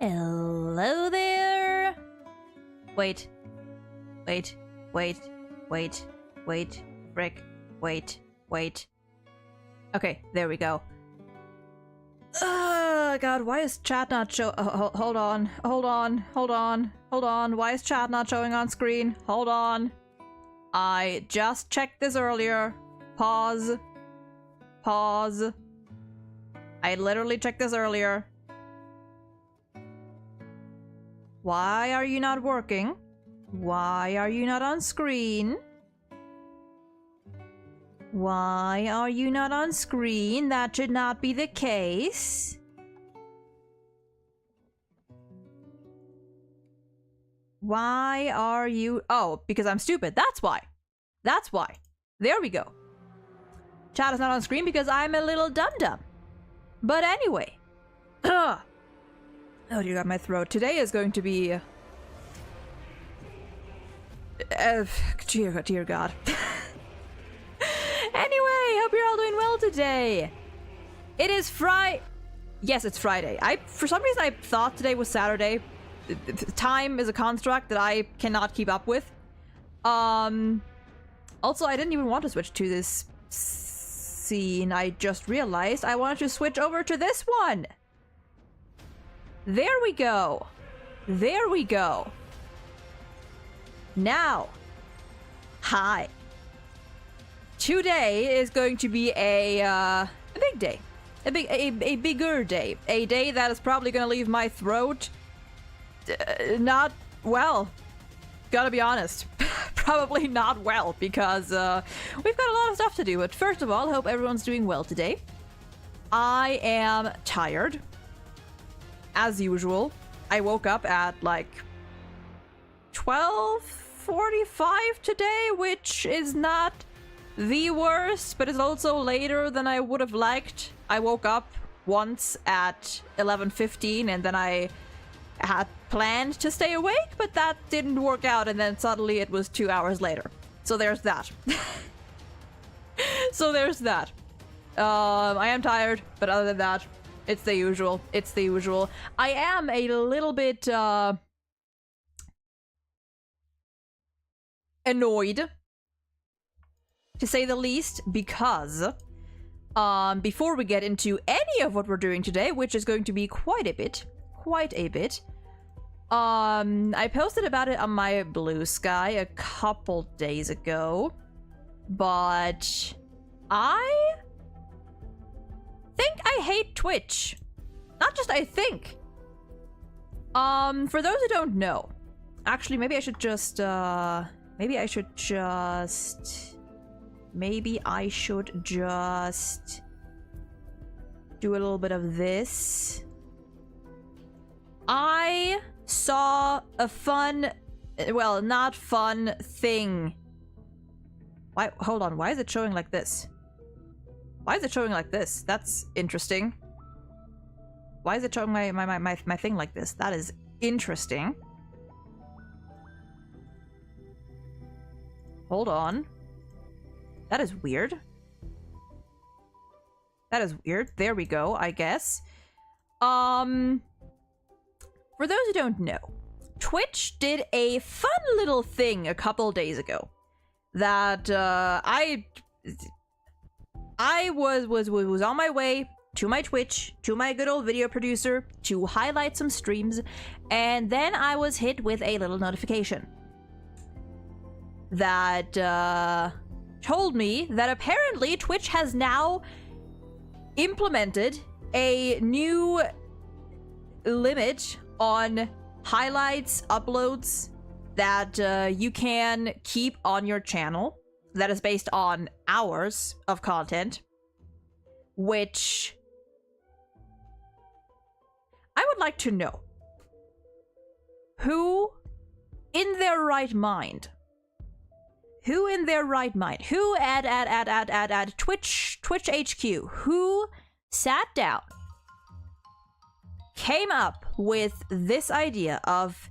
Hello there! Wait. Wait. Wait. Wait. Wait. Frick. Wait. Wait. Okay, there we go. God, why is chat not show- hold on. Hold on. Hold on. Hold on. Why is chat not showing on screen? Hold on. I just checked this earlier. Pause. Pause. I literally checked this earlier. Why are you not working? Why are you not on screen? Why are you not on screen? That should not be the case. Why are you... Oh, because I'm stupid. That's why. That's why. There we go. Chat is not on screen because I'm a little dum-dum. But anyway. Ugh. Oh dear God, my throat. Today is going to be... dear God. Anyway, hope you're all doing well today. It is Friday. Yes, it's Friday. For some reason, I thought today was Saturday. Time is a construct that I cannot keep up with. Also, I didn't even want to switch to this scene. I just realized I wanted to switch over to this one. There we go. There we go. Now, hi. Today is going to be a big day. A bigger day. A day that is probably going to leave my throat not well. Gotta be honest. Probably not well, because we've got a lot of stuff to do. But first of all, hope everyone's doing well today. I am tired. As usual. I woke up at like 12:45 today, which is not the worst, but it's also later than I would have liked. I woke up once at 11:15 and then I had planned to stay awake, but that didn't work out, and then suddenly it was 2 hours later. So there's that. So there's that. I am tired, but other than that, it's the usual. It's the usual. I am a little bit annoyed, to say the least, because before we get into any of what we're doing today, which is going to be quite a bit, I posted about it on my Blue Sky a couple days ago, but I think I hate Twitch. Not just I think. For those who don't know, actually, maybe I should just do a little bit of this. I saw a fun, well, not fun thing. Why? Hold on. Why is it showing like this? Why is it showing like this? That's interesting. Why is it showing my thing like this? That is interesting. Hold on. That is weird. That is weird. There we go, I guess. For those who don't know, Twitch did a fun little thing a couple days ago that I was on my way to my Twitch, to my good old video producer, to highlight some streams, and then I was hit with a little notification that told me that apparently Twitch has now implemented a new limit on highlights, uploads that you can keep on your channel that is based on hours of content, which I would like to know who in their right mind, who at Twitch HQ, who sat down, came up with this idea of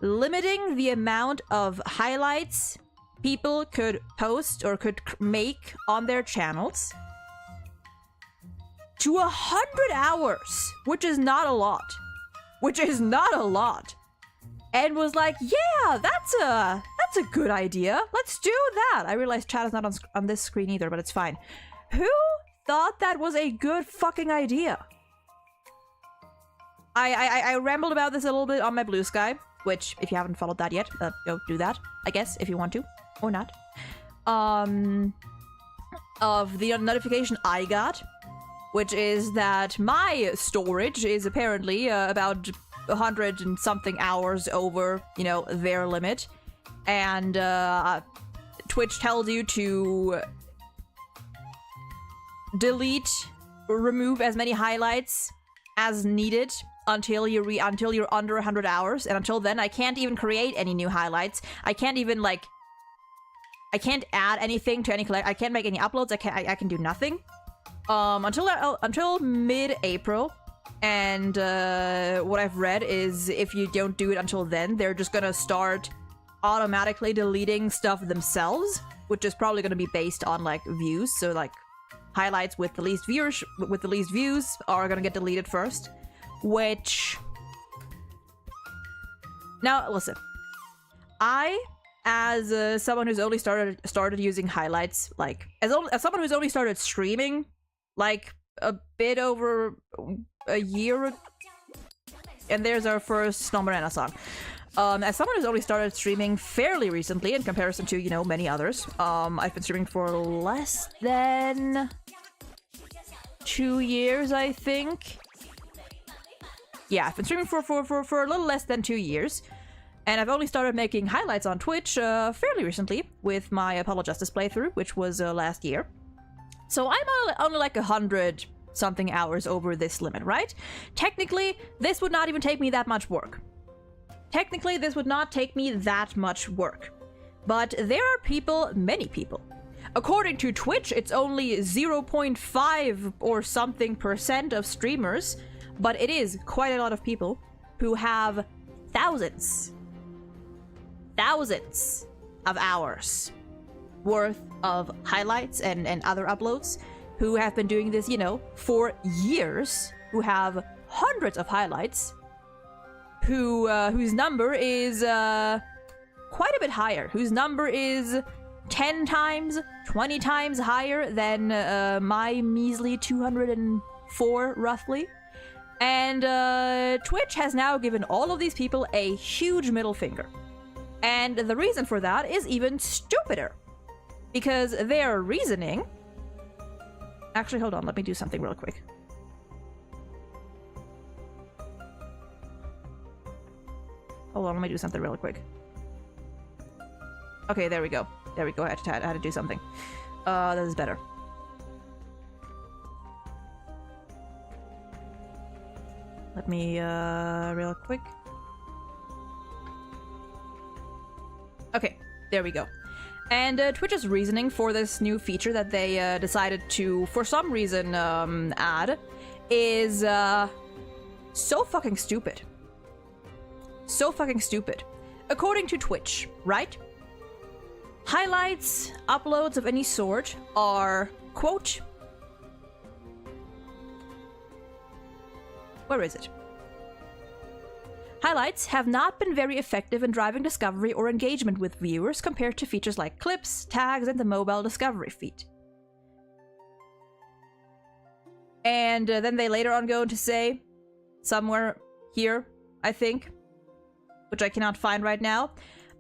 limiting the amount of highlights people could post or could make on their channels to 100 hours, which is not a lot. And was like, yeah, that's a good idea. Let's do that. I realize chat is not on this screen either, but it's fine. Who thought that was a good fucking idea? I rambled about this a little bit on my Blue Sky, which, if you haven't followed that yet, go do that, I guess, if you want to, or not. Of the notification I got, which is that my storage is apparently about 100 and something hours over, you know, their limit. And Twitch tells you to delete or remove as many highlights as needed until you're under 100 hours, and until then I can't even create any new highlights. I can't even I can't add anything to any I can't make any uploads. I can do nothing until mid-April. And what I've read is if you don't do it until then, they're just gonna start automatically deleting stuff themselves, which is probably gonna be based on like views. So like highlights with the least views are gonna get deleted first. Which, now listen, I, as someone who's only started using highlights, like as someone who's only started streaming like a bit over a year, and there's our first Snow Morena song. As someone who's only started streaming fairly recently in comparison to, you know, many others, I've been streaming for less than 2 years, I think. Yeah, I've been streaming for a little less than 2 years, and I've only started making highlights on Twitch fairly recently with my Apollo Justice playthrough, which was last year. So I'm only like 100 something hours over this limit, right? Technically, this would not even take me that much work. But there are people, many people, According to Twitch, it's only 0.5 or something % of streamers, but it is quite a lot of people who have thousands of hours worth of highlights and other uploads, who have been doing this, you know, for years, who have hundreds of highlights, whose number is quite a bit higher, whose number is 10 times, 20 times higher than my measly 204, roughly. And Twitch has now given all of these people a huge middle finger. And the reason for that is even stupider. Because their reasoning... Actually, hold on, let me do something real quick. Hold on, let me do something real quick. Okay, there we go. There we go, I had to do something. This is better. Let me, real quick. Okay, there we go. And Twitch's reasoning for this new feature that they decided to, for some reason, add is so fucking stupid. So fucking stupid. According to Twitch, right? Highlights, uploads of any sort are, quote... Where is it? Highlights have not been very effective in driving discovery or engagement with viewers compared to features like clips, tags, and the mobile discovery feed. And then they later on go on to say, somewhere here, I think, which I cannot find right now,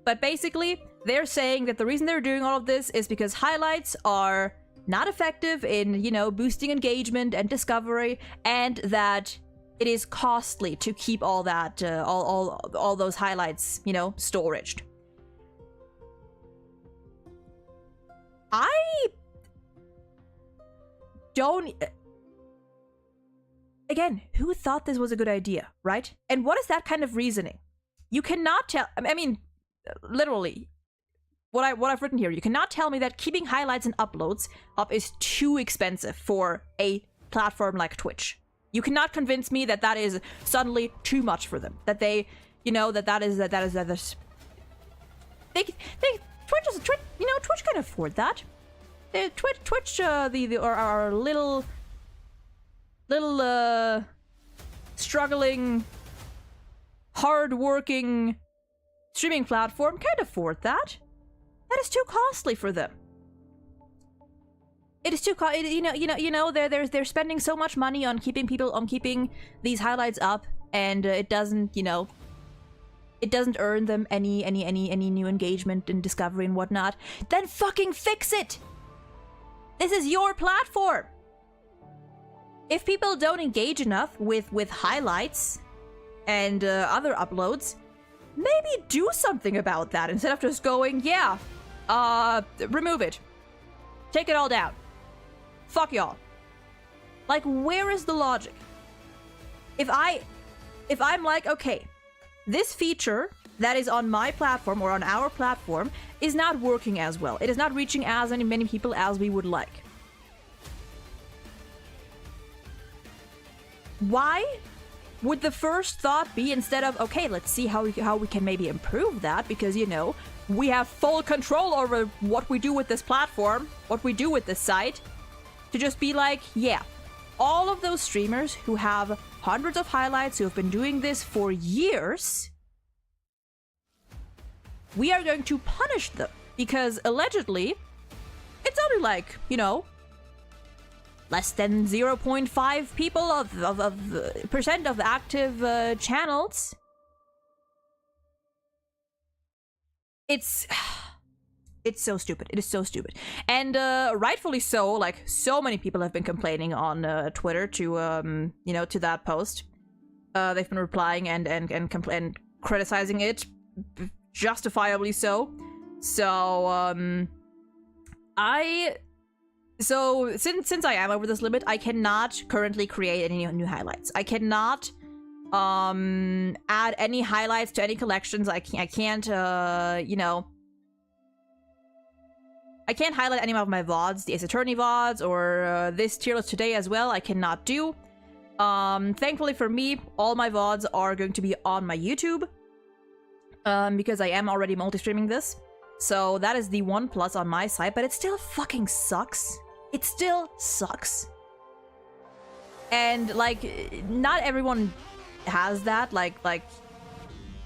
but basically, they're saying that the reason they're doing all of this is because highlights are not effective in, you know, boosting engagement and discovery, and that it is costly to keep all that, all those highlights, you know, storaged. I don't... Again, who thought this was a good idea, right? And what is that kind of reasoning? You cannot tell... I mean, literally, what I've written here, you cannot tell me that keeping highlights and uploads up is too expensive for a platform like Twitch. You cannot convince me that that is suddenly too much for them. That they, you know, that is Twitch, you know, Twitch can afford that. Twitch, our little, struggling, hard-working streaming platform can afford that. That is too costly for them. It is too they're spending so much money on keeping these highlights up, and it doesn't, you know, it doesn't earn them any new engagement and discovery and whatnot. Then fucking fix it. This is your platform. If people don't engage enough with highlights and other uploads, maybe do something about that instead of just going, yeah, remove it, take it all down. Fuck y'all. Like, where is the logic? If I'm like, okay, this feature that is on my platform or on our platform is not working as well. It is not reaching as many people as we would like. Why would the first thought be, instead of, okay, let's see how we can maybe improve that, because, you know, we have full control over what we do with this platform, what we do with this site, to just be like, yeah, all of those streamers who have hundreds of highlights, who have been doing this for years, we are going to punish them, because allegedly, it's only like, you know, less than 0.5 people of percent of the active channels. It's so stupid. It is so stupid. And rightfully so, like, so many people have been complaining on Twitter to, you know, to that post. They've been replying and criticizing it, justifiably so. So, since I am over this limit, I cannot currently create any new highlights. I cannot add any highlights to any collections. I can't, you know, I can't highlight any of my VODs, the Ace Attorney VODs, or this tier list today as well. I cannot do. Thankfully for me, all my VODs are going to be on my YouTube. Because I am already multi-streaming this. So that is the one plus on my side, but it still fucking sucks. It still sucks. And, like, not everyone has that. Like,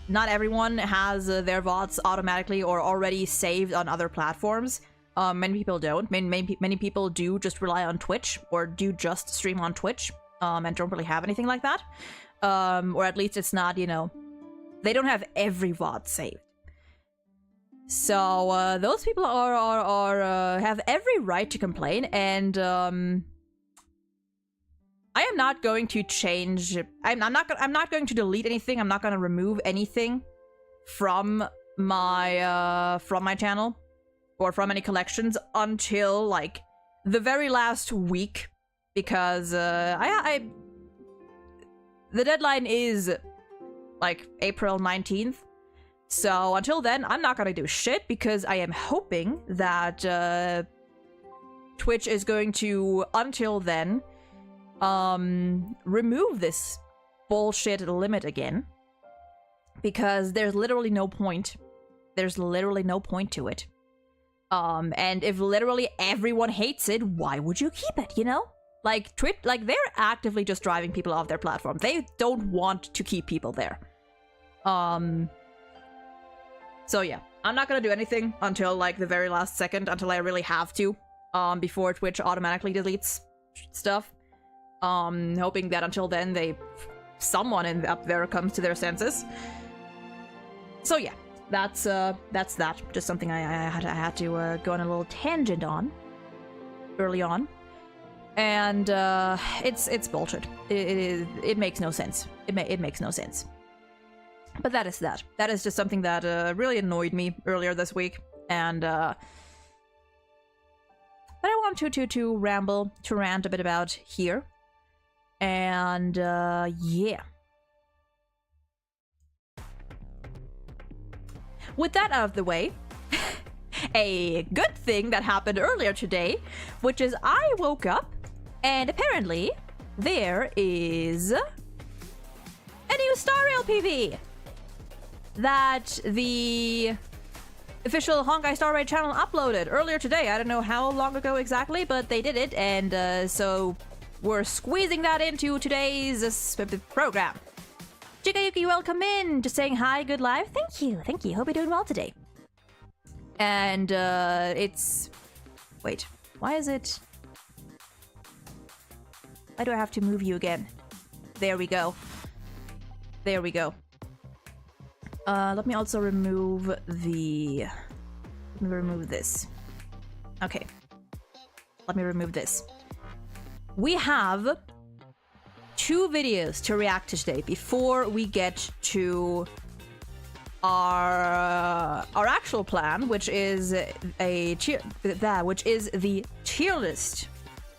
not everyone has their VODs automatically or already saved on other platforms. Many people don't. Many people do just rely on Twitch or do just stream on Twitch and don't really have anything like that. Or at least it's not, you know, they don't have every VOD saved. So those people are have every right to complain, and I am not going to change. I'm not going to delete anything. I'm not going to remove anything from my channel or from any collections until like the very last week, because the deadline is like April 19th. So until then, I'm not gonna do shit, because I am hoping that Twitch is going to, until then, remove this bullshit limit again, because there's literally no point. There's literally no point to it. And if literally everyone hates it, why would you keep it, you know? Like, Twitch, like, they're actively just driving people off their platform. They don't want to keep people there. So yeah, I'm not gonna do anything until, like, the very last second, until I really have to, before Twitch automatically deletes stuff. Hoping that until then, someone up there comes to their senses. So yeah, that's that. Just something I had to go on a little tangent on early on. And it's bullshit. It makes no sense. It makes no sense. But that is that. That is just something that really annoyed me earlier this week, and that I want to rant a bit about here. And yeah. With that out of the way, a good thing that happened earlier today, which is I woke up and apparently there is a new Star Rail PV that the official Honkai Star Rail channel uploaded earlier today. I don't know how long ago exactly, but they did it, and so we're squeezing that into today's program. Chikayuki, welcome in. Just saying hi, good live. Thank you. Hope you're doing well today. And it's... Wait, why is it... Why do I have to move you again? There we go. There we go. Let me also remove the... Let me remove this. Okay. Let me remove this. We have 2 videos to react to today before we get to our actual plan, which is the tier list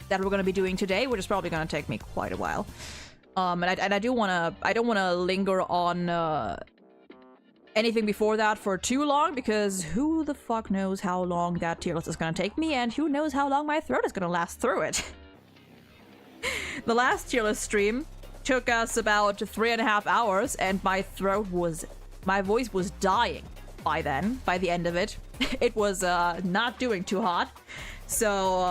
that we're going to be doing today, which is probably going to take me quite a while. And I don't want to linger on anything before that for too long, because who the fuck knows how long that tier list is going to take me, and who knows how long my throat is going to last through it. The last tier list stream took us about 3.5 hours, and my voice was dying by then, by the end of it. It was not doing too hot. So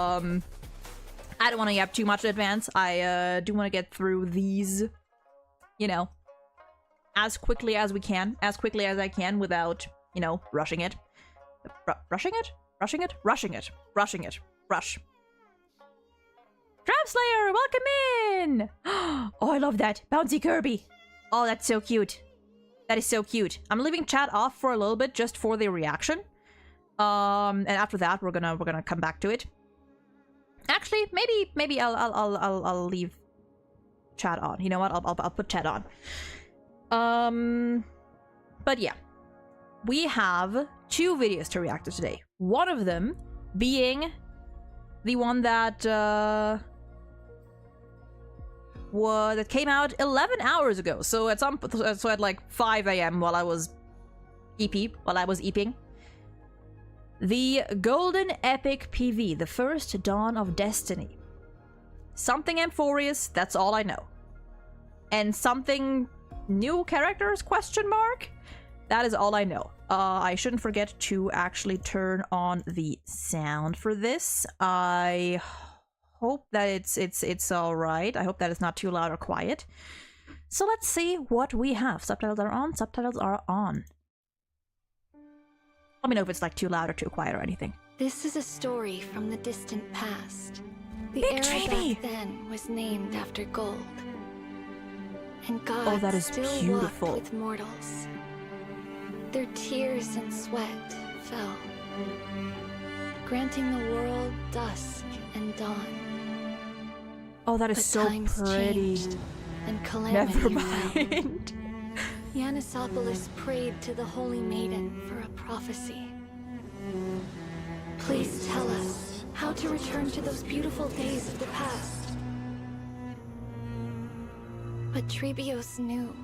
I don't want to yap too much in advance. I do want to get through these, you know, as quickly as we can, as quickly as I can, without, you know, rushing it. Rushing it. Rush. Trap Slayer, welcome in! Oh, I love that. Bouncy Kirby. Oh, that's so cute. That is so cute. I'm leaving chat off for a little bit just for the reaction. And after that, we're gonna come back to it. Actually, maybe I'll leave chat on. You know what? I'll put chat on. But yeah, we have 2 videos to react to today. One of them being the one that that came out 11 hours ago. So at like 5 a.m. while I was EPing. The Golden Epic PV, the first dawn of destiny. Something Amphorious, that's all I know. And something new characters, question mark? That is all I know. I shouldn't forget to actually turn on the sound for this. I hope that it's alright. I hope that it's not too loud or quiet. So let's see what we have. Subtitles are on, subtitles are on. Let me know if it's like too loud or too quiet or anything. This is a story from the distant past. The Big era Treeby! back then was named after gold. And God that is still beautiful. walked with mortals. Their tears and sweat fell, granting the world dusk and dawn. Oh, that is But so times pretty. changed, and calamity Never fell. mind. Yanisopolis prayed to the Holy Maiden for a prophecy. Please tell us how to return to those beautiful days of the past. But Trebios knew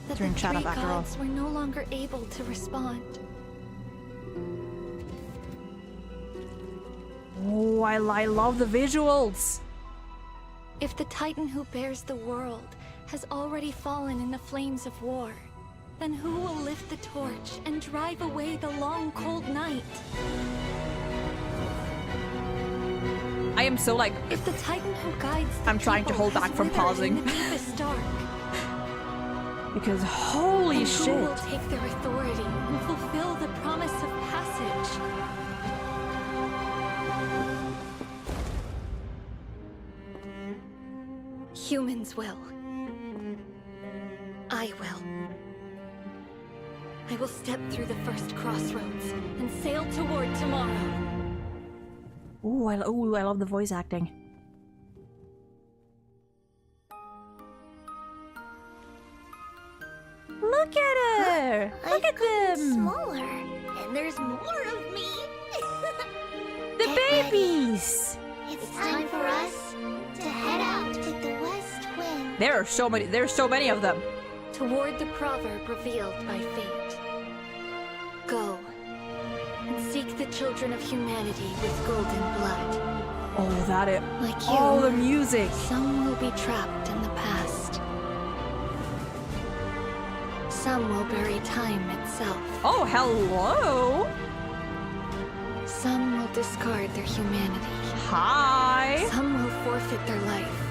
that Turn the chat three up after all. gods were no longer able to respond. Oh, I love the visuals. If the Titan who bears the world has already fallen in the flames of war, then who will lift the torch and drive away the long, cold night? I am so like, If the Titan who guides the I'm trying to people hold has back from withered pausing. in the deepest dark, because holy then shit. who will take their authority and fulfill the promise of passage? Humans will. I will. I will step through the first crossroads and sail toward tomorrow. Ooh, I love the voice acting. Look at her! Look at them! Smaller, and there's more of me. The Get ready. babies! It's time for us to head out with the west wind. There's so many of them. Toward the proverb revealed by fate. Go and seek the children of humanity with golden blood. Oh, that it. Like you, Oh, the music. some will be trapped in the past. Some will bury time itself. Oh, hello. Some will discard their humanity. Hi. Some will forfeit their life.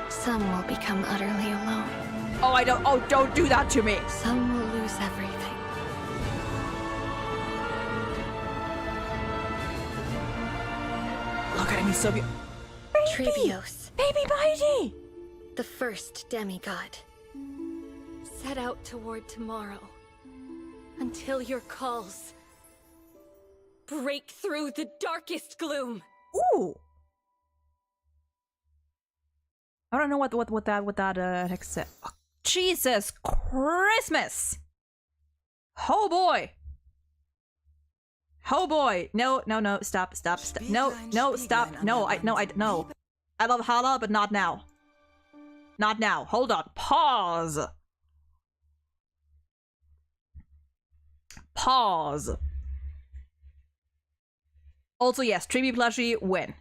Some will become utterly alone. Oh, don't do that to me. Some will lose everything. Look at him, he's so beautiful. Trebios, Baby Mighty. the first demigod, set out toward tomorrow until your calls break through the darkest gloom. Ooh. I don't know what that text said. Oh, Jesus Christmas. Oh boy. Oh boy. No, stop. No, stop. No. I love Hala, but not now. Not now. Hold on. Pause. Also, yes, Treeby plushie, win.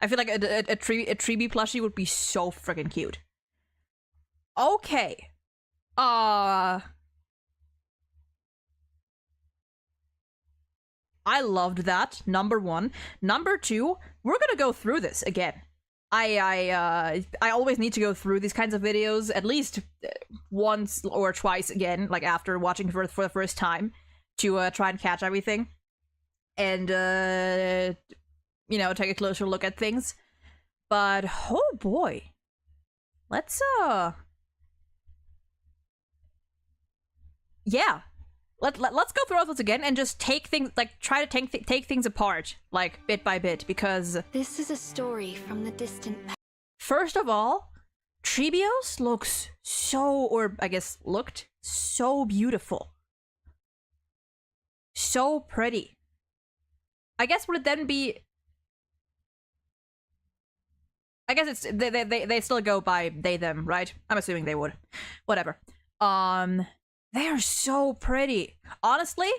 I feel like a Treeby plushie would be so freaking cute. Okay. I loved that, number one. Number two, we're gonna go through this again. I always need to go through these kinds of videos at least once or twice again, like after watching for the first time, to try and catch everything. And, you know, take a closer look at things. But, oh boy. Let's, yeah. Let's go through all this again and just take things, like, try to take things apart, like, bit by bit, because... This is a story from the distant past. First of all, Trebios looks so, or I guess looked, so beautiful. So pretty. I guess would it then be... I guess it's they still go by they them, right? I'm assuming they would. Whatever. They are so pretty. Honestly,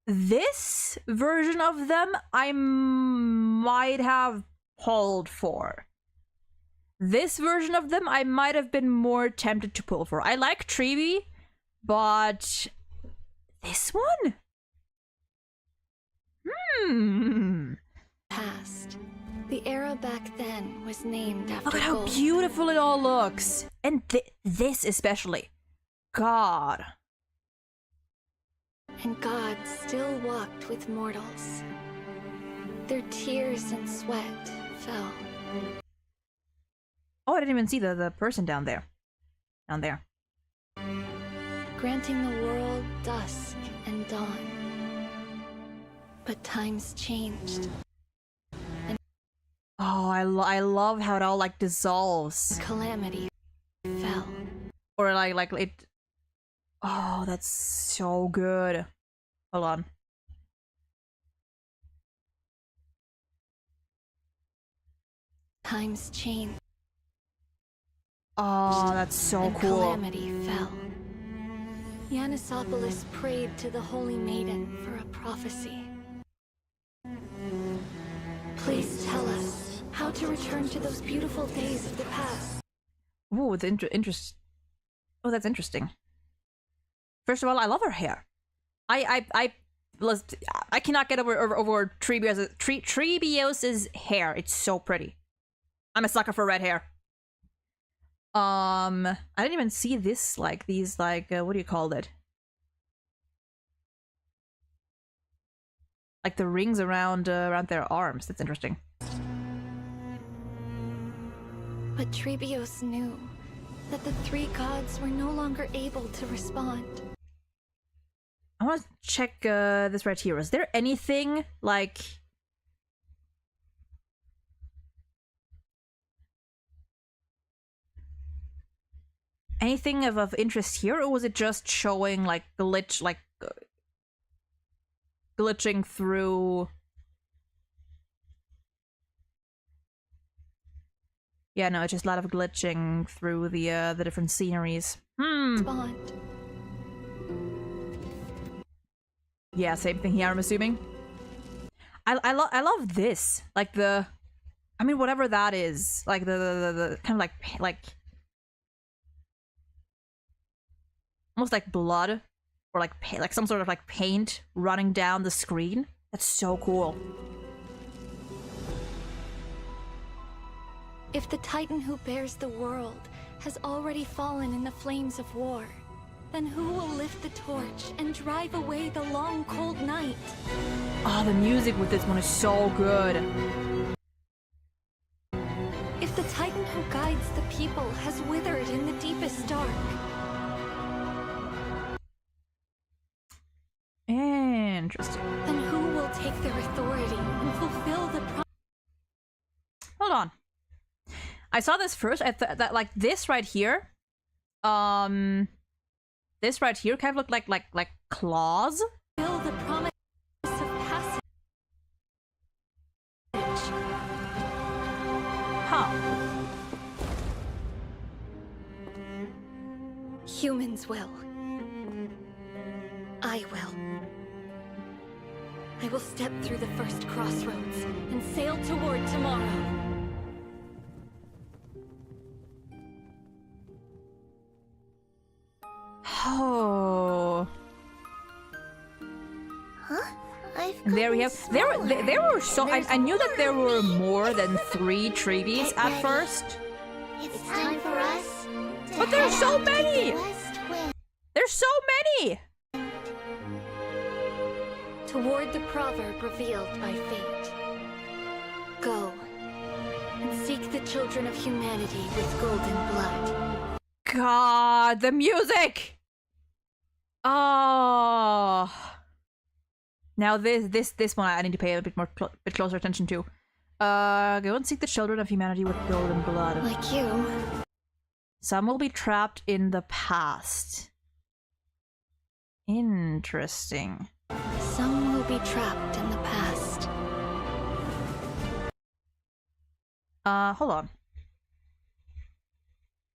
this version of them I might have pulled for. This version of them I might have been more tempted to pull for. I like Treeby, but this one? Past. The era back then was named after Look at how gold. beautiful it all looks. And this especially. God. And God still walked with mortals. Their tears and sweat fell. Oh, I didn't even see the person down there. Down there. Granting the world dusk and dawn. But times changed. Oh, I love how it all like dissolves. Calamity fell. Or like it. Oh, that's so good. Hold on. Times changed. Oh, that's so and cool. Calamity fell. Yanisopoulos prayed to the Holy Maiden for a prophecy. Please tell us how to return to those beautiful days of the past. Ooh, the Oh, that's interesting. First of all, I love her hair. I cannot get over Treebios's hair. It's so pretty. I'm a sucker for red hair. I didn't even see this, like, these, like, what do you call it? Like the rings around their arms. That's interesting. But Treebios knew that the three gods were no longer able to respond. I want to check this right here. Is there anything, like... anything of interest here, or was it just showing, like, glitching through... Yeah, no, it's just a lot of glitching through the different sceneries. Respond. Yeah, same thing here, I'm assuming. I love this. Like the... I mean, whatever that is. Like the kind of like... almost like blood. Or like some sort of like paint running down the screen. That's so cool. If the Titan who bears the world has already fallen in the flames of war, then who will lift the torch and drive away the long cold night? Oh, the music with this one is so good. If the Titan who guides the people has withered in the deepest dark, Interesting. then who will take their authority and fulfill the promise? Hold on. I saw this first. I thought that like this right here, this right here kind of looked like claws. Fulfill the promise of passage. Huh. Humans will. I will. I will step through the first crossroads and sail toward tomorrow. Oh. Huh? And there we have. There were so. I knew that there were more than 3 treaties at first. It's time for us to But there's head so out to many! the west wind. There's so many. Toward the proverb revealed by fate. Go and seek the children of humanity with golden blood. God, the music. Oh. Now this one I need to pay a bit closer attention to. Go and seek the children of humanity with golden blood. Like you. Some will be trapped in the past. Interesting. Some will be trapped in the past. Hold on.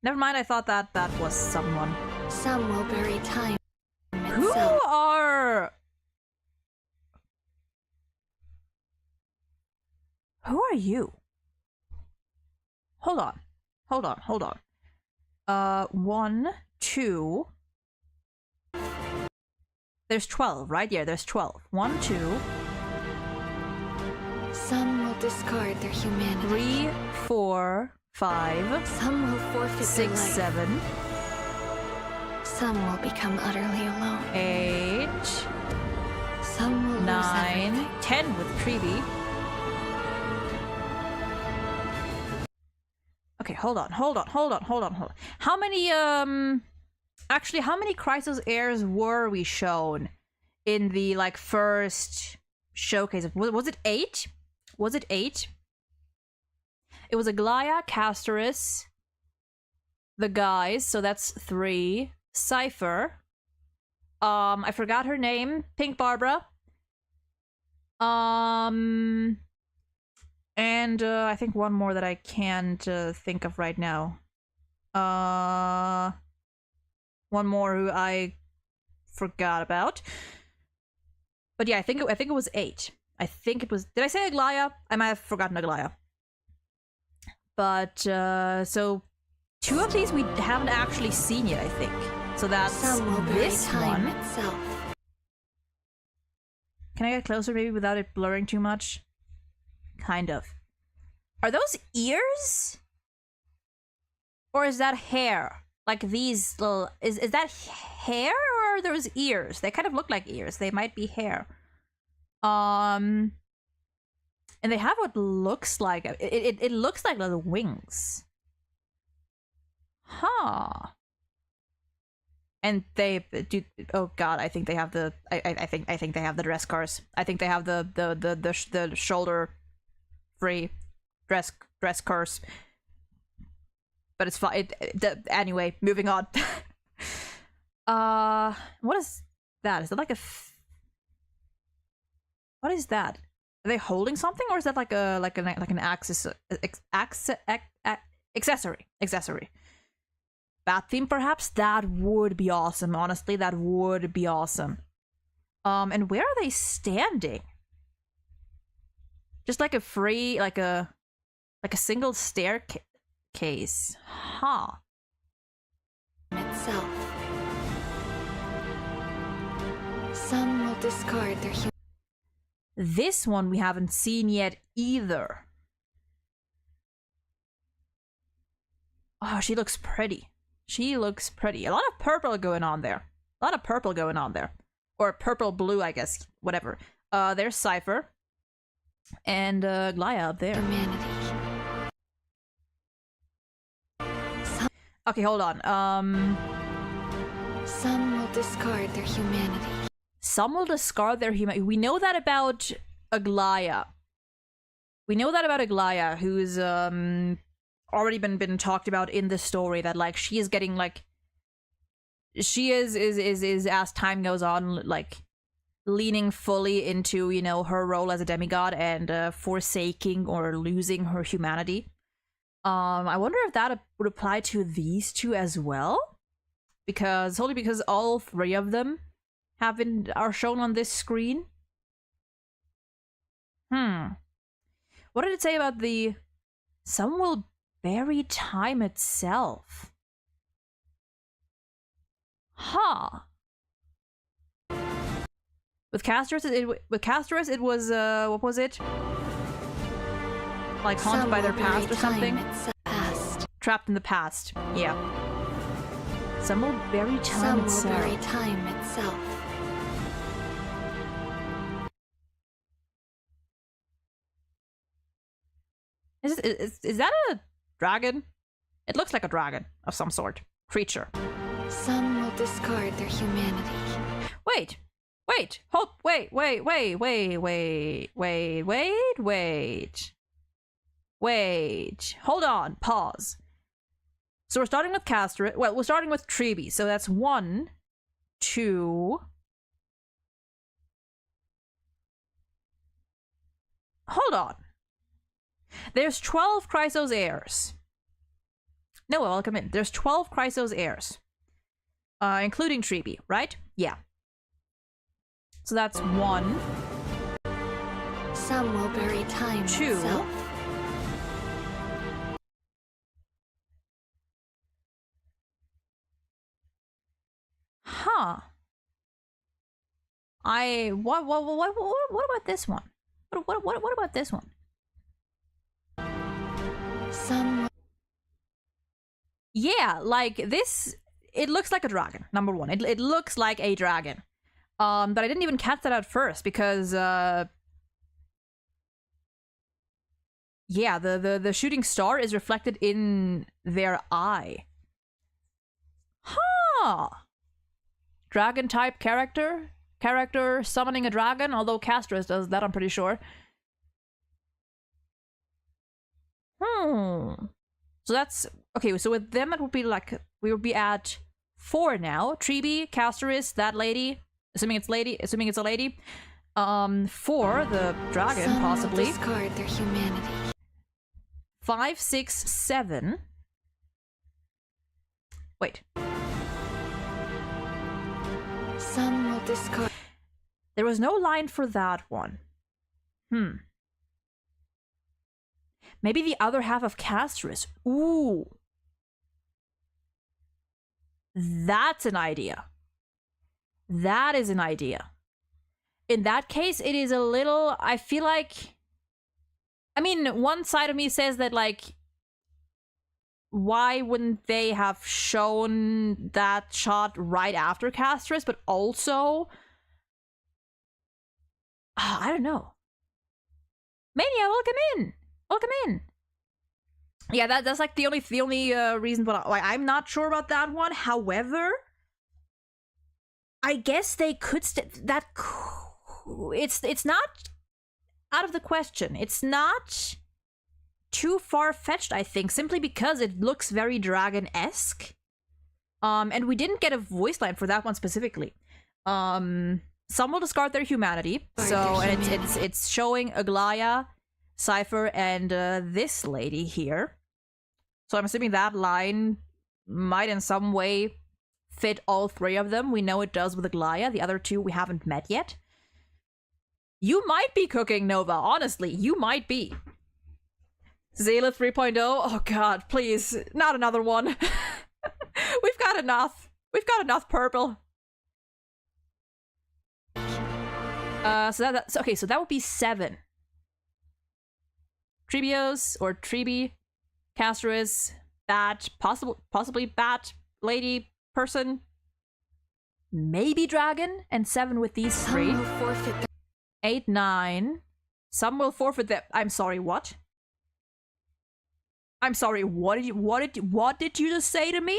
Never mind, I thought that was someone. Some will bury time Who itself. are... Who are you? Hold on. Hold on. Hold on. 1, 2. There's 12, right? Yeah, there's 12. 1, 2. Some will discard their humanity. 3, 4, 5. Some will forfeit 6, their life. 7. Some will become utterly alone. 8. Some will 9. lose 10 with Treeby. Okay, hold on. How many, actually, how many Chrysos heirs were we shown in the, like, first showcase? Was it 8? Was it 8? It was Aglaya, Castorus, the guys, so that's 3. Cypher. I forgot her name. Pink Barbara. And I think one more that I can't think of right now. One more who I forgot about. But yeah, I think it was 8. I think it was. Did I say Aglaya? I might have forgotten Aglaya. But so 2 of these we haven't actually seen yet, I think. So that's Some will bury this time one. itself. Can I get closer maybe without it blurring too much? Kind of. Are those ears? Or is that hair? Like these little... Is that hair or are those ears? They kind of look like ears. They might be hair. And they have what looks like... It looks like little wings. Huh. And they do... Oh god, I think they have the... I think they have the dress cars. I think they have the shoulder... free dress curse, but it's fine. Anyway, moving on. What is that? Is that like a? What is that? Are they holding something, or is that like an accessory? Bat theme, perhaps. That would be awesome. Honestly, that would be awesome. And where are they standing? Just like a free, like a single staircase. Huh. Itself. Some will discard their humanity. This one we haven't seen yet either. Oh, she looks pretty. She looks pretty. A lot of purple going on there. Or purple blue, I guess. Whatever. There's Cypher. And Glaya up there. Humanity. Okay, hold on. Some will discard their humanity. Some will discard their humanity. We know that about Aglaya. Who's already been talked about in the story, that like she is getting like she is as time goes on, like leaning fully into, you know, her role as a demigod and forsaking or losing her humanity. I wonder if that would apply to these two as well, because all 3 of them are shown on this screen. What did it say about the some will bury time itself? Huh. With Castorus, it was what was it? Like haunted by their past or something? Trapped in the past. Yeah. Some will bury time itself. Some will bury time itself. Is that a dragon? It looks like a dragon of some sort. Creature. Some will discard their humanity. Wait. Hold. Wait. Hold on. Pause. So we're starting with Castor. Well, we're starting with Treeby. So that's 1, 2. Hold on. There's 12 Chrysos heirs. No, welcome in. There's 12 Chrysos heirs. Including Treeby, right? Yeah. So that's 1. Some will bury time itself. Huh. What about this one? What about this one? Yeah, like this, it looks like a dragon, number one. It looks like a dragon. But I didn't even catch that at first because, yeah, the shooting star is reflected in their eye. Huh. Dragon type character summoning a dragon, although Castris does that, I'm pretty sure. So that's okay. So with them, it would be like we would be at 4 now. Treeby, Castris, that lady. Assuming it's a lady. 4, the dragon, some possibly. Discard their humanity. 5, 6, 7. Wait. Some will discard. There was no line for that one. Maybe the other half of Castris. Ooh. That's an idea. That is an idea. In that case, it is a little... I feel like... I mean, one side of me says that, like... Why wouldn't they have shown that shot right after Castris? But also... I don't know. Mania, welcome in! Welcome in! Yeah, that's like the only reason why I'm not sure about that one. However... I guess they could it's not out of the question. It's not too far-fetched, I think, simply because it looks very dragon-esque. And we didn't get a voice line for that one specifically. Some will discard their humanity. And it's showing Aglaya, Cypher, and this lady here. So I'm assuming that line might in some way fit all 3 of them. We know it does with Aglaya. The other 2 we haven't met yet. You might be cooking, Nova. Honestly, you might be. Zayla 3.0. Oh god, please. Not another one. We've got enough. We've got enough purple. So that would be 7. Trebios or Trebi, Castris, Bat, possibly Bat, Lady, Person, maybe Dragon, and 7 with these 3. 8, 9. Some will forfeit their... I'm sorry, what? I'm sorry, what did you just say to me?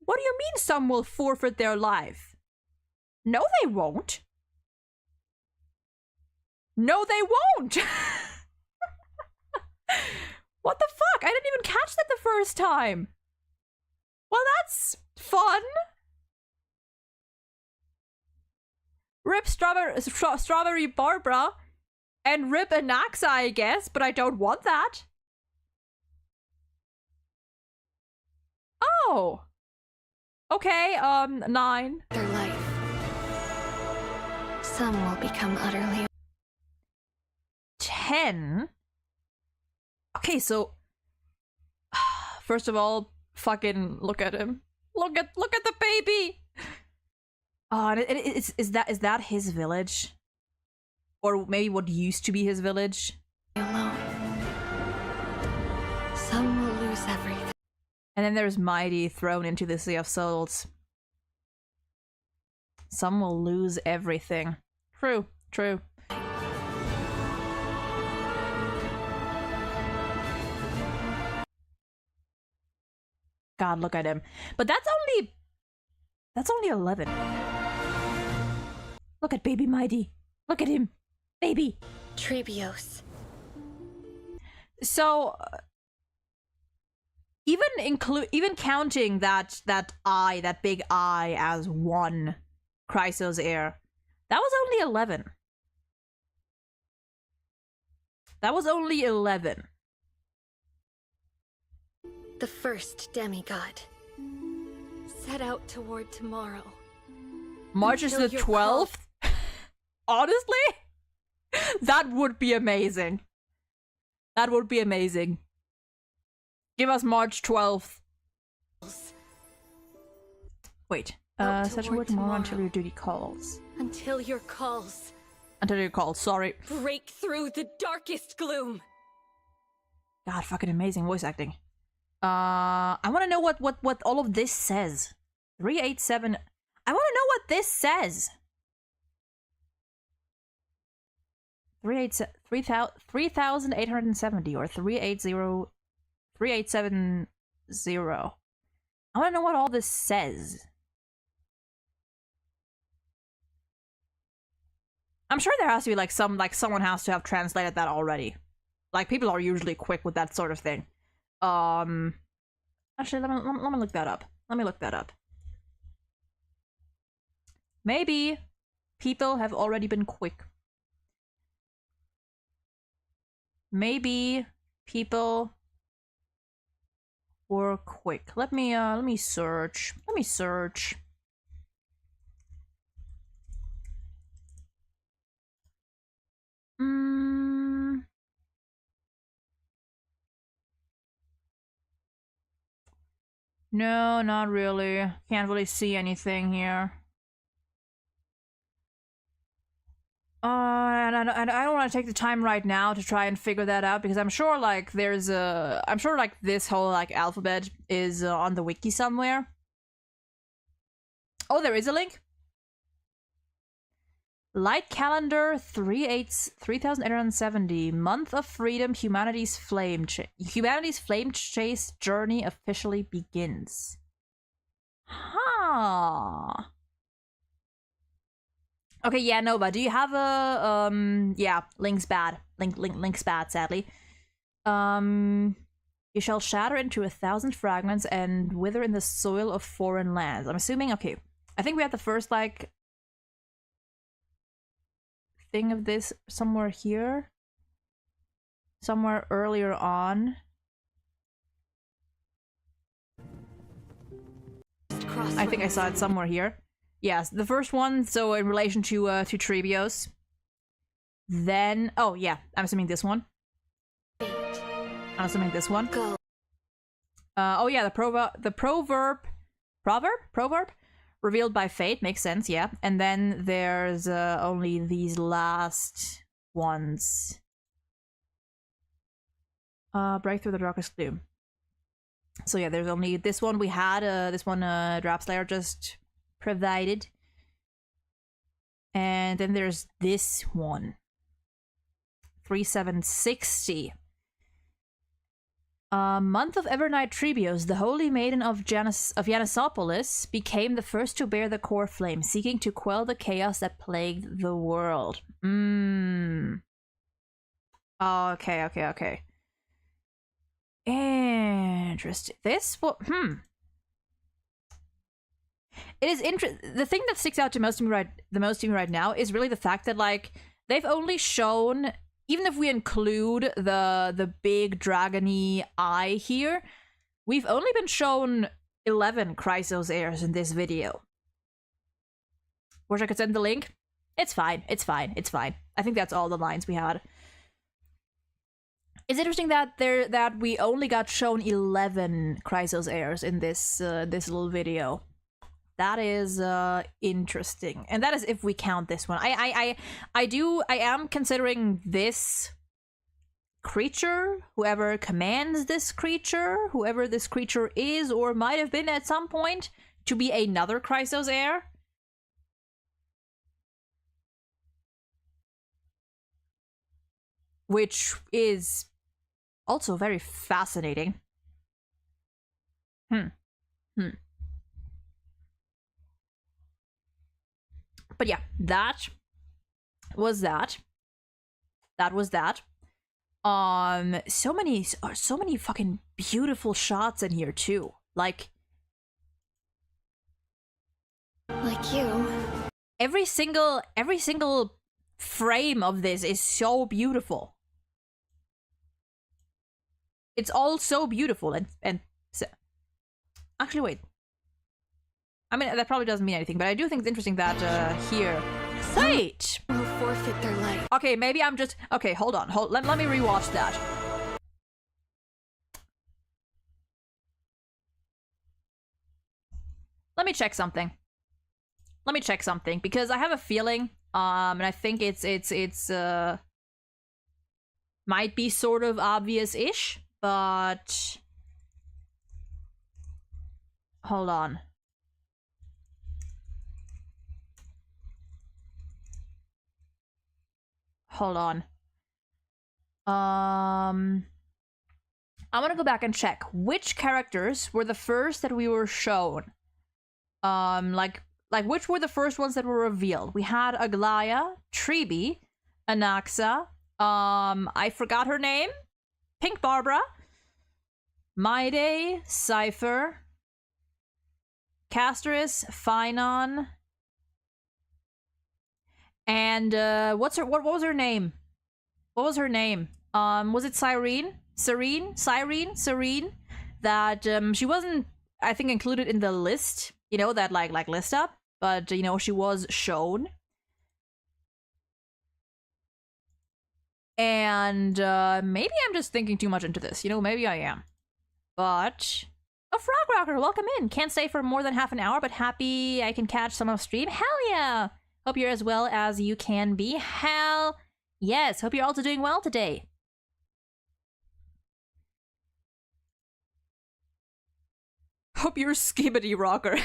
What do you mean some will forfeit their life? No, they won't. No, they won't! What the fuck? I didn't even catch that the first time. Well, that's fun. Rip Strawberry Barbara and rip Anaxa, I guess, but I don't want that. Oh. Okay, 9. Their life. Some will become utterly... 10. Okay, so first of all, fucking look at him. Look at the baby. Oh, and is that his village? Or maybe what used to be his village? Alone. Some will lose everything. And then there's Mighty thrown into the Sea of Souls. Some will lose everything. True, true. God, look at him. But that's only 11. Look at baby Mighty. Look at him. Baby. Trebios. So even counting that big eye as 1 Chrysos heir, that was only 11. That was only 11. The first demigod. Set out toward tomorrow. March is the 12th? Honestly? That would be amazing. That would be amazing. Give us March 12th. Wait. Such a word tomorrow until your duty calls. Until your calls. Until your calls, sorry. Break through the darkest gloom. God, fucking amazing voice acting. I want to know what all of this says. 387. I want to know what this says. 3,870 or 3870. I want to know what all this says. I'm sure there has to be like someone has to have translated that already. Like people are usually quick with that sort of thing. Actually, let me look that up. Let me look that up. Maybe people have already been quick. Maybe people were quick. Let me search. Let me search. No, not really. Can't really see anything here. And I don't want to take the time right now to try and figure that out because I'm sure like there's a I'm sure like this whole like alphabet is on the wiki somewhere. Oh, there is a link. Light calendar 3870 month of freedom. Humanity's flame chase journey officially begins. Huh. Okay, yeah, Nova, do you have a yeah, link's bad. Link's bad, sadly. You shall shatter into 1,000 fragments and wither in the soil of foreign lands. I'm assuming, okay. I think we had the first like thing of this somewhere here. Somewhere earlier on. I think I saw it somewhere here. Yes, the first one, so in relation to Trebios. Then, oh yeah, I'm assuming this one. I'm assuming this one. Go. Oh yeah, the proverb revealed by fate makes sense, yeah. And then there's only these last ones. Break through the darkest gloom. So yeah, there's only this one we had. This one Drapslayer just provided. And then there's this one. 3760. Month of Evernight Trebios, the holy maiden of Yanisopolis, became the first to bear the core flame, seeking to quell the chaos that plagued the world. Okay. Interesting. This what? It is interesting. The thing that sticks out to the most to me right now is really the fact that like they've only shown, even if we include the big dragony eye here, we've only been shown 11 Chrysos heirs in this video. Wish I could send the link. It's fine. It's fine. It's fine. I think that's all the lines we had. It's interesting that we only got shown 11 Chrysos heirs in this this little video. That is interesting, and that is if we count this one. I am considering this creature, whoever commands this creature, whoever this creature is or might have been at some point, to be another Chrysos heir. Which is also very fascinating. But yeah, that was that. That was that. So many fucking beautiful shots in here too. Like you. Every single frame of this is so beautiful. It's all so beautiful and so, actually wait. I mean, that probably doesn't mean anything, but I do think it's interesting that here Wait! Will forfeit their life. Okay, maybe I'm just... Okay, hold on. Let me rewatch that. Let me check something. Because I have a feeling, and I think it's might be sort of obvious-ish, but... Hold on. I'm gonna go back and check which characters were the first that we were shown. Like which were the first ones that were revealed? We had Aglaya, Treeby, Anaxa, I forgot her name, Pink Barbara, Maide, Cypher, Castoris, Phynon, and what was her name? Was it Cyrene? That she wasn't, I think, included in the list, you know, that like list up, but you know, she was shown. And maybe I'm just thinking too much into this, you know, maybe I am. But oh, Frog Rocker, welcome in. Can't stay for more than half an hour, but happy I can catch some of stream. Hell yeah! Hope you're as well as you can be. Hell yes! Hope you're also doing well today. Hope you're Skibbity Rocker.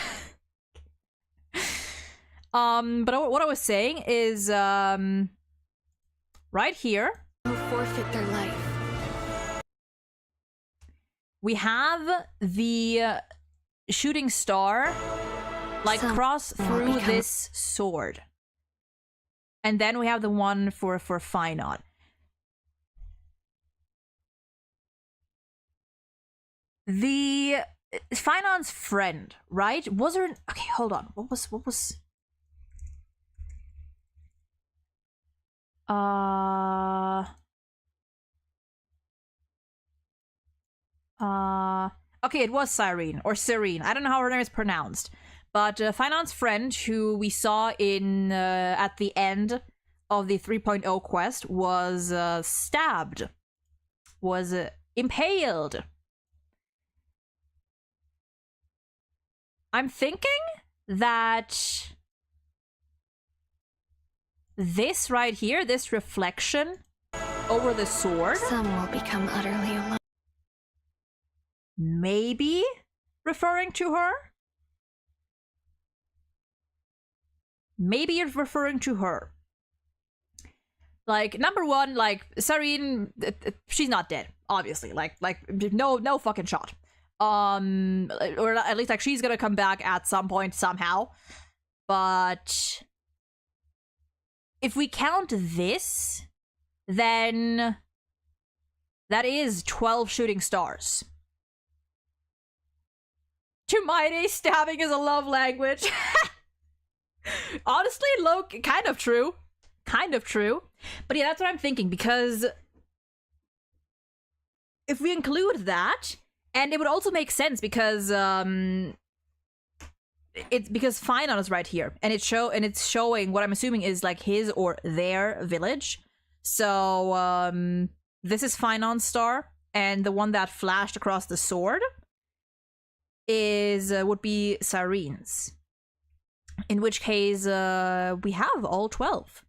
But what I was saying is, right here, Will forfeit their life. we have the shooting star, like, cross through this sword. And then we have the one for Phynon. The Phynon's friend, right? Was her... Okay, hold on. What was... Okay, it was Cyrene, or Cyrene. I don't know how her name is pronounced. But Phynon's friend, who we saw in at the end of the 3.0 quest, was stabbed. Was impaled. I'm thinking that this right here, this reflection over the sword, Some will become utterly alone. maybe referring to her? Maybe you're referring to her. Like, number one, like, Cyrene, she's not dead, obviously. Like, no fucking shot. Or at least, like, she's gonna come back at some point somehow. But if we count this, then that is 12 shooting stars. To Maide, stabbing is a love language. Honestly, kind of true. Kind of true. But yeah, that's what I'm thinking, because if we include that, and it would also make sense because it's because Phynon is right here, and it's showing what I'm assuming is like his or their village. So this is Phynon's star, and the one that flashed across the sword is would be Cyrene's. In which case, we have all 12.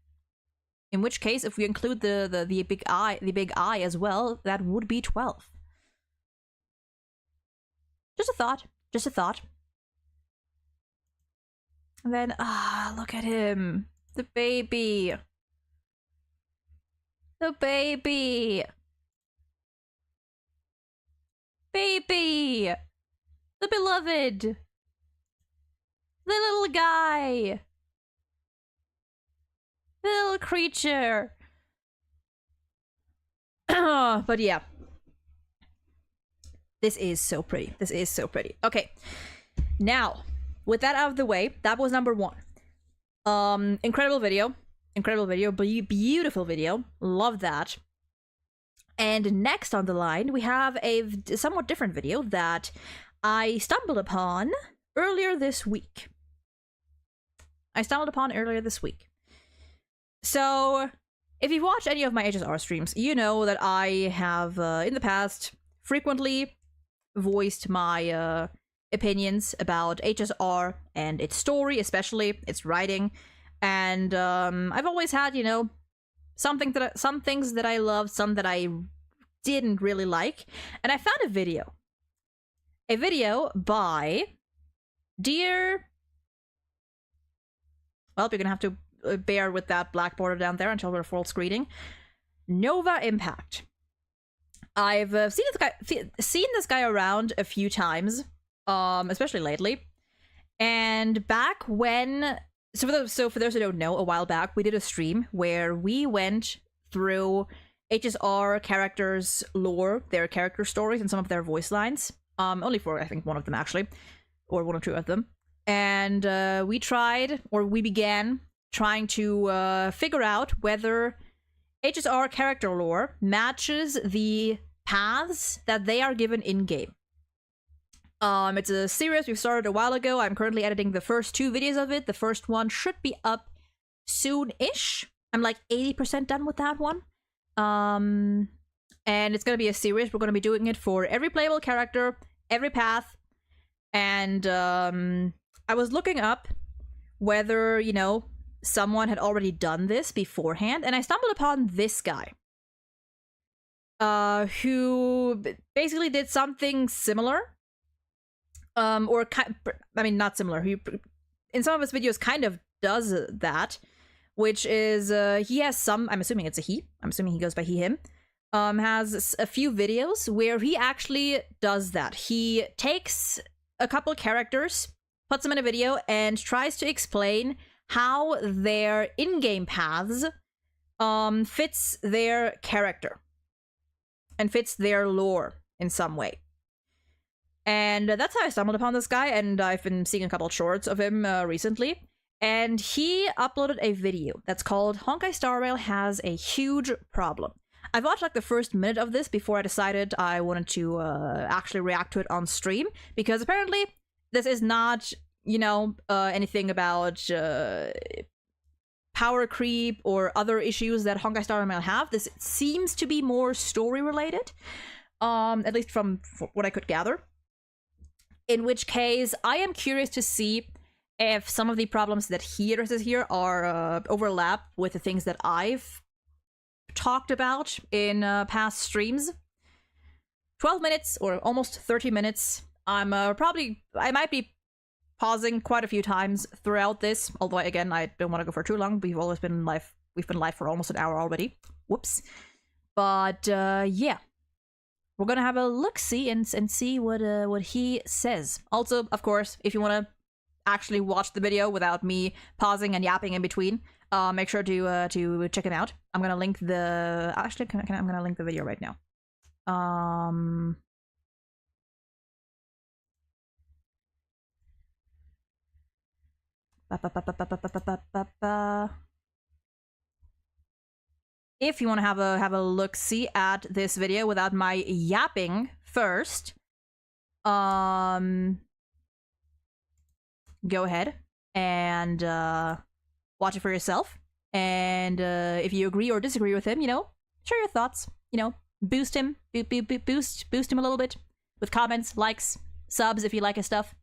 In which case, if we include the big eye as well, that would be 12. Just a thought. Just a thought. And then, look at him. The baby. The baby. Baby. The beloved. The little guy. The little creature. But yeah. This is so pretty. This is so pretty. Okay. Now, with that out of the way, that was number 1. Incredible video. Incredible video. Beautiful video. Love that. And next on the line, we have a somewhat different video that I stumbled upon earlier this week. So, if you've watched any of my HSR streams, you know that I have, in the past, frequently voiced my opinions about HSR and its story, especially its writing. And I've always had, you know, some things that I loved, some that I didn't really like. And I found a video by dear... Well, you're gonna have to bear with that black border down there until we're full screening. Nova Impact. I've seen this guy around a few times, especially lately. And back when, for those who don't know, a while back we did a stream where we went through HSR characters' lore, their character stories, and some of their voice lines. Only for I think one of them actually, or one or two of them. And we began trying to figure out whether HSR character lore matches the paths that they are given in-game. It's a series we started a while ago. I'm currently editing the first 2 videos of it. The first one should be up soon-ish. I'm like 80% done with that one. And it's gonna be a series. We're gonna be doing it for every playable character, every path. And I was looking up whether, you know, someone had already done this beforehand, and I stumbled upon this guy. Who basically did something similar. Not similar. He, in some of his videos, kind of does that, which is, he has some, I'm assuming it's a he, I'm assuming he goes by he, him, has a few videos where he actually does that. He takes a couple characters, puts them in a video, and tries to explain how their in-game paths fits their character and fits their lore in some way. And that's how I stumbled upon this guy, and I've been seeing a couple of shorts of him recently. And he uploaded a video that's called Honkai Star Rail has a huge problem. I've watched like the first minute of this before I decided I wanted to actually react to it on stream, because apparently this is not, you know, anything about power creep or other issues that Honkai Star Rail have. This seems to be more story related, at least from what I could gather. In which case, I am curious to see if some of the problems that he addresses here are overlap with the things that I've talked about in past streams. 12 minutes, or almost 30 minutes. I might be pausing quite a few times throughout this, although again, I don't want to go for too long. We've been live for almost an hour already. Whoops. But yeah. We're gonna have a look-see and see what he says. Also, of course, if you want to actually watch the video without me pausing and yapping in between, make sure to check him out. I'm gonna link the I'm gonna link the video right now. If you want to have a look-see at this video without my yapping first, go ahead and watch it for yourself. And if you agree or disagree with him, you know, share your thoughts. You know, boost him, boost him a little bit with comments, likes, subs if you like his stuff.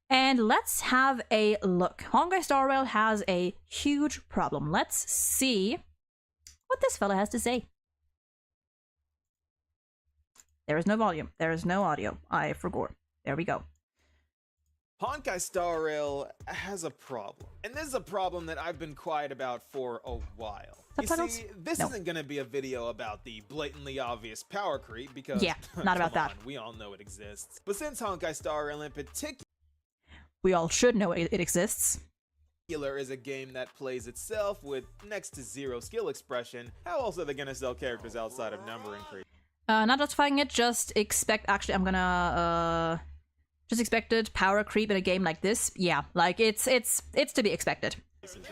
And let's have a look. Honkai Star Rail has a huge problem. Let's see what this fella has to say. There is no volume. There is no audio. I forgot. There we go. Honkai Star Rail has a problem. And this is a problem that I've been quiet about for a while. Subtitles? You see, this isn't going to be a video about the blatantly obvious power creep, because yeah, not about that. We all know it exists. But since Honkai Star Rail in particular, we all should know it exists, is a game that plays itself with next to zero skill expression, how else are they gonna sell characters outside of number increase? Not justifying it, just expect, actually I'm gonna just expected power creep in a game like this. Yeah, like it's to be expected.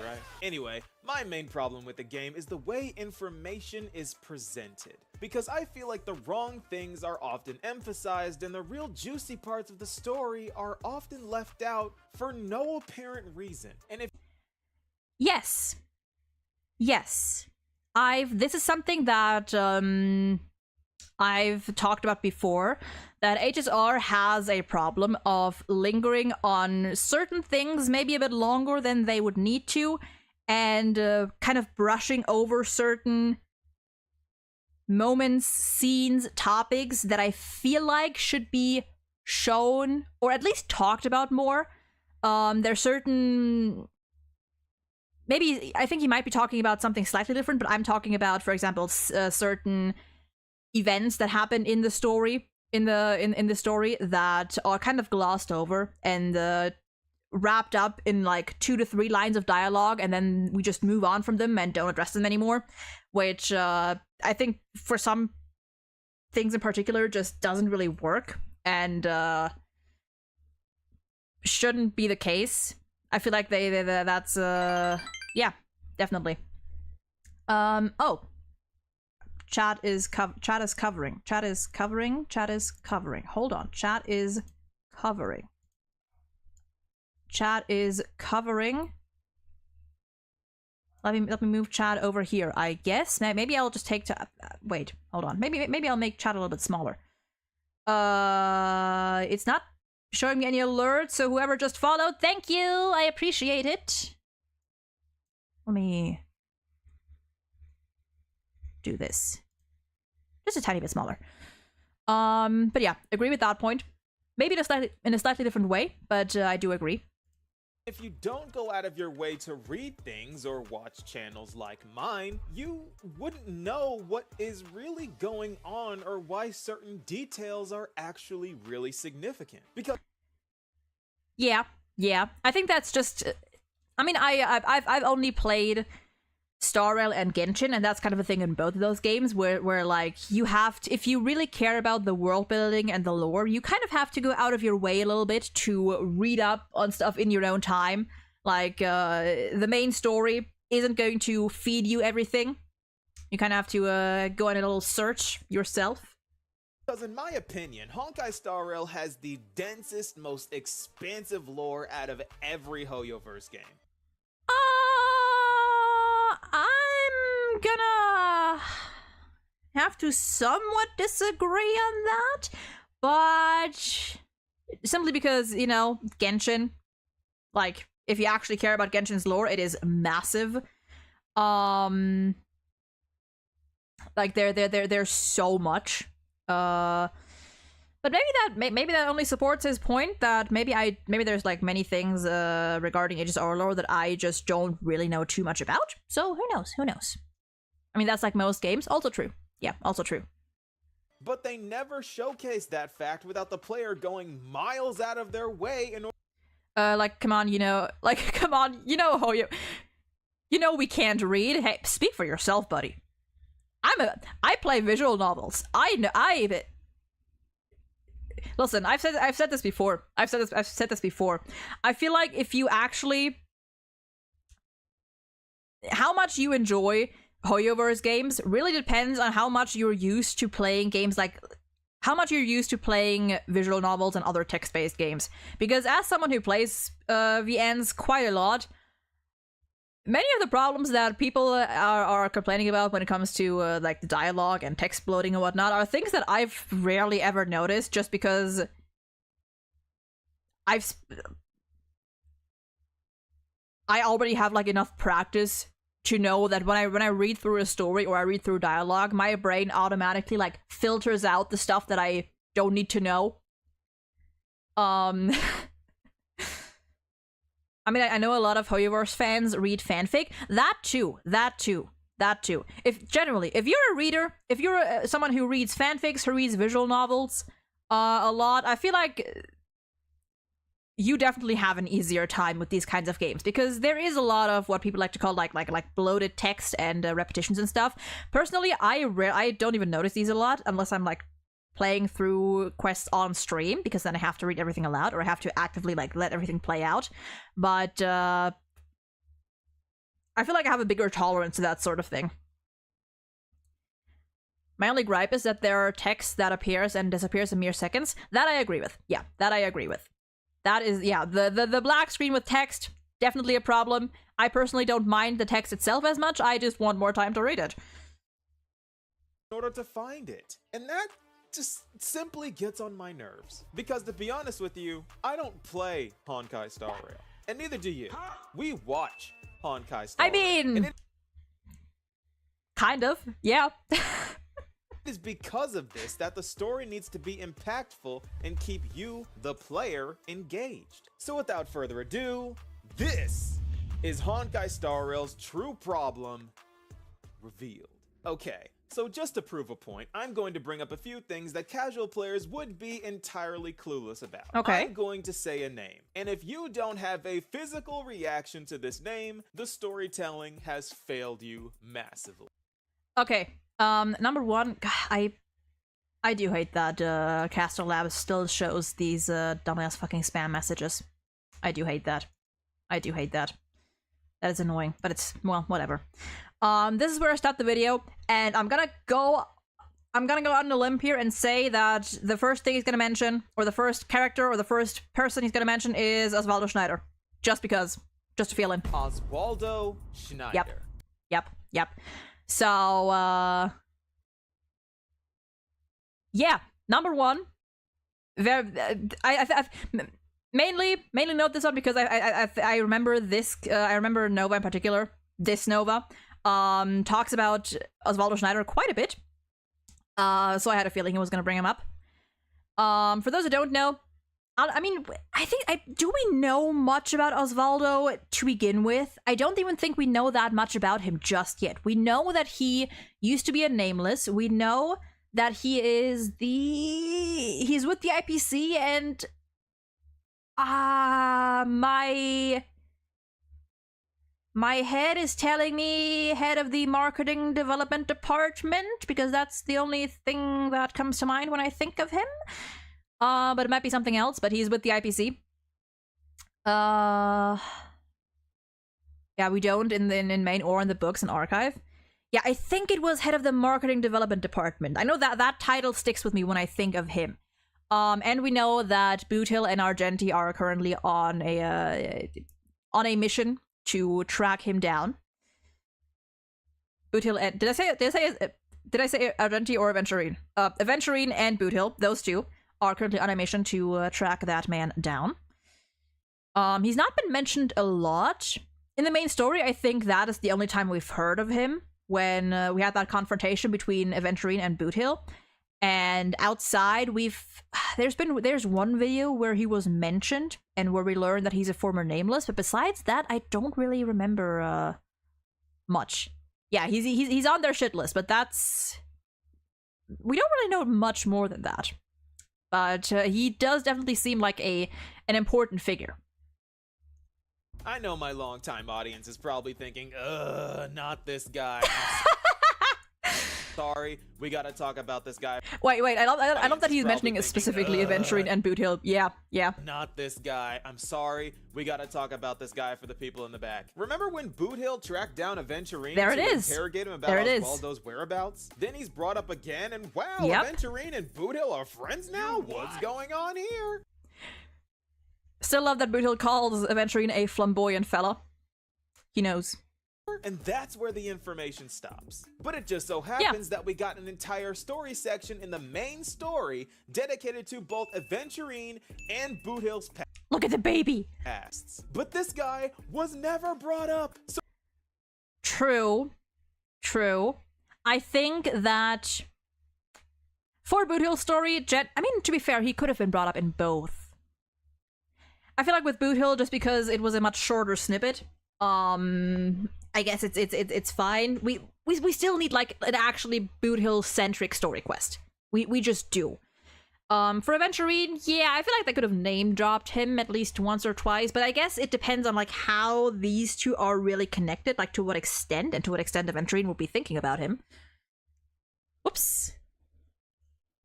Right? Anyway, my main problem with the game is the way information is presented. Because I feel like the wrong things are often emphasized and the real juicy parts of the story are often left out for no apparent reason. And if... Yes. yes, this is something that I've talked about before, that HSR has a problem of lingering on certain things maybe a bit longer than they would need to, and kind of brushing over certain moments, scenes, topics that I feel like should be shown or at least talked about more. There's certain... Maybe, I think he might be talking about something slightly different, but I'm talking about, for example, certain events that happen in the story, in the story, that are kind of glossed over and wrapped up in like 2 to 3 lines of dialogue, and then we just move on from them and don't address them anymore, which I think for some things in particular just doesn't really work and shouldn't be the case. I feel like that's yeah, definitely. Oh, chat is covering. Hold on, chat is covering. Chat is covering. Let me move chat over here. I guess maybe I'll just take wait, hold on. Maybe I'll make chat a little bit smaller. It's not showing me any alerts, so whoever just followed, thank you. I appreciate it. Let me do this. Just a tiny bit smaller. But yeah, agree with that point. Maybe in a slightly different way, but I do agree. If you don't go out of your way to read things or watch channels like mine, you wouldn't know what is really going on or why certain details are actually really significant. Because yeah, I think that's just. I mean, I've only played Star Rail and Genshin, and that's kind of a thing in both of those games where like you have to, if you really care about the world building and the lore, you kind of have to go out of your way a little bit to read up on stuff in your own time. Like the main story isn't going to feed you everything. You kind of have to go on a little search yourself. Because in my opinion, Honkai Star Rail has the densest, most expansive lore out of every Hoyoverse game. I'm gonna have to somewhat disagree on that, but simply because, you know, Genshin, like, if you actually care about Genshin's lore, it is massive. Like, there's so much. But maybe that only supports his point that maybe there's like many things regarding HSR lore that I just don't really know too much about. So who knows? I mean, that's like most games. Also true. Yeah, also true. But they never showcase that fact without the player going miles out of their way in order. Like, come on, you know, Hoyo, you know we can't read. Hey, speak for yourself, buddy. I play visual novels. Listen, I've said this before. I've said this before. I feel like if you actually, how much you enjoy Hoyoverse games really depends on how much you're used to playing games, like how much you're used to playing visual novels and other text-based games. Because as someone who plays VNs quite a lot, many of the problems that people are complaining about when it comes to like the dialogue and text bloating and whatnot are things that I've rarely ever noticed, just because I already have like enough practice to know that when I read through a story or I read through dialogue, my brain automatically like filters out the stuff that I don't need to know. I mean, I know a lot of Hoyoverse fans read fanfic. That too. If you're a reader, if you're someone who reads fanfics, who reads visual novels a lot, I feel like you definitely have an easier time with these kinds of games, because there is a lot of what people like to call like bloated text and repetitions and stuff. Personally, I don't even notice these a lot unless I'm like playing through quests on stream, because then I have to read everything aloud or I have to actively like let everything play out. But I feel like I have a bigger tolerance to that sort of thing. My only gripe is that there are text that appears and disappears in mere seconds. That I agree with. Yeah, that I agree with. That is, yeah, the black screen with text, definitely a problem. I personally don't mind the text itself as much, I just want more time to read it. In order to find it. And that just simply gets on my nerves. Because to be honest with you, I don't play Honkai Star Rail. And neither do you. We watch Honkai Star Rail. I mean... kind of, yeah. It is because of this that the story needs to be impactful and keep you, the player, engaged. So without further ado, this is Honkai Star Rail's true problem revealed. Okay, so just to prove a point, I'm going to bring up a few things that casual players would be entirely clueless about. Okay. I'm going to say a name, and if you don't have a physical reaction to this name, the storytelling has failed you massively. Okay, number one, God, I do hate that Caster Labs still shows these dumbass fucking spam messages. I do hate that. I do hate that. That is annoying, but it's, well, whatever. This is where I stop the video, and I'm gonna go out on a limb here and say that the first thing he's gonna mention, or the first character, or the first person he's gonna mention is Osvaldo Schneider. Just because. Just a feeling. Osvaldo Schneider. Yep. So, yeah, number one. I mainly note this one because I remember this. I remember Nova in particular. This Nova talks about Osvaldo Schneider quite a bit. So I had a feeling he was gonna bring him up. For those who don't know, I mean, do we know much about Osvaldo to begin with? I don't even think we know that much about him just yet. We know that he used to be a nameless. We know that he's with the IPC, and my head is telling me head of the marketing development department, because that's the only thing that comes to mind when I think of him. But it might be something else, but he's with the IPC. Yeah, we don't in main or in the books and archive. Yeah, I think it was head of the marketing development department. I know that title sticks with me when I think of him. And we know that Boothill and Argenti are currently on a mission to track him down. Boothill and did I say Argenti or Aventurine? Aventurine and Boothill, those two, are currently on a mission to track that man down. He's not been mentioned a lot in the main story. I think that is the only time we've heard of him, when we had that confrontation between Aventurine and Boothill. And outside, there's one video where he was mentioned and where we learned that he's a former nameless. But besides that, I don't really remember much. Yeah, he's on their shit list, but we don't really know much more than that. But he does definitely seem like an important figure. I know my longtime audience is probably thinking, not this guy. Sorry, we gotta talk about this guy. Wait, I love that he's mentioning specifically Aventurine and Boothill. Yeah. Not this guy. I'm sorry, we gotta talk about this guy for the people in the back. Remember when Boothill tracked down Aventurine to interrogate him about Osvaldo's whereabouts? Then he's brought up again, and wow, Aventurine and Boothill are friends now? What's going on here? Still love that Boothill calls Aventurine a flamboyant fella. He knows. And that's where the information stops. But it just so happens that we got an entire story section in the main story dedicated to both Aventurine and Boothill's past. Look at the baby! But this guy was never brought up. So True. I think that for Boothill's story, I mean, to be fair, he could have been brought up in both. I feel like with Boothill, just because it was a much shorter snippet, I guess it's fine. We still need like an actually Boothill centric story quest. We just do. For Aventurine, yeah, I feel like they could have name dropped him at least once or twice, but I guess it depends on like how these two are really connected, like to what extent, and to what extent Aventurine would be thinking about him. Whoops.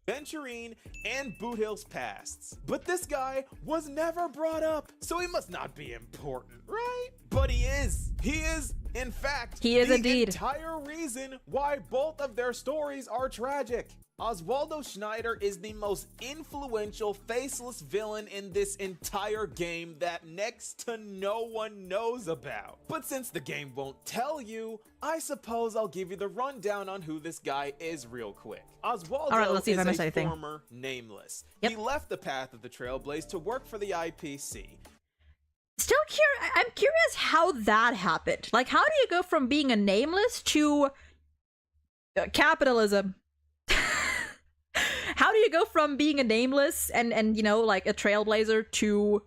Aventurine and Boothill's pasts. But this guy was never brought up, so he must not be important, right? But he is. He is, in fact, he is the indeed entire reason why both of their stories are tragic. Oswaldo Schneider is the most influential faceless villain in this entire game that next to no one knows about. But since the game won't tell you, I suppose I'll give you the rundown on who this guy is real quick. Oswaldo let's see if I is missed a anything. former Nameless. Yep. He left the path of the Trailblaze to work for the IPC. Still I'm curious how that happened. Like, how do you go from being a Nameless to capitalism? How do you go from being a Nameless and you know, like a Trailblazer to,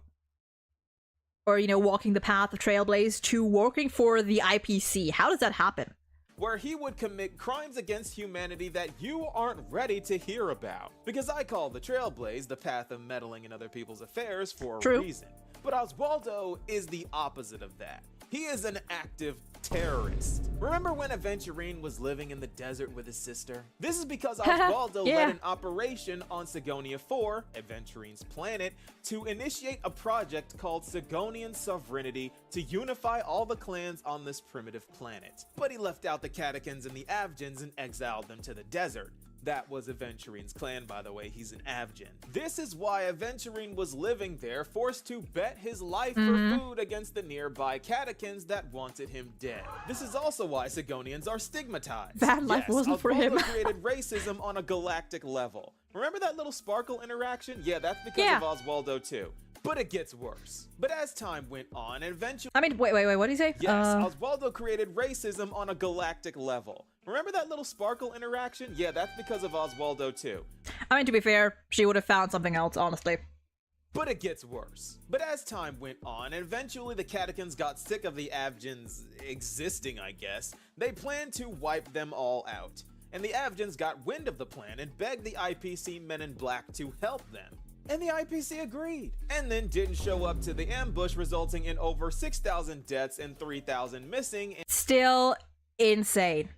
or you know, walking the path of Trailblaze to working for the IPC? How does that happen? Where he would commit crimes against humanity that you aren't ready to hear about. Because I call the Trailblaze the path of meddling in other people's affairs for a True. reason. But Oswaldo is the opposite of that. He is an active terrorist. Remember when Aventurine was living in the desert with his sister? This is because Oswaldo Yeah. led an operation on Sigonia 4, Aventurine's planet, to initiate a project called Sigonian Sovereignty to unify all the clans on this primitive planet. But he left out the Catechins and the Avgens and exiled them to the desert. That was Aventurine's clan, by the way. He's an Avgen. This is why Aventurine was living there, forced to bet his life for food against the nearby Catechins that wanted him dead. This is also why Sigonians are stigmatized. That life wasn't for him. Osvaldo created racism on a galactic level. Remember that little sparkle interaction? Yeah, that's because Yeah. of Oswaldo too. But it gets worse. But as time went on, eventually... I mean, wait, what did he say? Yes, Oswaldo created racism on a galactic level. Remember that little sparkle interaction? Yeah, that's because of Oswaldo too. I mean, to be fair, she would have found something else, honestly. But it gets worse. But as time went on, and eventually the Catechins got sick of the Avgens existing, I guess, they planned to wipe them all out. And the Avgens got wind of the plan and begged the IPC Men in Black to help them. And the IPC agreed, and then didn't show up to the ambush, resulting in over 6,000 deaths and 3,000 missing. Still insane.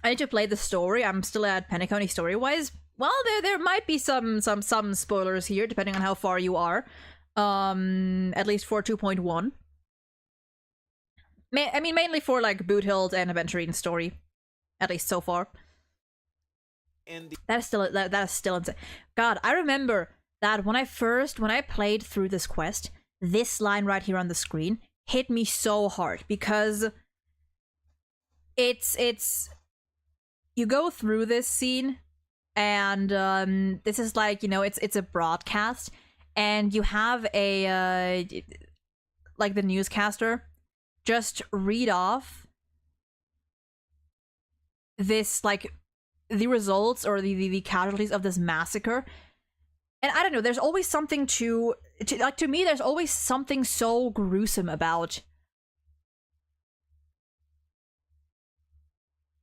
I need to play the story. I'm still at Penacony story-wise. Well, there might be some spoilers here, depending on how far you are. At least for 2.1. I mean, mainly for like Boot Hills and Aventurine story, at least so far. That is still insane. God, I remember that when I played through this quest, this line right here on the screen hit me so hard because it's you go through this scene and this is like, you know, it's a broadcast and you have a like the newscaster just read off this like the results or the casualties of this massacre. And I don't know, there's always something to me, there's always something so gruesome about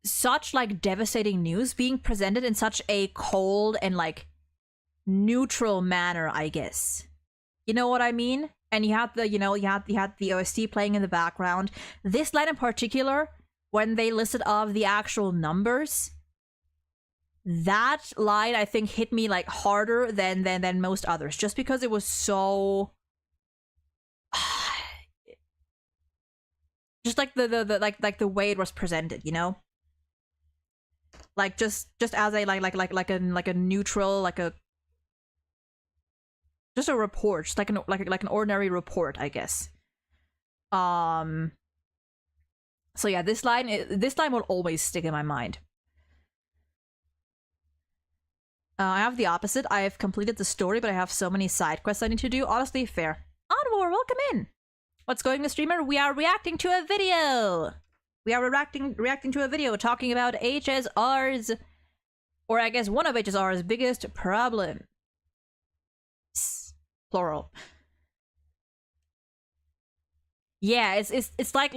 such like devastating news being presented in such a cold and like neutral manner, I guess. You know what I mean? And you had the, you know, you had the OST playing in the background. This line in particular, when they listed off the actual numbers, that line I think hit me like harder than most others, just because it was so just like the way it was presented, you know, like just as a like a neutral, like a just a report, just like an ordinary report, I guess. So yeah, this line will always stick in my mind. I have the opposite. I have completed the story, but I have so many side quests I need to do. Honestly, fair. Onward, welcome in. What's going on, streamer? We are reacting to a video. We are reacting to a video talking about HSR's, or I guess one of HSR's biggest problems. Plural. Yeah, it's like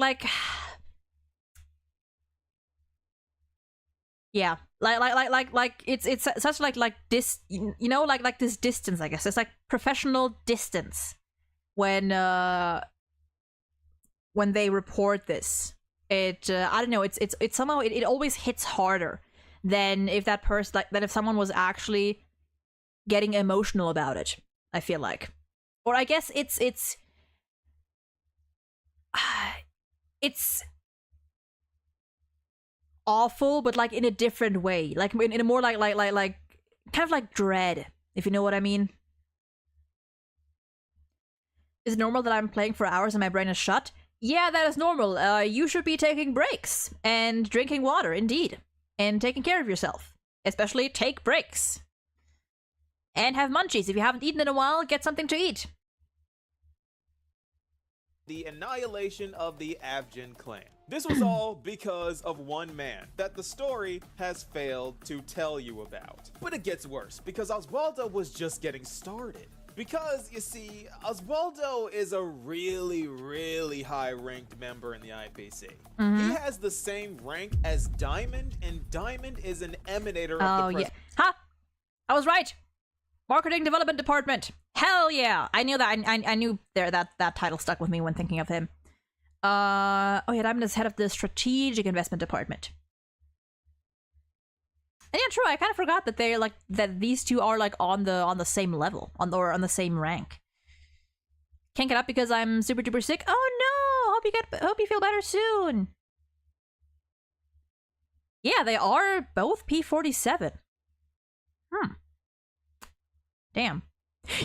yeah, like it's such like this, you know, like this distance, I guess. It's like professional distance when they report this. It I don't know, it's somehow it always hits harder than if that person, like, than if someone was actually getting emotional about it, I feel like. Or I guess it's awful, but like in a different way, like in a more like kind of like dread, if you know what I mean. Is it normal that I'm playing for hours and my brain is shut? Yeah, that is normal. You should be taking breaks and drinking water, indeed, and taking care of yourself. Especially take breaks. And have munchies. If you haven't eaten in a while, get something to eat. The annihilation of the Avgin clan. This was all because of one man that the story has failed to tell you about. But it gets worse, because Oswaldo was just getting started. Because, you see, Oswaldo is a really, really high-ranked member in the IPC. He has the same rank as Diamond, and Diamond is an emanator of the press. Ha! I was right! Marketing Development Department! Hell yeah! I knew that. I knew that title stuck with me when thinking of him. Oh yeah, Diamond is head of the Strategic Investment Department. And yeah, true. I kind of forgot that they're like that. These two are like on the same level, on the same rank. Can't get up because I'm super duper sick. Oh no! Hope you feel better soon. Yeah, they are both P47. Damn.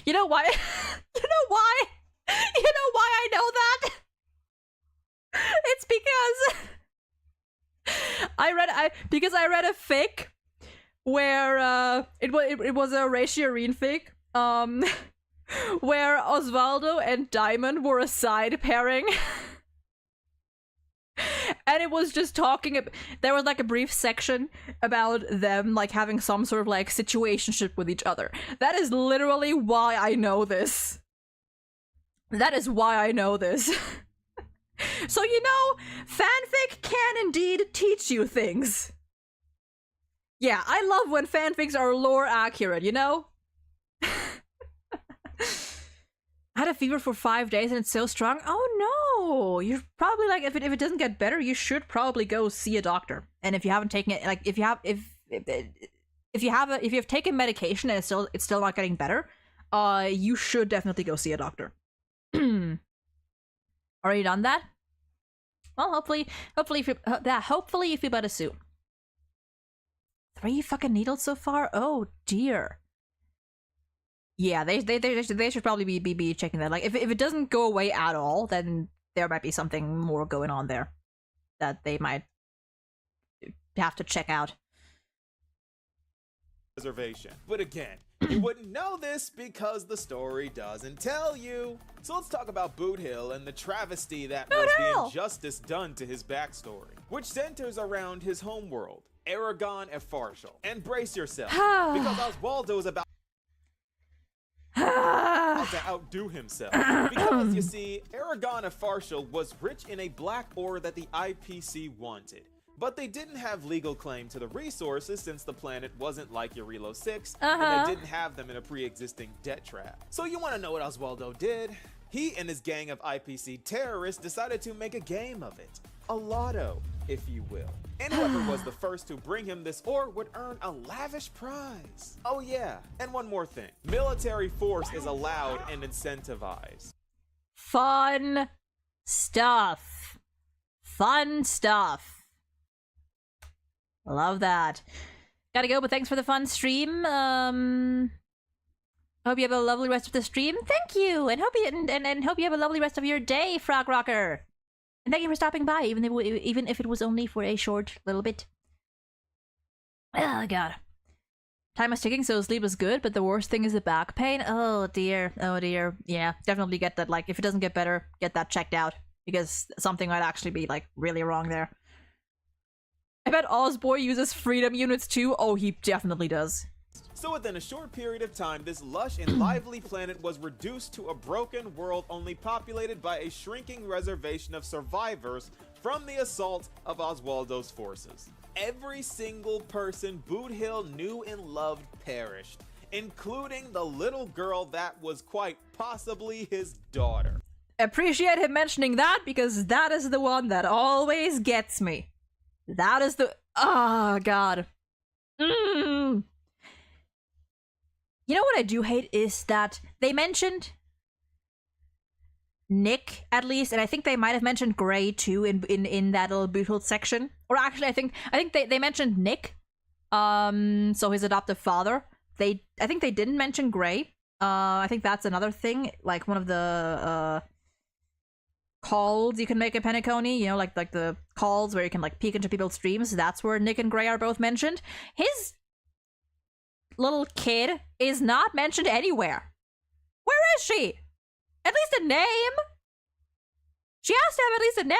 You know why? You know why? You know why I know that? It's because I read a fic where it was a Ratio-Reen fic where Osvaldo and Diamond were a side pairing. And it was just there was like a brief section about them like having some sort of like situationship with each other. That is literally why I know this. That is why I know this. So, you know, fanfic can indeed teach you things. Yeah, I love when fanfics are lore accurate, you know? I had a fever for 5 days and it's so strong. Oh no! You're probably like, if it doesn't get better, you should probably go see a doctor. And if you haven't taken it, like if you have taken medication and it's still not getting better, you should definitely go see a doctor. Already done that? Well, hopefully you feel better soon. 3 fucking needles so far? Oh dear. Yeah, they should probably be checking that. Like, if it doesn't go away at all, then there might be something more going on there that they might have to check out. Reservation. But again, you wouldn't know this because the story doesn't tell you. So let's talk about Boot Hill and the travesty that was the injustice done to his backstory, which centers around his homeworld, Aragon and Farshal. And brace yourself, because Oswaldo is about to outdo himself. Because, you see, Aragon of Farshal was rich in a black ore that the IPC wanted. But they didn't have legal claim to the resources since the planet wasn't like Eurilo 6, and they didn't have them in a pre-existing debt trap. So you want to know what Oswaldo did? He and his gang of IPC terrorists decided to make a game of it. A lotto, if you will. And whoever was the first to bring him this ore would earn a lavish prize. Oh yeah, and one more thing. Military force is allowed and incentivized. Fun stuff. Fun stuff. Love that. Gotta go, but thanks for the fun stream. Hope you have a lovely rest of the stream. Thank you, and hope you have a lovely rest of your day, Frog Rocker. And thank you for stopping by, even if it was only for a short little bit. Oh god. Time is ticking, so sleep is good, but the worst thing is the back pain. Oh dear. Oh dear. Yeah, definitely get that. Like, if it doesn't get better, get that checked out, because something might actually be like really wrong there. I bet Osboy uses freedom units too. Oh, he definitely does. So within a short period of time, this lush and lively planet was reduced to a broken world only populated by a shrinking reservation of survivors from the assault of Oswaldo's forces. Every single person Boot Hill knew and loved perished, including the little girl that was quite possibly his daughter. Appreciate him mentioning that, because that is the one that always gets me. That is the... Oh, God. You know what I do hate is that they mentioned Nick, at least, and I think they might have mentioned Gray too in that little Boothill section. Or actually, I think they mentioned Nick, so his adoptive father. I think they didn't mention Gray. I think that's another thing, like one of the calls you can make at Penacony, you know, like the calls where you can like peek into people's streams. That's where Nick and Gray are both mentioned. His little kid is not mentioned anywhere. Where is she? At least a name. She has to have at least a name.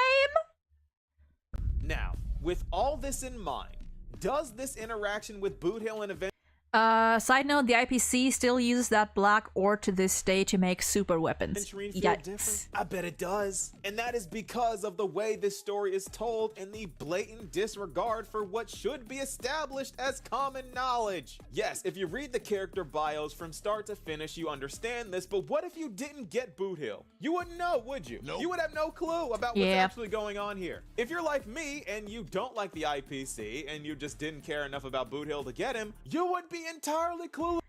Now, with all this in mind, does this interaction with Boothill and event Side note, the IPC still uses that black ore to this day to make super weapons. feel different? I bet it does. And that is because of the way this story is told and the blatant disregard for what should be established as common knowledge. Yes, if you read the character bios from start to finish, you understand this, but what if you didn't get Boothill? You wouldn't know, would you? Nope. You would have no clue about what's actually going on here. If you're like me and you don't like the IPC and you just didn't care enough about Boothill to get him, you would be entirely clueless.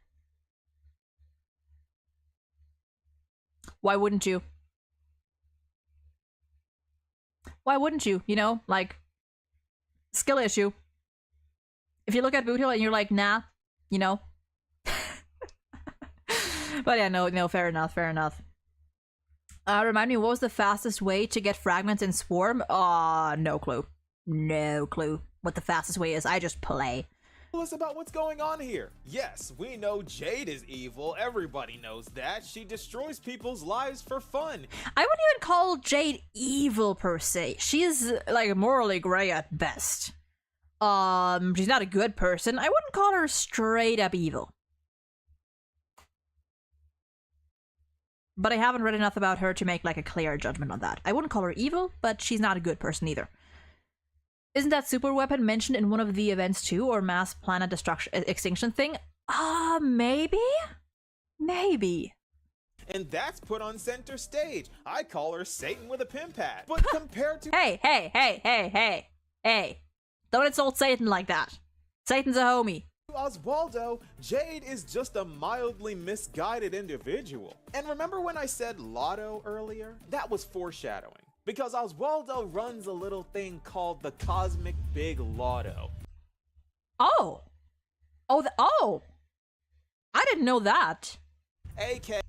Why wouldn't you? Why wouldn't you? You know, like, skill issue. If you look at Boothill and you're like, nah, you know. But yeah, no, fair enough, fair enough. Remind me, what was the fastest way to get fragments in Swarm? No clue. No clue what the fastest way is. I just play. About what's going on here. Yes, we know Jade is evil. Everybody knows that. She destroys people's lives for fun. I wouldn't even call Jade evil per se. She's like morally gray at best. She's not a good person. I wouldn't call her straight up evil. But I haven't read enough about her to make like a clear judgment on that. I wouldn't call her evil, but she's not a good person either. Isn't that super weapon mentioned in one of the events too, or mass planet destruction extinction thing? Maybe? Maybe. And that's put on center stage. I call her Satan with a pimp hat. But compared to— Hey. Don't insult Satan like that. Satan's a homie. Oswaldo, Jade is just a mildly misguided individual. And remember when I said Lotto earlier? That was foreshadowing. Because Oswaldo runs a little thing called the Cosmic Big Lotto. Oh, I didn't know that. A.K.A.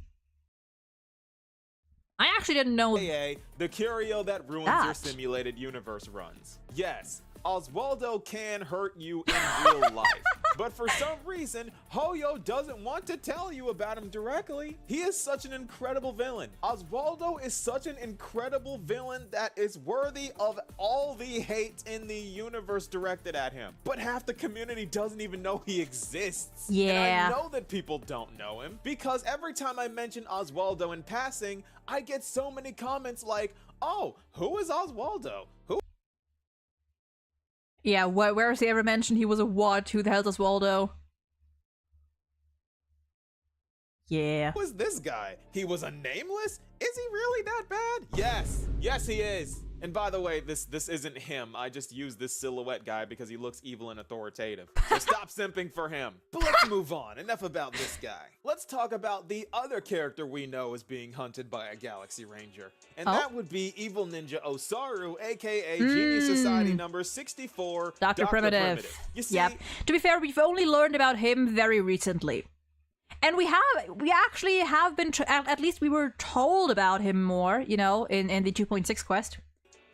I actually didn't know the curio that ruins your simulated universe runs. Yes, Oswaldo can hurt you in real life. But for some reason, Hoyo doesn't want to tell you about him directly. He is such an incredible villain. Oswaldo is such an incredible villain that is worthy of all the hate in the universe directed at him. But half the community doesn't even know he exists. Yeah. And I know that people don't know him because every time I mention Oswaldo in passing, I get so many comments like, oh, who is Oswaldo? Who? Yeah, where has he ever mentioned he was a what? Who the hell's Oswaldo? Yeah. Who is this guy? He was a nameless? Is he really that bad? Yes he is. And by the way, this isn't him. I just used this silhouette guy because he looks evil and authoritative. So stop simping for him. But let's move on. Enough about this guy. Let's talk about the other character we know is being hunted by a Galaxy Ranger. And that would be Evil Ninja Osaru, aka Genius Society number 64, Dr. Primitive. You see, yep. To be fair, we've only learned about him very recently. And we actually have been, at least we were told about him more, you know, in the 2.6 quest.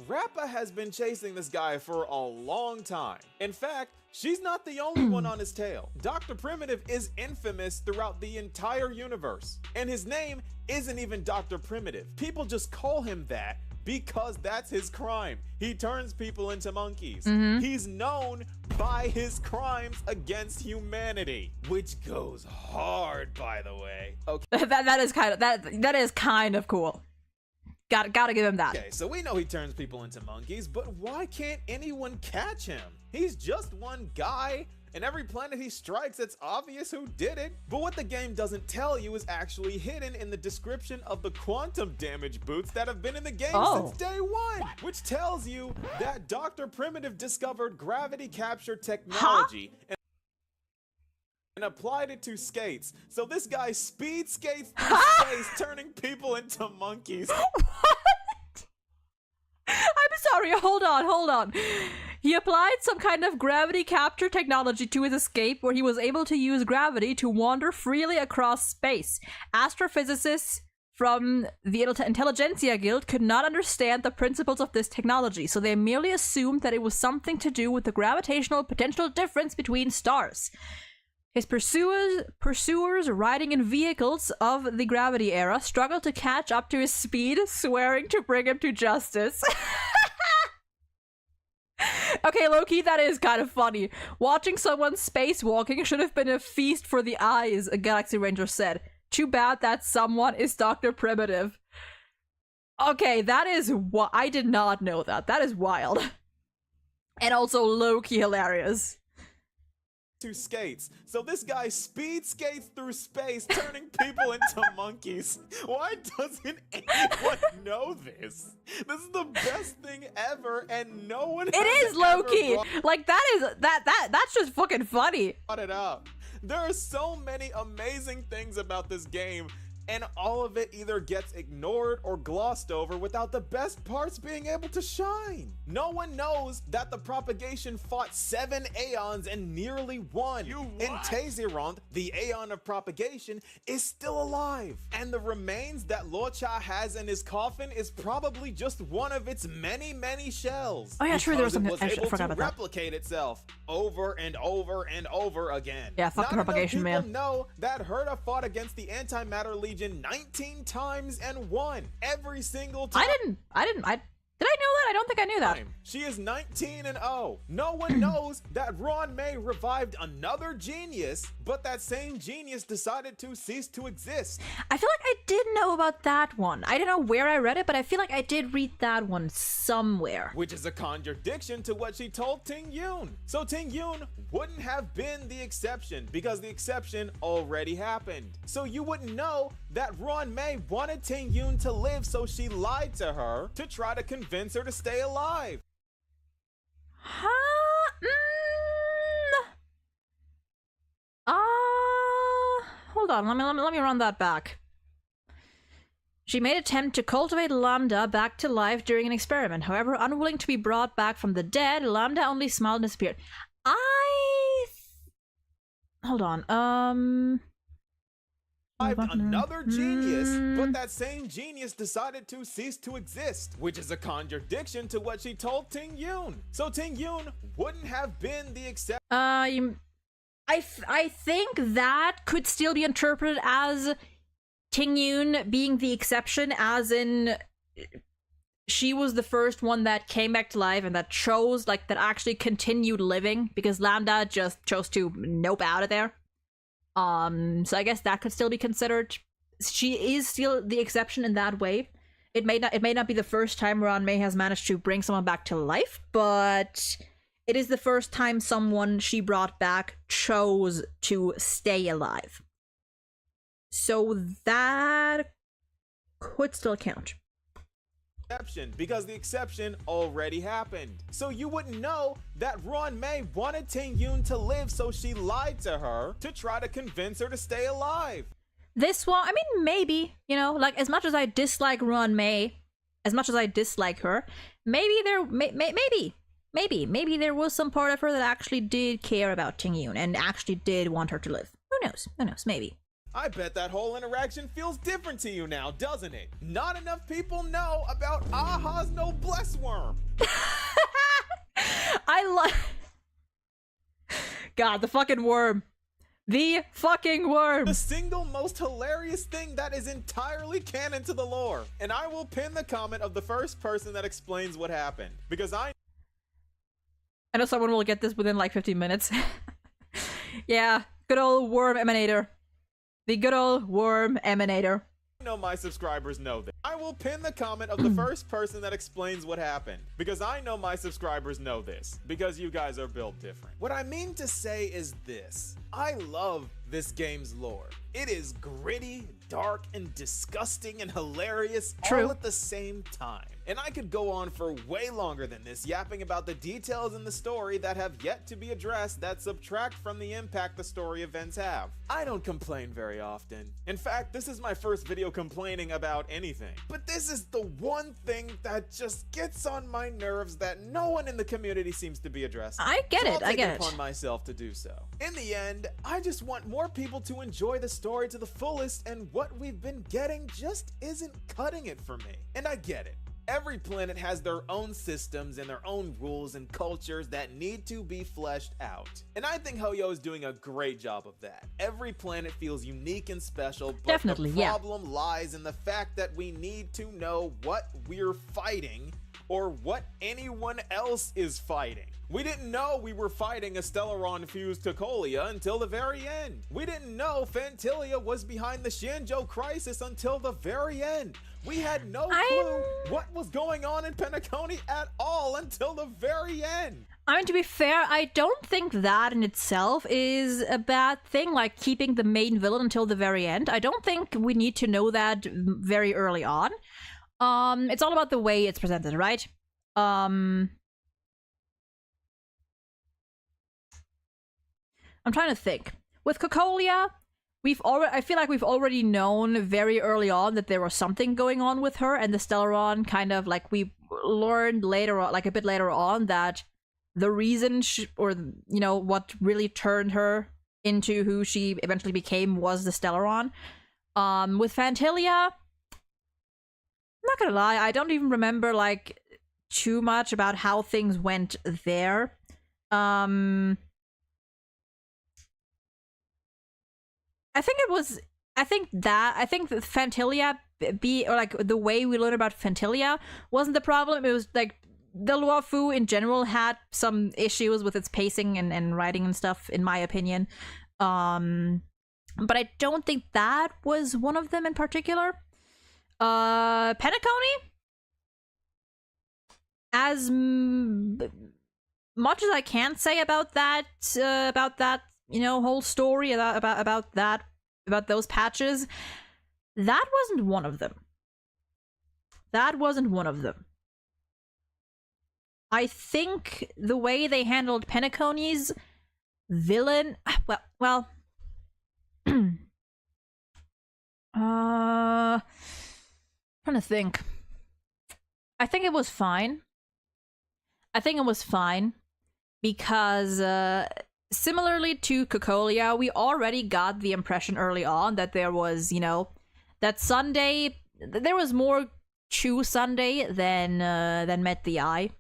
Rappa has been chasing this guy for a long time. In fact, she's not the only one on his tail. Dr. Primitive is infamous throughout the entire universe. And his name isn't even Dr. Primitive. People just call him that because that's his crime. He turns people into monkeys. He's known by his crimes against humanity, which goes hard, by the way. Okay. that is kind of cool. Gotta give him that. Okay, so we know he turns people into monkeys, but why can't anyone catch him? He's just one guy, and every planet he strikes, it's obvious who did it. But what the game doesn't tell you is actually hidden in the description of the quantum damage boots that have been in the game since day one, which tells you that Dr. Primitive discovered gravity capture technology. and applied it to skates. So this guy speed skates through space, turning people into monkeys. What? I'm sorry, hold on. He applied some kind of gravity capture technology to his escape where he was able to use gravity to wander freely across space. Astrophysicists from the Intelligentsia Guild could not understand the principles of this technology, so they merely assumed that it was something to do with the gravitational potential difference between stars. His pursuers riding in vehicles of the gravity era struggled to catch up to his speed, swearing to bring him to justice. Okay, low-key, that is kind of funny. Watching someone spacewalking should have been a feast for the eyes, a Galaxy Ranger said. Too bad that someone is Dr. Primitive. Okay, that is I did not know that. That is wild. And also low-key hilarious. To skates. So this guy speed skates through space, turning people into monkeys. Why doesn't anyone know this? This is the best thing ever, and no one It is low-key. Like, that's just fucking funny. Brought it up. There are so many amazing things about this game, and all of it either gets ignored or glossed over without the best parts being able to shine. No one knows that the propagation fought 7 aeons and nearly won. And Tazirond, the aeon of propagation, is still alive. And the remains that Locha has in his coffin is probably just one of its many, many shells. Oh yeah, true, there was something, able I forgot to about that. replicate itself over and over and over again. Yeah, fuck the propagation, man. Not enough people know that Herta fought against the Antimatter Legion 19 times and won every single time. Did I know that? I don't think I knew that. She is 19-0. No one knows that Ron May revived another genius, but that same genius decided to cease to exist. I feel like I did know about that one. I don't know where I read it, but I feel like I did read that one somewhere. Which is a contradiction to what she told Ting Yun. So Ting Yun wouldn't have been the exception because the exception already happened. So you wouldn't know that Ron May wanted Ting Yun to live, so she lied to her to try to convince her to stay alive. Huh? Hold on, let me run that back. She made an attempt to cultivate Lambda back to life during an experiment. However, unwilling to be brought back from the dead, Lambda only smiled and disappeared. Hold on, another genius, but that same genius decided to cease to exist, which is a contradiction to what she told Ting Yun. So Ting Yun wouldn't have been the exception. I think that could still be interpreted as Ting Yun being the exception, as in she was the first one that came back to life and that that actually continued living, because Lambda just chose to nope out of there. So I guess that could still be considered. She is still the exception in that way. It may not be the first time Ron May has managed to bring someone back to life, but it is the first time someone she brought back chose to stay alive. So that could still count. Because the exception already happened. So you wouldn't know that Ron May wanted Ting Yun to live, so she lied to her to try to convince her to stay alive. This one, I mean, maybe, you know, like, as much as I dislike Ron May, as much as I dislike her, maybe there was some part of her that actually did care about Ting Yun and actually did want her to live. Who knows, maybe. I bet that whole interaction feels different to you now, doesn't it? Not enough people know about Aha's noblesse worm. God, the fucking worm. The fucking worm. The single most hilarious thing that is entirely canon to the lore. And I will pin the comment of the first person that explains what happened, because I know someone will get this within like 15 minutes. Yeah, good old worm emanator. The good old worm emanator. I know my subscribers know this. I will pin the comment of the first person that explains what happened, because I know my subscribers know this, because you guys are built different. What I mean to say is this: I love this game's lore. It is gritty, dark, and disgusting and hilarious all at the same time. And I could go on for way longer than this, yapping about the details in the story that have yet to be addressed that subtract from the impact the story events have. I don't complain very often. In fact, this is my first video complaining about anything. But this is the one thing that just gets on my nerves that no one in the community seems to be addressing. I get it, I'll I take get it it. upon myself to do so. In the end, I just want more people to enjoy the story to the fullest, and what we've been getting just isn't cutting it for me. And I get it. Every planet has their own systems and their own rules and cultures that need to be fleshed out. And I think Hoyo is doing a great job of that. Every planet feels unique and special, but Definitely, the yeah. problem lies in the fact that we need to know what we're fighting or what anyone else is fighting. We didn't know we were fighting a Stellaron-fused Cocolia until the very end. We didn't know Phantilia was behind the Shinjo crisis until the very end. We had no clue what was going on in Penacony at all until the very end. I mean, to be fair, I don't think that in itself is a bad thing, like keeping the main villain until the very end. I don't think we need to know that very early on. It's all about the way it's presented, right? I'm trying to think. With Cocolia, I feel like we've already known very early on that there was something going on with her, and the Stellaron kind of like we learned later on, like a bit later on, that the reason what really turned her into who she eventually became was the Stellaron. With Phantilia, I'm not gonna lie, I don't even remember like too much about how things went there. I think that Phantilia the way we learned about Phantilia wasn't the problem. It was like the Luofu in general had some issues with its pacing and writing and stuff, in my opinion. But I don't think that was one of them in particular. Penacony, as much as I can say about that whole story about those patches, that wasn't one of them. I think the way they handled Penacony's villain, trying to think. I think it was fine. Because similarly to Cocolia, we already got the impression early on that there was, that Sunday, there was more to Sunday than met the eye,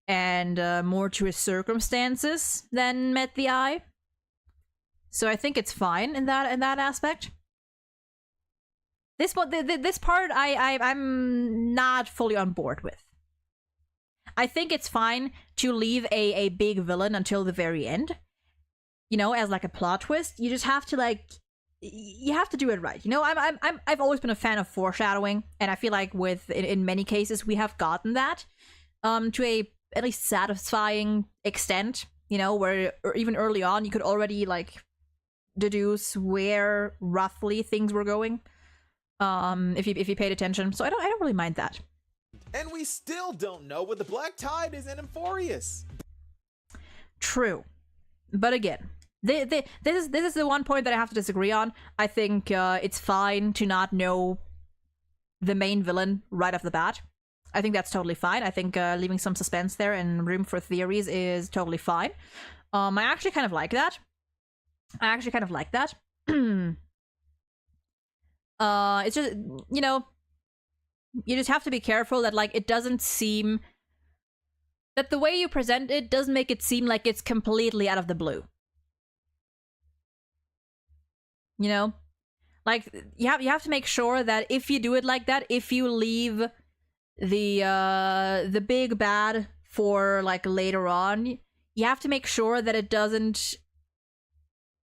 and more to his circumstances than met the eye. So I think it's fine in that aspect. This part I'm not fully on board with. I think it's fine to leave a big villain until the very end, as like a plot twist. You just have to you have to do it right. I've always been a fan of foreshadowing, and I feel like in many cases we have gotten that to a at least satisfying extent. Where even early on you could already deduce where roughly things were going, if you paid attention. So I don't really mind that. And we still don't know what the Black Tide is in Emphorius. True. But again, this is the one point that I have to disagree on. I think it's fine to not know the main villain right off the bat. I think that's totally fine. I think leaving some suspense there and room for theories is totally fine. I actually kind of like that. It's just, you just have to be careful that it doesn't seem that the way you present it doesn't make it seem like it's completely out of the blue. You have to make sure that if you do it like that, if you leave the big bad for later on, you have to make sure that it doesn't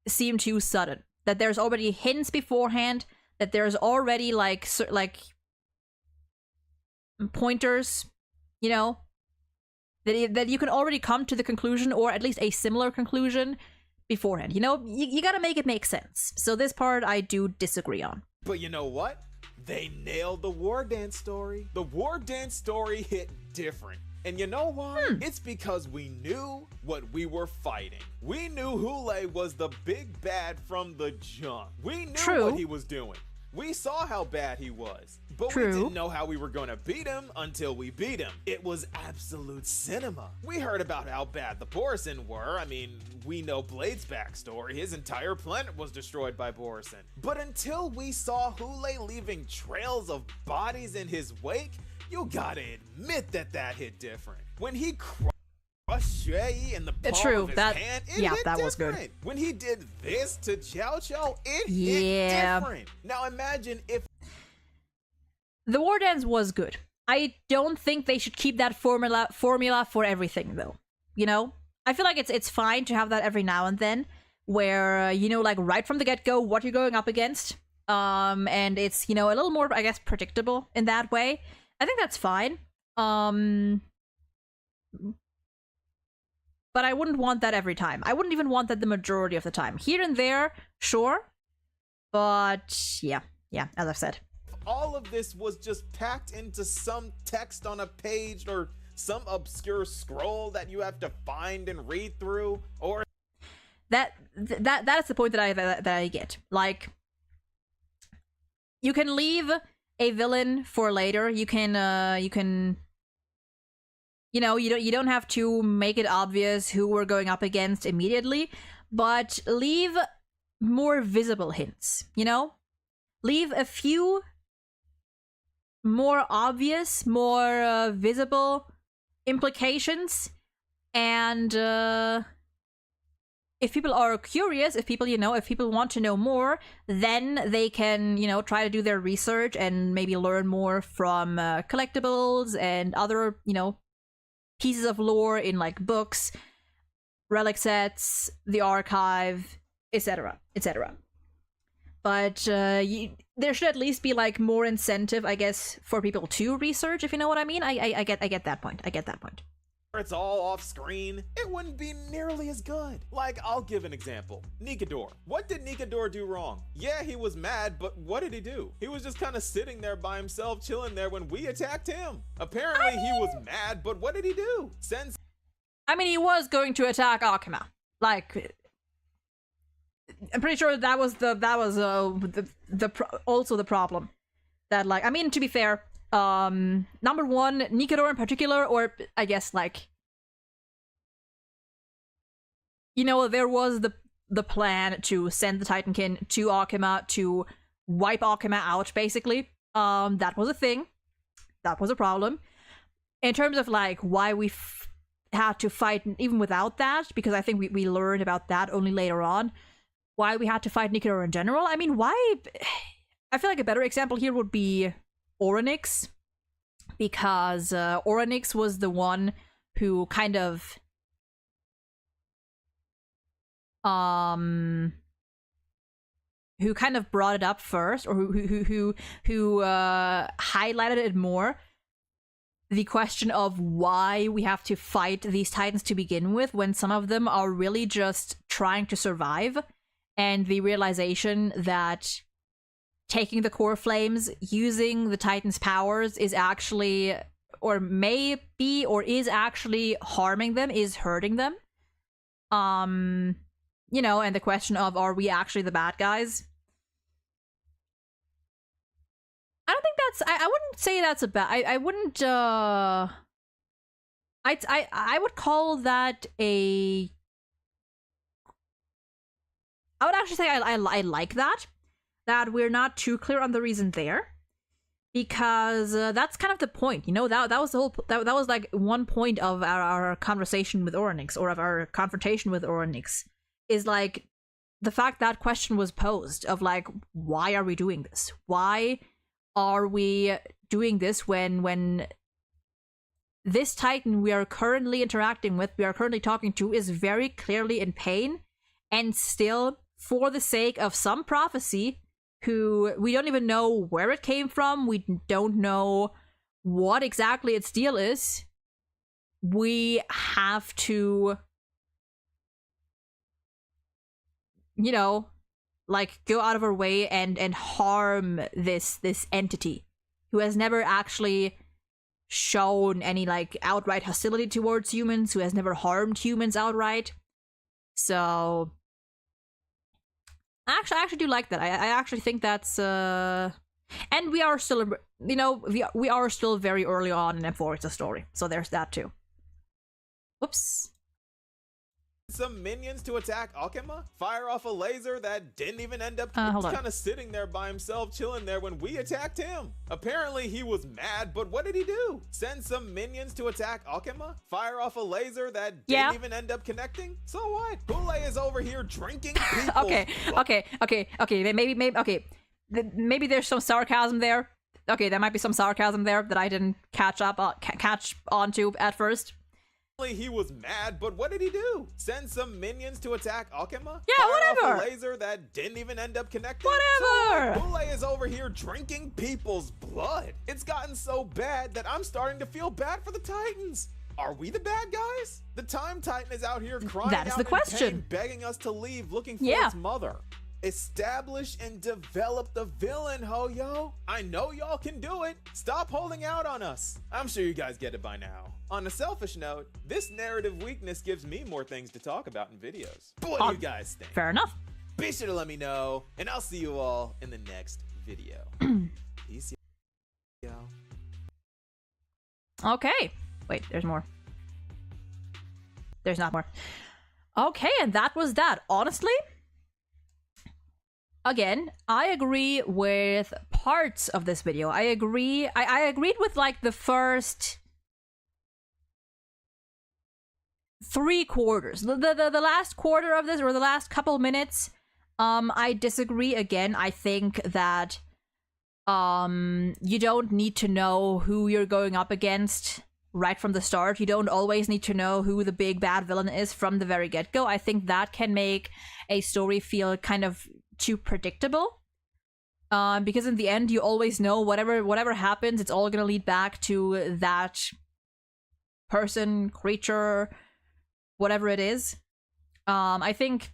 seem too sudden, that there's already hints beforehand, that there's already pointers, that you can already come to the conclusion, or at least a similar conclusion beforehand. You gotta make it make sense. So this part I do disagree on. But you know what? They nailed the war dance story. The war dance story hit different. And you know why? It's because we knew what we were fighting. We knew Hule was the big bad from the jump. We knew what he was doing. We saw how bad he was. But we didn't know how we were gonna beat him until we beat him. It was absolute cinema. We heard about how bad the Borison were. I mean, we know Blade's backstory. His entire planet was destroyed by Borison. But until we saw Hule leaving trails of bodies in his wake, you gotta admit that hit different. When he crushed Shui in the palm of his hand, it hit different. Was good. When he did this to Chow Chow, it hit different. Now imagine if the war dance was good. I don't think they should keep that formula for everything, though. You know, I feel like it's fine to have that every now and then, where you know, like right from the get-go, what you're going up against, and it's, you know, a little more, I guess, predictable in that way. I think that's fine. But I wouldn't want that every time. I wouldn't even want that the majority of the time. Here and there, sure. But yeah, as I've said. All of this was just packed into some text on a page or some obscure scroll that you have to find and read through, or that is the point that I get. Like, you can leave a villain for later. You can you know, you don't have to make it obvious who we're going up against immediately, but leave more visible hints, you know? Leave a few more obvious, more visible implications, and if people are curious, if people want to know more, then they can, you know, try to do their research and maybe learn more from collectibles and other, you know, pieces of lore in like books, relic sets, the archive, etc., etc. But there should at least be like more incentive, I guess, for people to research, if you know what I mean. I get that point. I get that point. It's all off screen, it wouldn't be nearly as good. Like, I'll give an example. Nikador. What did Nikador do wrong? Yeah, he was mad, but what did he do? He was just kind of sitting there by himself, chilling there when we attacked him. Apparently he was mad, but what did he do? I mean, he was going to attack Akuma. Like, I'm pretty sure that was also the problem. That, like, I mean, to be fair, number one, Nikador in particular, or I guess, like, you know, there was the plan to send the Titankin to Akuma to wipe Akuma out, basically. That was a thing. That was a problem. In terms of, like, why we had to fight even without that, because I think we learned about that only later on, why we had to fight Nikador in general. I mean, why? I feel like a better example here would be Oronix, because Oronix was the one who kind of brought it up first, or who highlighted it more, the question of why we have to fight these Titans to begin with, when some of them are really just trying to survive, and the realization that taking the core flames, using the Titan's powers is actually, or may be, or is actually harming them, is hurting them. You know, and the question of, are we actually the bad guys? I don't think that's, I wouldn't say that's a bad, I wouldn't, I would call that a, I would actually say I like that we're not too clear on the reason there, because that's kind of the point, you know. That was the whole, that was like one point of our conversation with Oronix, or of our confrontation with Oronix, is like the fact that question was posed of, like, why are we doing this? Why are we doing this when this Titan we are currently interacting with, we are currently talking to, is very clearly in pain, and still, for the sake of some prophecy, who we don't even know where it came from, we don't know what exactly its deal is, we have to, you know, like go out of her way and harm this entity who has never actually shown any like outright hostility towards humans, who has never harmed humans outright. So I actually do like that. I actually think that's and we are still, you know, we are still very early on in Emphoria's story, so there's that too. Whoops. Some minions to attack Akema, fire off a laser that didn't even end up hold on. kind of sitting there by himself, chilling there when we attacked him. Apparently he was mad, but what did he do? Send some minions to attack Akema, fire off a laser that didn't even end up connecting? So what? Pule is over here drinking people's okay. Maybe there's some sarcasm there. Okay, there might be some sarcasm there that I didn't catch onto at first. He was mad, but what did he do? Send some minions to attack Akema? Yeah, whatever. Off a laser that didn't even end up connecting? Whatever. So Pule is over here drinking people's blood. It's gotten so bad that I'm starting to feel bad for the Titans. Are we the bad guys? The Time Titan is out here crying that is out the in question. pain, begging us to leave, looking for its mother. Establish and develop the villain, ho-yo. I know y'all can do it. Stop holding out on us. I'm sure you guys get it by now. On a selfish note, this narrative weakness gives me more things to talk about in videos. But what do you guys think? Fair enough. Be sure to let me know, and I'll see you all in the next video. Peace, y'all. Okay. Wait, there's more. There's not more. Okay, and that was that. Honestly, again, I agree with parts of this video. I agreed with like the first 3/4. The last quarter of this, or the last couple minutes, I disagree again. I think that you don't need to know who you're going up against right from the start. You don't always need to know who the big bad villain is from the very get-go. I think that can make a story feel kind of too predictable. Because in the end, you always know whatever happens, it's all gonna lead back to that person, creature, whatever it is. I think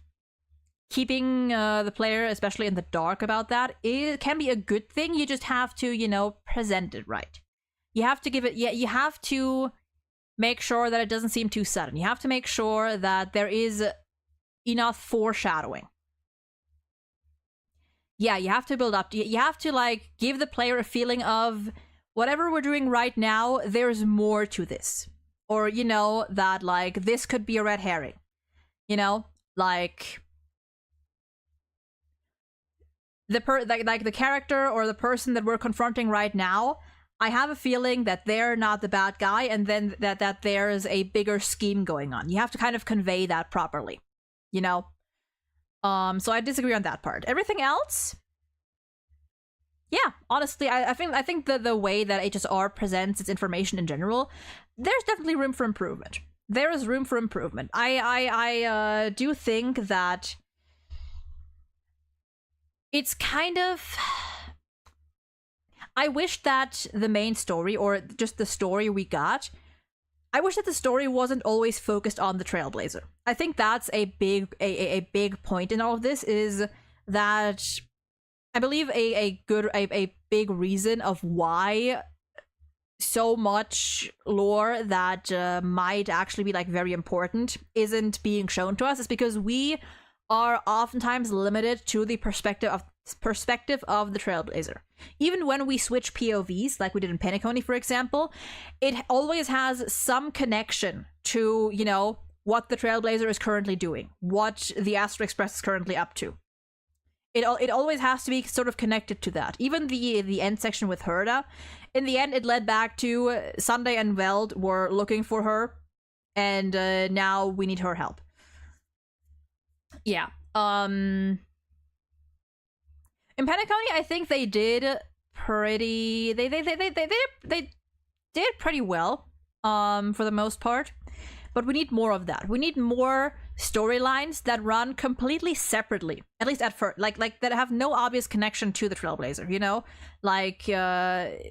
keeping the player, especially in the dark about that, it can be a good thing. You just have to, you know, present it right. You have to give it, you have to make sure that it doesn't seem too sudden. You have to make sure that there is enough foreshadowing. Yeah, you have to build up. You have to, like, give the player a feeling of whatever we're doing right now, there's more to this. Or, you know, that, like, this could be a red herring. You know? Like, the character or the person that we're confronting right now, I have a feeling that they're not the bad guy, and then that there's a bigger scheme going on. You have to kind of convey that properly. You know? So I disagree on that part. Everything else, yeah, honestly, I think the way that HSR presents its information in general, there's definitely room for improvement. There is room for improvement. I do think that it's kind of, I wish that the main story, or just the story we got, I wish that the story wasn't always focused on the Trailblazer. I think that's a big point in all of this, is that I believe a big reason of why so much lore that might actually be like very important isn't being shown to us is because we are oftentimes limited to the perspective of the Trailblazer. Even when we switch POVs, like we did in Penacony, for example, it always has some connection to, you know, what the Trailblazer is currently doing, what the Astro Express is currently up to. It always has to be sort of connected to that. Even the end section with Herda, in the end, it led back to Sunday and Veld were looking for her, and now we need her help. Yeah. In Penacony, I think they did pretty. They did pretty well. For the most part, but we need more of that. We need more storylines that run completely separately, at least at first, like that have no obvious connection to the Trailblazer. You know, like I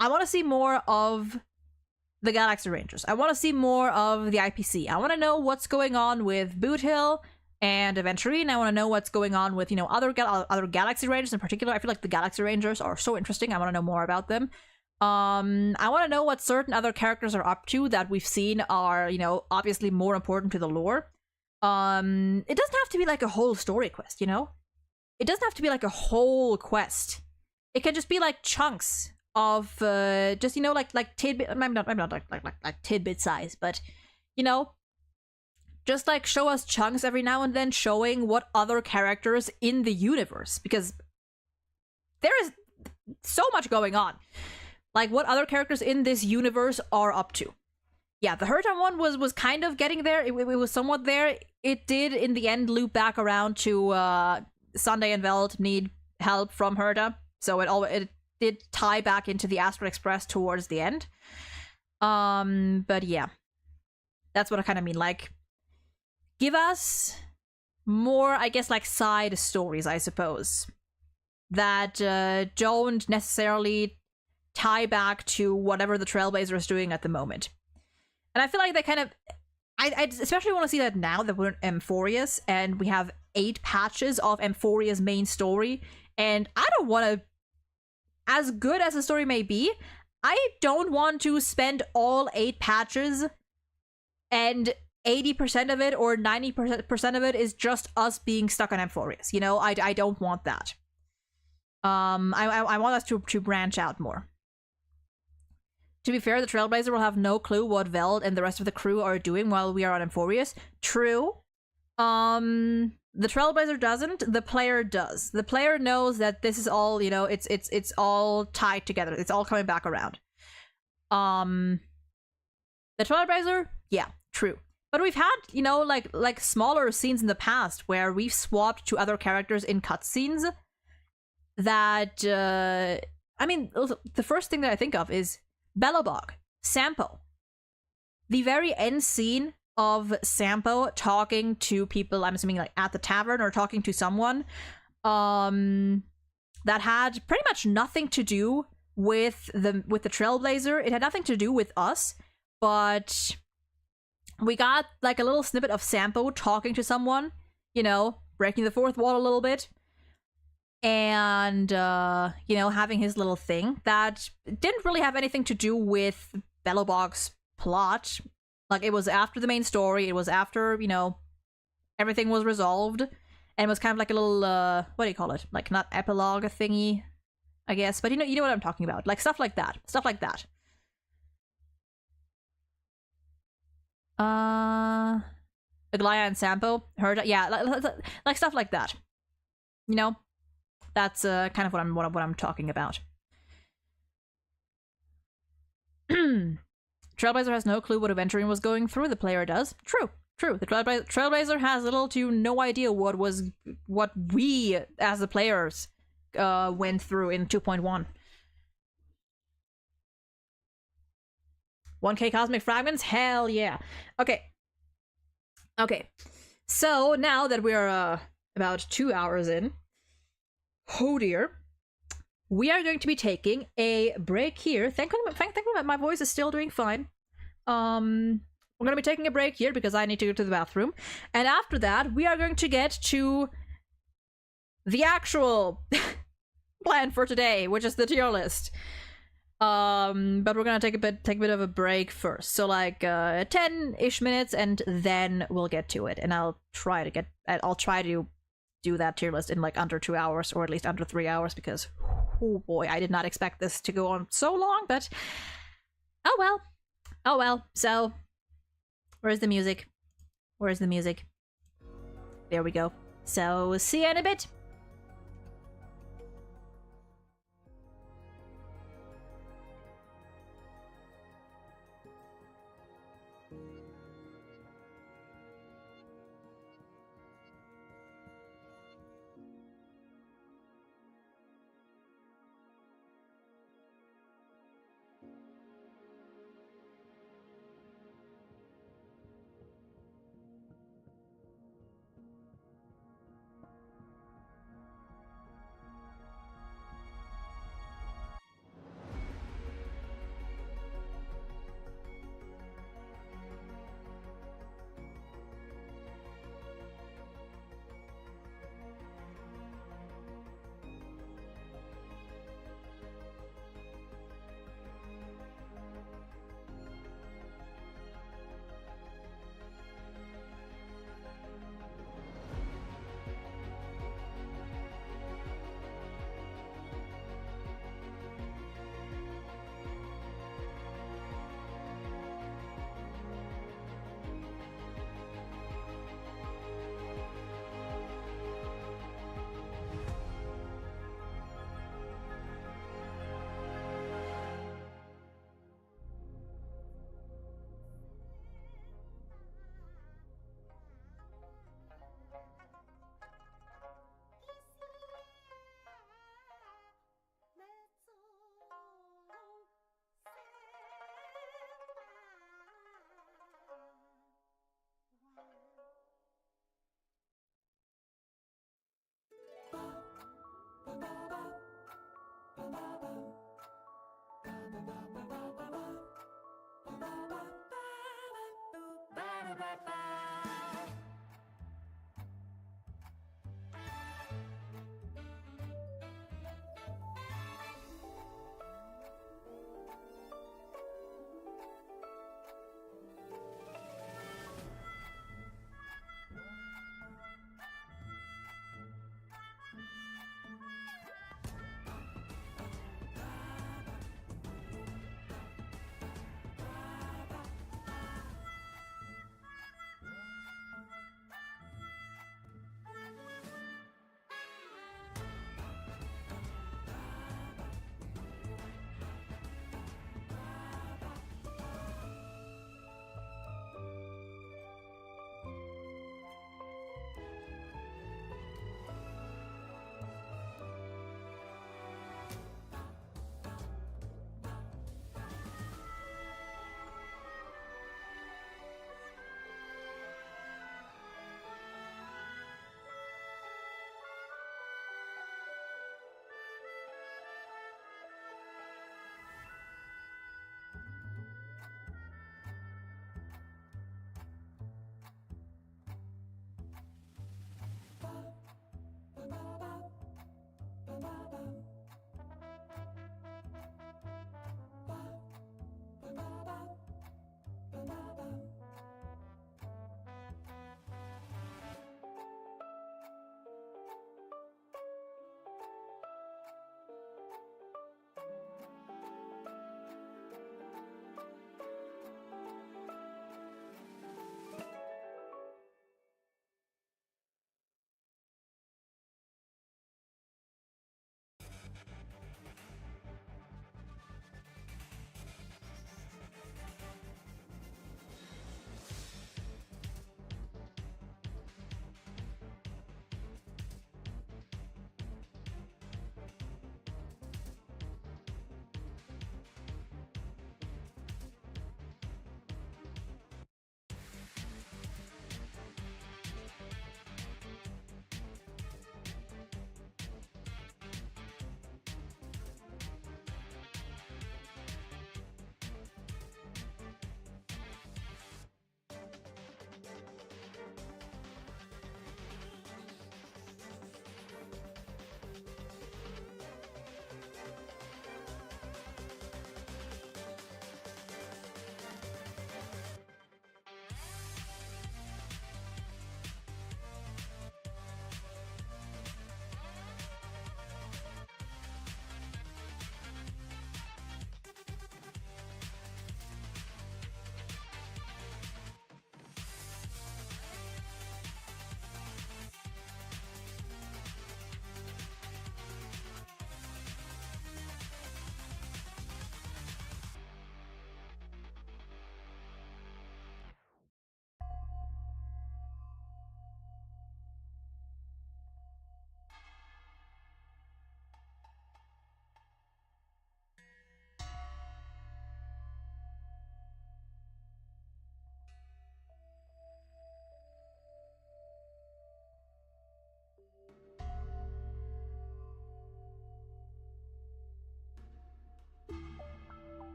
want to see more of the Galaxy Rangers. I want to see more of the IPC. I want to know what's going on with Boot Hill, and Aventurine. I want to know what's going on with, you know, other Galaxy Rangers in particular. I feel like the Galaxy Rangers are so interesting. I want to know more about them. I want to know what certain other characters are up to that we've seen are, you know, obviously more important to the lore. It doesn't have to be like a whole story quest, you know? It doesn't have to be like a whole quest. It can just be like chunks of just, you know, like tidbit, maybe not like tidbit size, but, you know, just like show us chunks every now and then showing what other characters in the universe, because there is so much going on. Like, what other characters in this universe are up to. Yeah, the Herta one was kind of getting there. It was somewhat there. It did, in the end, loop back around to Sunday and Veld need help from Herta. So it did tie back into the Astral Express towards the end. But yeah. That's what I kind of mean. Like, give us more, I guess, like, side stories, I suppose. That don't necessarily tie back to whatever the Trailblazer is doing at the moment. And I feel like they kind of... I especially want to see that now that we're in Amphorius and we have 8 patches of Amphoria's main story. And I don't want to... As good as the story may be, I don't want to spend all 8 patches and 80% of it or 90% of it is just us being stuck on Amphorius. You know, I don't want that. I want us to branch out more. To be fair, the Trailblazer will have no clue what Veld and the rest of the crew are doing while we are on Amphorius. True. The Trailblazer doesn't, the player does. The player knows that this is all, you know, it's all tied together. It's all coming back around. The Trailblazer, yeah, true. But we've had, you know, like smaller scenes in the past where we've swapped to other characters in cutscenes that, I mean, the first thing that I think of is Belobog, Sampo. The very end scene of Sampo talking to people, I'm assuming like at the tavern or talking to someone, that had pretty much nothing to do with the Trailblazer. It had nothing to do with us, but we got like a little snippet of Sampo talking to someone, you know, breaking the fourth wall a little bit. And, you know, having his little thing that didn't really have anything to do with Belobog's plot. Like, it was after the main story, it was after, you know, everything was resolved, and it was kind of like a little, what do you call it? Like, not epilogue thingy, I guess, but you know what I'm talking about. Like, stuff like that. Stuff like that. Aglaya and Sampo, Herta, yeah, like stuff like that. You know? That's kind of what I'm talking about. Trailblazer has no clue what Aventurine was going through. The player does. True. The Trailblazer has little to no idea what we as the players went through in 2.1. 1K Cosmic Fragments? Hell yeah. Okay. So now that we're about 2 hours in, oh dear. We are going to be taking a break here. Thankfully, my voice is still doing fine. We're going to be taking a break here because I need to go to the bathroom. And after that, we are going to get to the plan for today, which is the tier list. But we're going to take a bit of a break first. So like 10-ish minutes, and then we'll get to it. And I'll try to do that tier list in like under 2 hours, or at least under 3 hours, because oh boy, I did not expect this to go on so long, but oh well. So where's the music? There we go. So see you in a bit.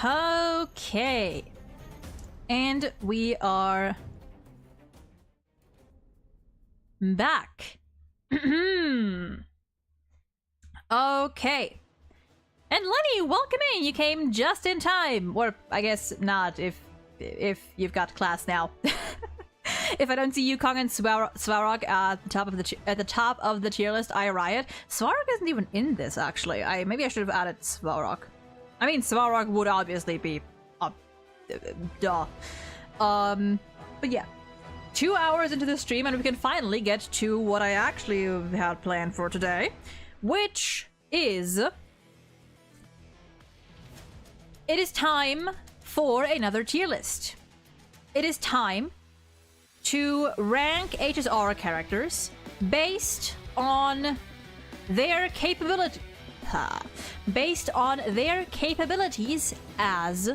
Okay. And we are back. Okay. And Lenny, welcome in. You came just in time. Or I guess not if you've got class now. If I don't see you, Kong and Svarog at the top of the tier list, I riot. Svarog isn't even in this actually. Maybe I should have added Svarog. I mean, Svarog would obviously be up. Duh. But yeah. 2 hours into the stream and we can finally get to what I actually had planned for today, which is... It is time for another tier list. It is time to rank HSR characters based on their capability... based on their capabilities as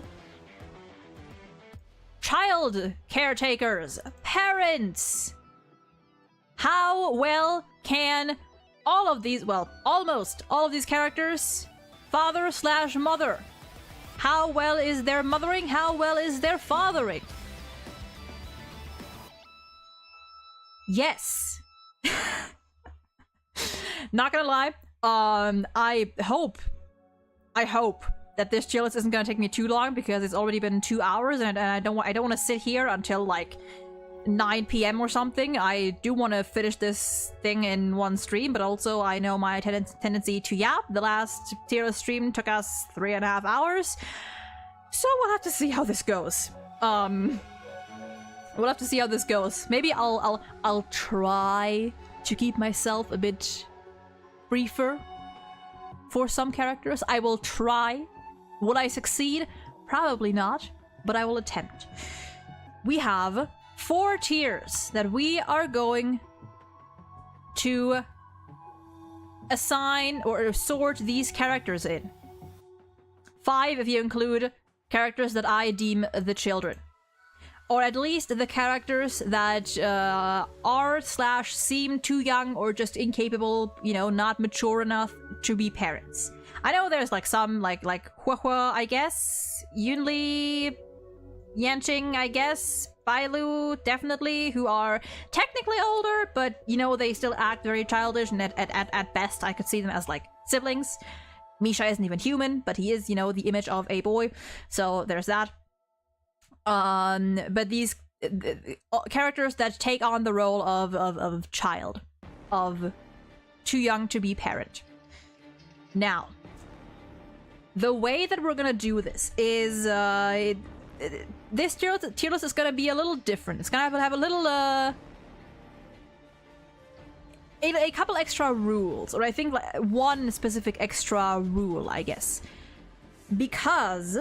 child caretakers, parents. How well can all of these, well, almost all of these characters, father/mother? How well is their mothering? How well is their fathering? Yes. Not gonna lie. I hope that this tier list isn't gonna take me too long because it's already been 2 hours and I don't want to sit here until like 9 p.m. or something. I do want to finish this thing in one stream, but also I know my tendency to yap. The last tier list stream took us 3.5 hours, so we'll have to see how this goes. We'll have to see how this goes. Maybe I'll try to keep myself a bit briefer for some characters. I will try. Will I succeed? Probably not, but I will attempt. We have 4 tiers that we are going to assign or sort these characters in. 5 if you include characters that I deem the children. Or at least the characters that are/seem too young or just incapable, you know, not mature enough to be parents. I know there's like some like Huahua, I guess, Yunli, Yanqing, I guess, Bailu, definitely, who are technically older, but you know, they still act very childish, and at best I could see them as like siblings. Misha isn't even human, but he is, you know, the image of a boy, so there's that. But these characters that take on the role of child, of too young to be parent. Now, the way that we're gonna do this is this tier list is gonna be a little different. It's gonna have a little a couple extra rules, or I think like one specific extra rule, I guess, because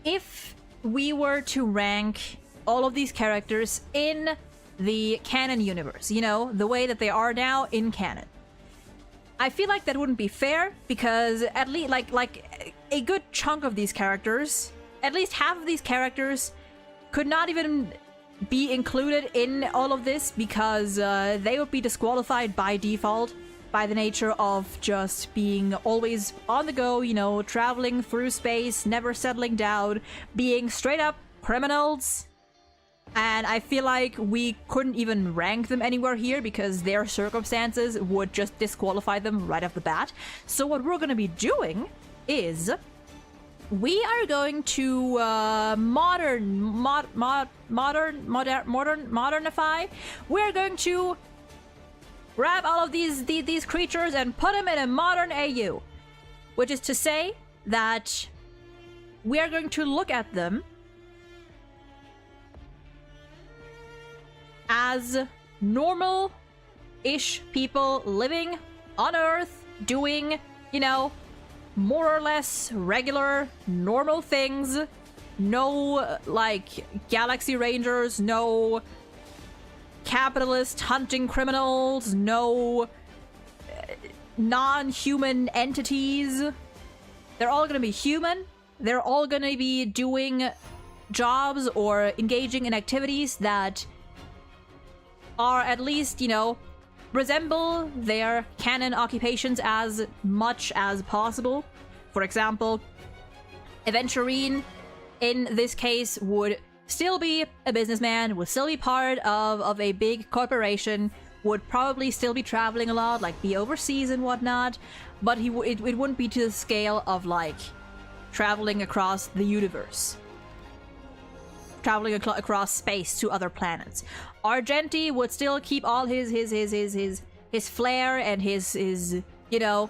if we were to rank all of these characters in the canon universe, you know, the way that they are now in canon, I feel like that wouldn't be fair, because at least like a good chunk of these characters, at least half of these characters, could not even be included in all of this because they would be disqualified by default by the nature of just being always on the go, you know, traveling through space, never settling down, being straight up criminals. And I feel like we couldn't even rank them anywhere here because their circumstances would just disqualify them right off the bat. So what we're going to be doing is we are going to modernify. We're going to grab all of these creatures and put them in a modern AU, which is to say that we are going to look at them as normal-ish people living on Earth, doing, you know, more or less regular, normal things. No, like, Galaxy Rangers, no capitalist hunting criminals, no non-human entities. They're all gonna be human. They're all gonna be doing jobs or engaging in activities that are at least, you know, resemble their canon occupations as much as possible. For example, Aventurine, in this case, would still be a businessman, would still be part of a big corporation, would probably still be traveling a lot, like be overseas and whatnot, but it wouldn't be to the scale of like traveling across the universe, traveling across space to other planets. Argenti would still keep all his flair and his you know,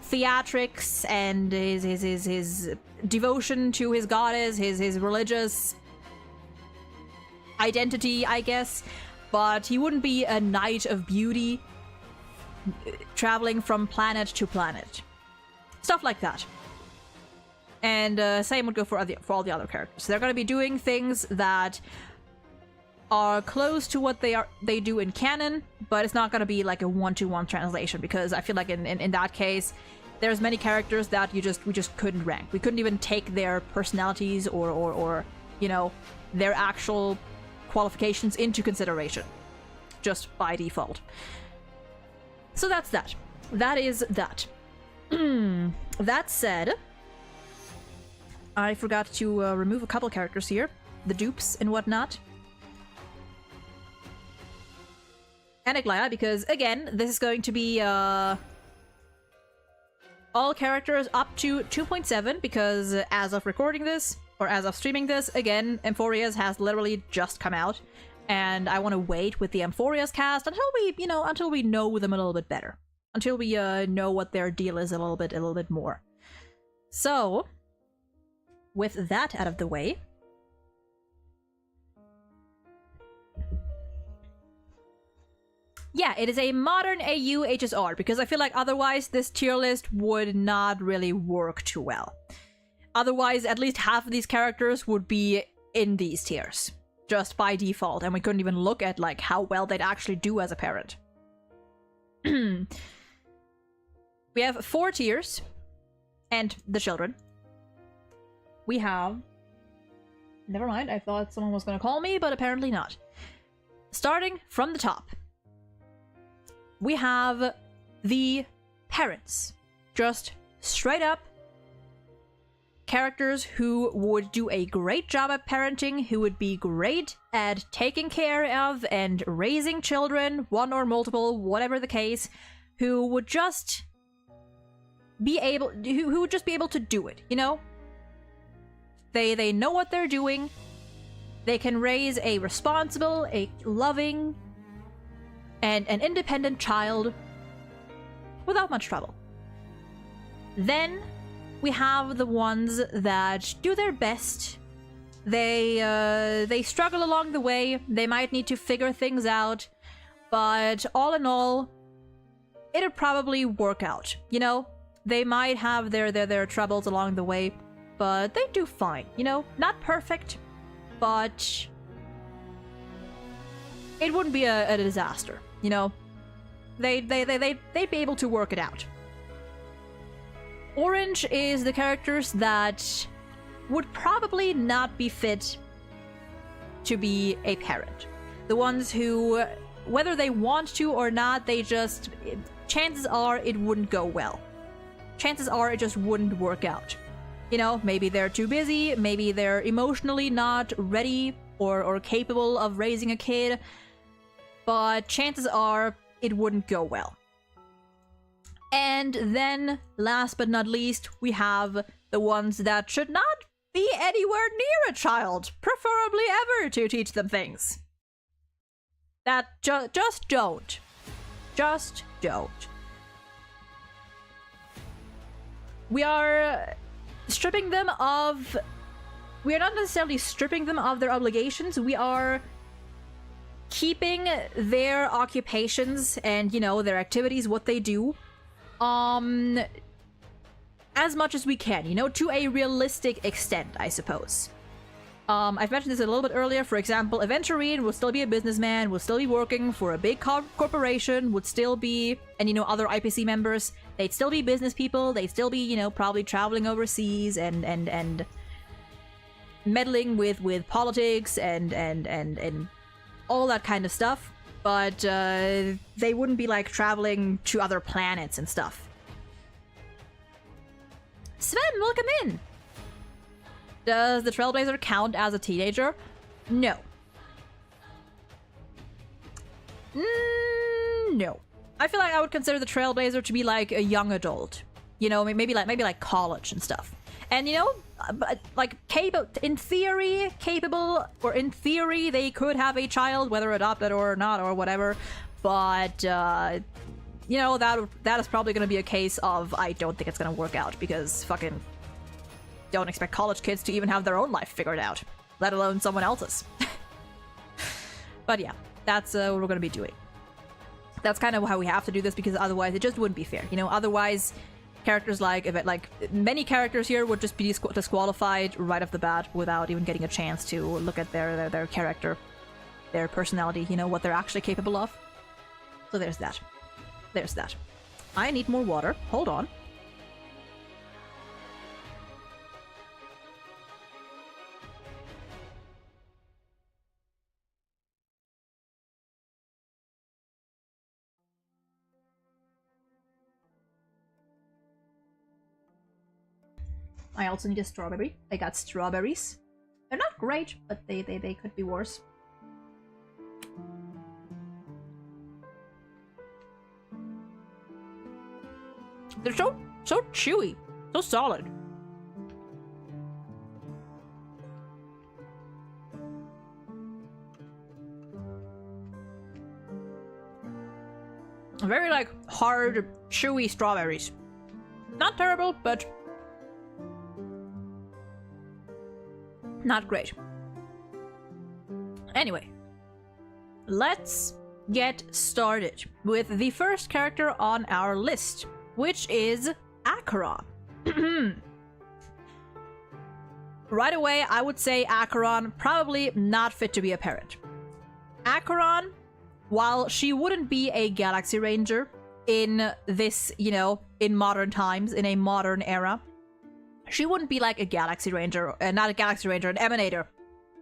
theatrics and his devotion to his goddess, his religious identity, I guess, but he wouldn't be a knight of beauty traveling from planet to planet. Stuff like that. And same would go for all the other characters. They're going to be doing things that are close to what they do in canon, but it's not going to be like a one-to-one translation, because I feel like in that case, there's many characters that we just couldn't rank. We couldn't even take their personalities or you know, their actual qualifications into consideration, just by default. So that's that. That is that. That said, I forgot to remove a couple characters here, the dupes and whatnot. And Aglaya, because again, this is going to be all characters up to 2.7, because as of recording this, or as of streaming this, again, Emphoria's has literally just come out, and I want to wait with the Emphoria's cast until we know them a little bit better, until we know what their deal is a little bit more. So, with that out of the way, yeah, it is a modern AU HSR, because I feel like otherwise this tier list would not really work too well. Otherwise, at least half of these characters would be in these tiers, just by default, and we couldn't even look at like how well they'd actually do as a parent. We have 4 tiers, and the children. We have... Never mind, I thought someone was gonna call me, but apparently not. Starting from the top, we have the parents. Just straight up characters who would do a great job at parenting, who would be great at taking care of and raising children, one or multiple, whatever the case, who would just be able to do it, you know? They know what they're doing. They can raise a responsible, a loving, and an independent child without much trouble. Then we have the ones that do their best. They struggle along the way. They might need to figure things out, but all in all, it'll probably work out. You know, they might have their troubles along the way, but they do fine. You know, not perfect, but it wouldn't be a disaster. You know, they'd be able to work it out. Orange is the characters that would probably not be fit to be a parent. The ones who, whether they want to or not, chances are it wouldn't go well. Chances are it just wouldn't work out. You know, maybe they're too busy, maybe they're emotionally not ready or capable of raising a kid, but chances are it wouldn't go well. And then, last but not least, we have the ones that should not be anywhere near a child, preferably ever to teach them things. That just don't. Just don't. We are stripping them of... We are not necessarily stripping them of their obligations, we are keeping their occupations and, you know, their activities, what they do, as much as we can, you know, to a realistic extent, I suppose. I've mentioned this a little bit earlier. For example, Aventurine will still be a businessman, will still be working for a big corporation, would still be, and, you know, other IPC members, they'd still be business people, they'd still be, you know, probably traveling overseas and meddling with politics and all that kind of stuff. But they wouldn't be like traveling to other planets and stuff. Sven, welcome in! Does the Trailblazer count as a teenager? No. No. I feel like I would consider the Trailblazer to be like a young adult. You know, maybe like college and stuff. And you know, like in theory, they could have a child, whether adopted or not or whatever. But you know, that is probably going to be a case of I don't think it's going to work out, because fucking don't expect college kids to even have their own life figured out, let alone someone else's. But yeah, that's what we're going to be doing. That's kind of how we have to do this, because otherwise it just wouldn't be fair. You know, otherwise characters like many characters here would just be disqualified right off the bat without even getting a chance to look at their character, their personality, you know, what they're actually capable of. So there's that. There's that. I need more water. Hold on. I also need a strawberry. I got strawberries. They're not great, but they could be worse. They're so chewy, so solid. Very like hard, chewy strawberries. Not terrible, but not great. Anyway, let's get started with the first character on our list, which is Acheron. Right away, I would say Acheron probably not fit to be a parent. Acheron, while she wouldn't be a Galaxy Ranger in this, you know, in modern times, in a modern era, she wouldn't be like a Galaxy Ranger, not a Galaxy Ranger, an Emanator.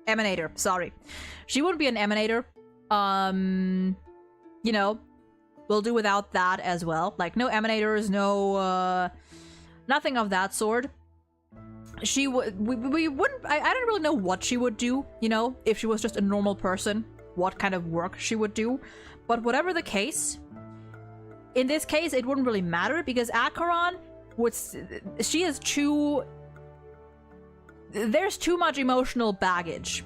Emanator, sorry. She wouldn't be an Emanator. You know, we'll do without that as well. Like, no Emanators, no, nothing of that sort. She would, we wouldn't, I don't really know what she would do, you know, if she was just a normal person, what kind of work she would do. But whatever the case, in this case, it wouldn't really matter, because Acheron she is too... There's too much emotional baggage.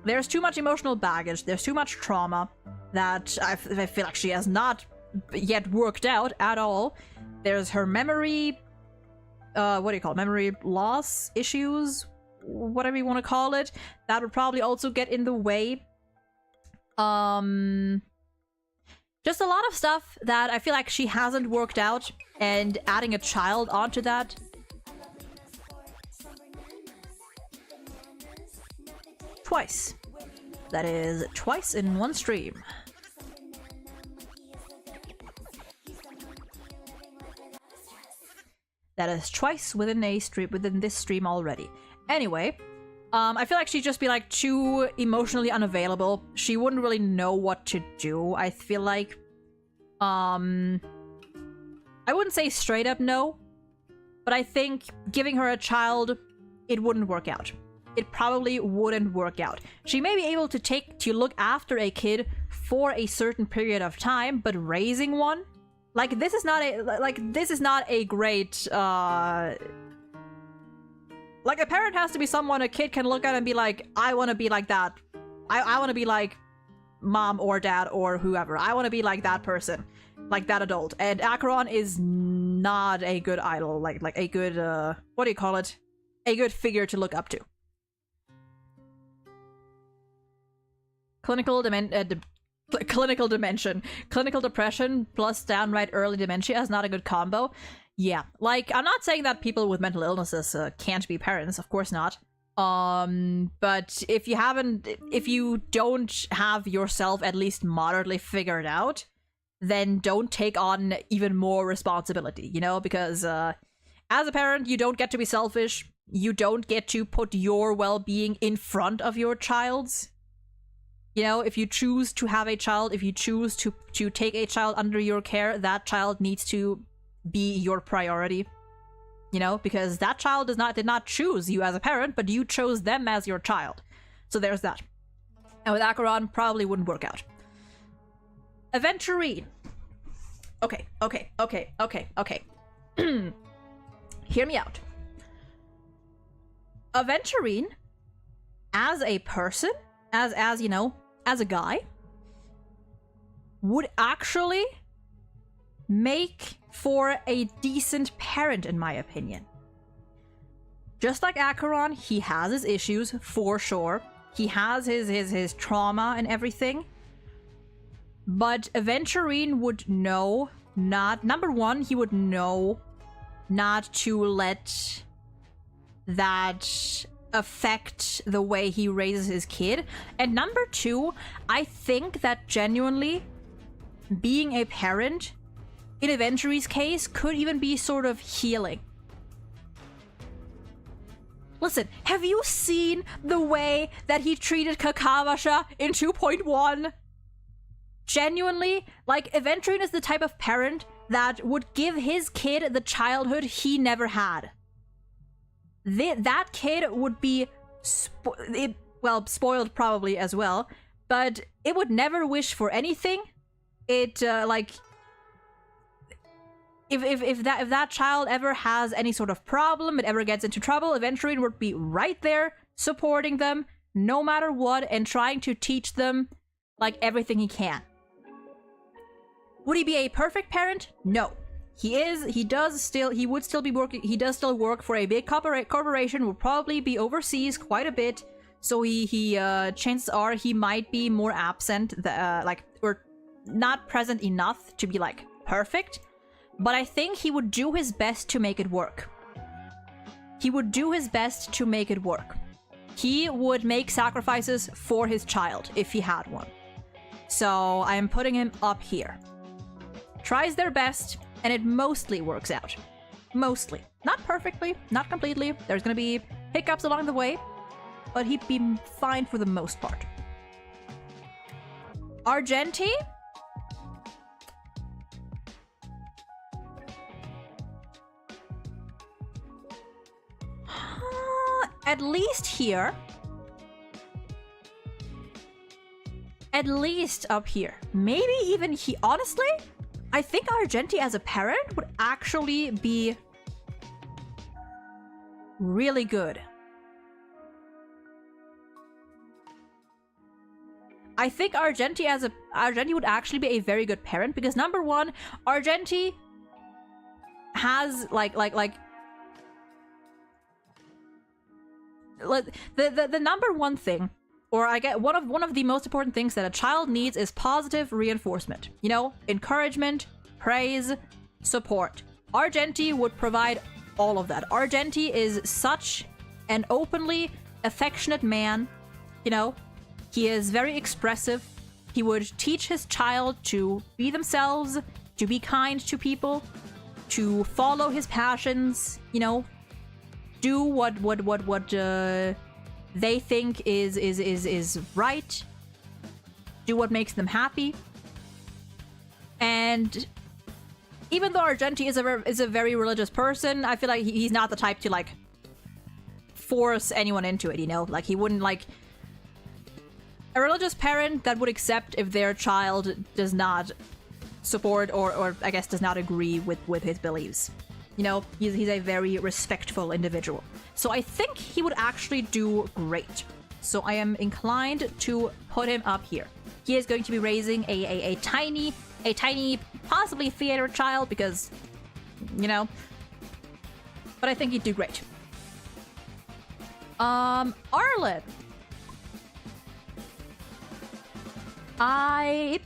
There's too much emotional baggage, there's too much trauma that I feel like she has not yet worked out at all. There's her memory... what do you call it? Memory loss issues? Whatever you want to call it. That would probably also get in the way. Just a lot of stuff that I feel like she hasn't worked out, and adding a child onto that. Twice. That is twice in one stream. That is twice within this stream already. Anyway, I feel like she'd just be like too emotionally unavailable. She wouldn't really know what to do, I feel like. I wouldn't say straight up no, but I think giving her a child, it wouldn't work out. It probably wouldn't work out. She may be able to look after a kid for a certain period of time, but raising one, like this is not a great like, a parent has to be someone a kid can look at and be like, I want to be like that. I want to be like mom or dad or whoever. I want to be like that person, like that adult. And Acheron is not a good idol, like a good what do you call it? A good figure to look up to. Clinical depression plus downright early dementia is not a good combo. Yeah, like, I'm not saying that people with mental illnesses can't be parents, of course not. But if you don't have yourself at least moderately figured out, then don't take on even more responsibility, you know? Because as a parent, you don't get to be selfish. You don't get to put your well-being in front of your child's. You know, if you choose to have a child, if you choose to take a child under your care, that child needs to be your priority. you know, because that child did not choose you as a parent, but you chose them as your child. So there's that. And with Acheron, probably wouldn't work out. Aventurine. Okay. Hear me out. Aventurine, as a person, as you know, as a guy, would actually make for a decent parent, in my opinion. Just like Acheron, he has his issues, for sure. He has his trauma and everything. But Aventurine would know not... Number one, he would know not to let that affect the way he raises his kid. And number two, I think that genuinely being a parent, in Aventurine's case, could even be sort of healing. Listen, have you seen the way that he treated Kakavasha in 2.1? Genuinely, like, Aventurine is the type of parent that would give his kid the childhood he never had. That kid would be spoiled probably as well, but it would never wish for anything. It like if that child ever has any sort of problem, it ever gets into trouble, Aventurine would be right there supporting them no matter what and trying to teach them like everything he can. Would he be a perfect parent? No. He does still work for a big corporation, would probably be overseas quite a bit, so he chances are he might be more absent, or not present enough to be, like, perfect, but I think he would do his best to make it work. He would do his best to make it work. He would make sacrifices for his child, if he had one. So I am putting him up here. Tries their best, and it mostly works out. Mostly. Not perfectly, not completely. There's gonna be hiccups along the way, but he'd be fine for the most part. Argenti? At least here. At least up here. Maybe even he... Honestly, I think Argenti as a parent would actually be really good. I think Argenti would actually be a very good parent because number one, Argenti has the number one thing, or I get one of the most important things that a child needs is positive reinforcement. You know, encouragement, praise, support. Argenti would provide all of that. Argenti is such an openly affectionate man, you know. He is very expressive. He would teach his child to be themselves, to be kind to people, to follow his passions, you know, do what they think is right, do what makes them happy. And even though Argenti is a very religious person, I feel like he's not the type to like force anyone into it, you know? Like he wouldn't like a religious parent that would accept if their child does not support or I guess does not agree with his beliefs. You know, he's a very respectful individual. So I think he would actually do great. So I am inclined to put him up here. He is going to be raising a tiny, possibly theater child because, you know, but I think he'd do great. Arlen. I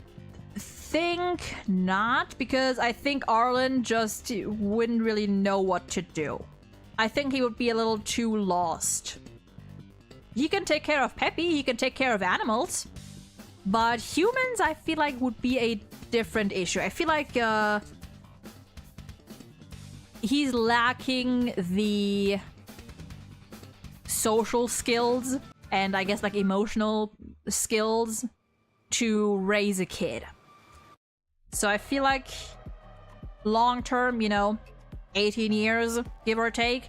think not, because I think Arlen just wouldn't really know what to do. I think he would be a little too lost. He can take care of Peppy, he can take care of animals, but humans I feel like would be a different issue. I feel like he's lacking the social skills and I guess like emotional skills to raise a kid. So I feel like long term, you know, 18 years, give or take,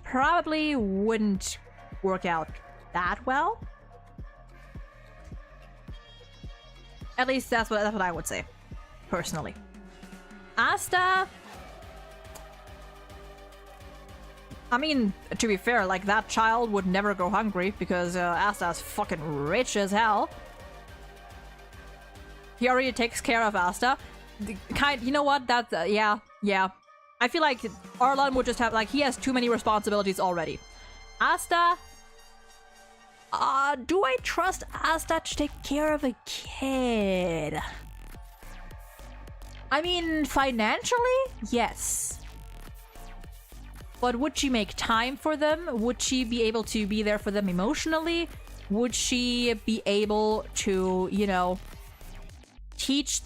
probably wouldn't work out that well. At least that's what I would say, personally. Asta, I mean, to be fair, like, that child would never go hungry because Asta's fucking rich as hell. He already takes care of Asta. You know what? That's yeah. I feel like Arlan would just have, like, he has too many responsibilities already. Asta, do I trust Asta to take care of a kid? I mean, financially, yes. But would she make time for them? Would she be able to be there for them emotionally? Would she be able to, you know, teach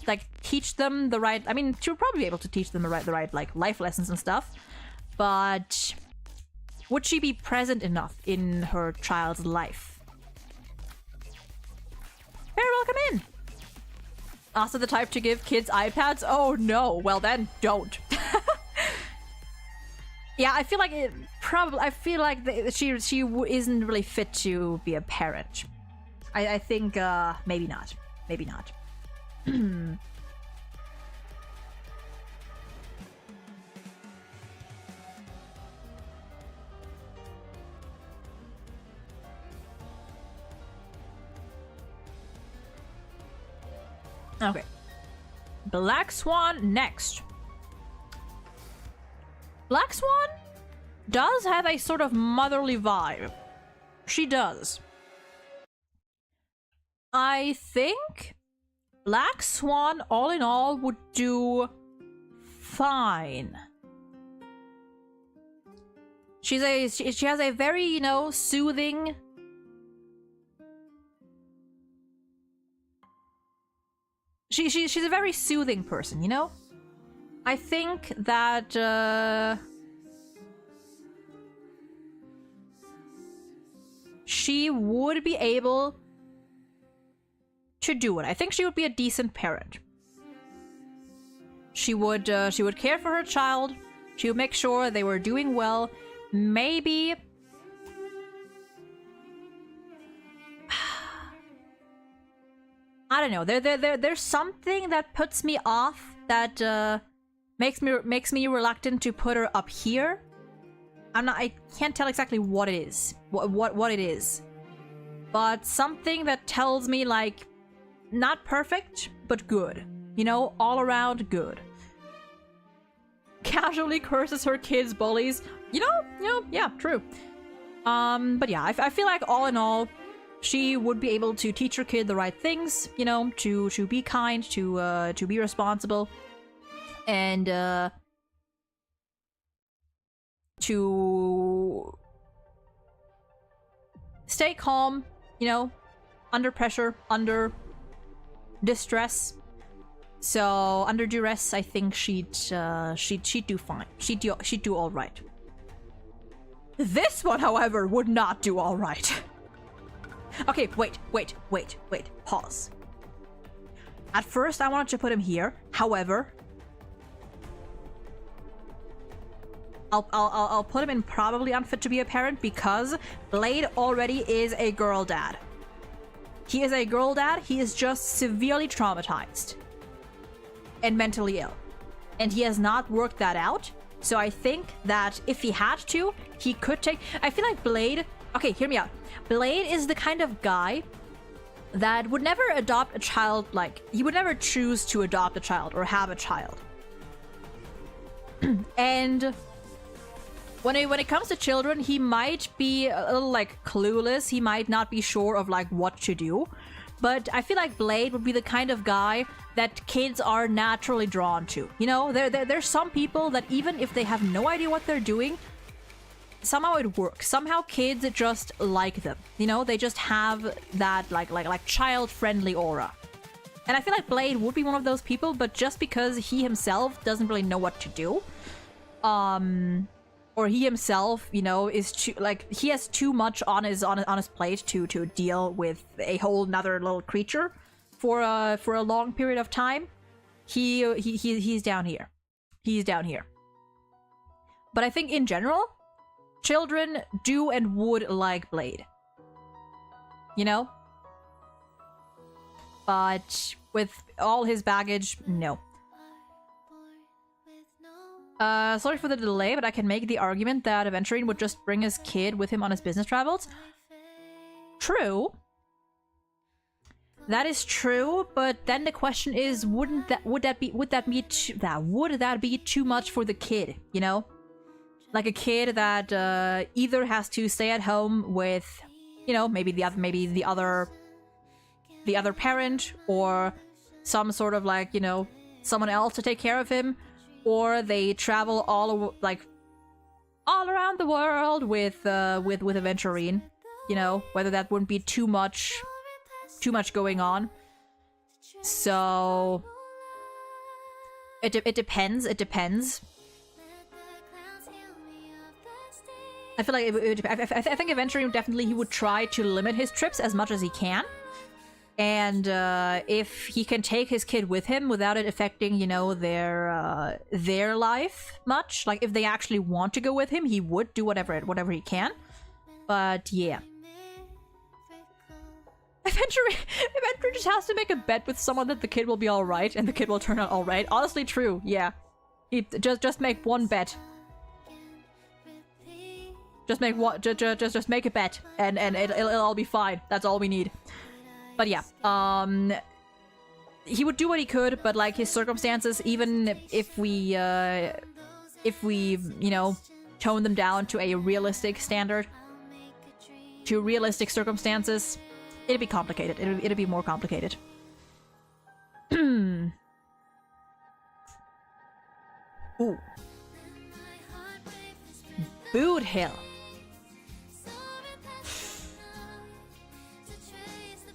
them the right, I mean, she would probably be able to teach them the right like life lessons and stuff, but would she be present enough in her child's life? Very welcome in. Also the type to give kids iPads? Oh no, well then don't. Yeah, I feel like she isn't really fit to be a parent. I think maybe not. Okay. Black Swan next. Black Swan does have a sort of motherly vibe. She does. I think Black Swan, all in all, would do fine. She has a very, you know, soothing. She's a very soothing person, you know? I think that she would be able to do it. I think she would be a decent parent. She would care for her child. She would make sure they were doing well. Maybe I don't know. There's something that puts me off, that makes me reluctant to put her up here. I can't tell exactly what it is. What it is. But something that tells me, like, not perfect, but good. You know, all around good. Casually curses her kids' bullies. You know, yeah, true. But yeah, I feel like all in all, she would be able to teach her kid the right things, you know, to be kind, to be responsible, and to stay calm, you know, under pressure, under distress. So under duress, I think she'd do fine. She'd do all right. This one, however, would not do all right. Okay, wait. Pause. At first, I wanted to put him here. However, I'll put him in probably unfit to be a parent because Blade already is a girl dad. He is a girl dad. He is just severely traumatized and mentally ill, and he has not worked that out. So I think that if he had to, he could take. I feel like Blade. Okay, hear me out. Blade is the kind of guy that would never adopt a child, like, he would never choose to adopt a child or have a child. And when it comes to children, he might be a little, like, clueless. He might not be sure of, like, what to do. But I feel like Blade would be the kind of guy that kids are naturally drawn to. You know, there's some people that even if they have no idea what they're doing, somehow it works. Somehow kids just like them. You know, they just have that like child-friendly aura. And I feel like Blade would be one of those people, but just because he himself doesn't really know what to do, or he himself, you know, is too, like, he has too much on his plate to deal with a whole nother little creature for a long period of time. He's down here. He's down here. but I think in general, children do and would like Blade. You know? But with all his baggage, no. Sorry for the delay, but I can make the argument that Aventurine would just bring his kid with him on his business travels. True. That is true, but then the question is, would that be too much for the kid, you know? Like a kid that either has to stay at home with, you know, maybe the other parent, or some sort of like, you know, someone else to take care of him, or they travel all around the world with Aventurine, you know, whether that wouldn't be too much going on. So it depends. I feel like I think Aventurine definitely, he would try to limit his trips as much as he can. And if he can take his kid with him without it affecting, you know, their life much, like if they actually want to go with him, he would do whatever he can. But yeah, Aventurine just has to make a bet with someone that the kid will be all right, and the kid will turn out all right. Honestly, true. Yeah, he just make one bet. Just make one. Just make a bet, and it'll all be fine. That's all we need. But yeah, he would do what he could, but like his circumstances, even if we, you know, tone them down to a realistic standard, to realistic circumstances, it'd be complicated. It'd be more complicated. Ooh. Boot Hill.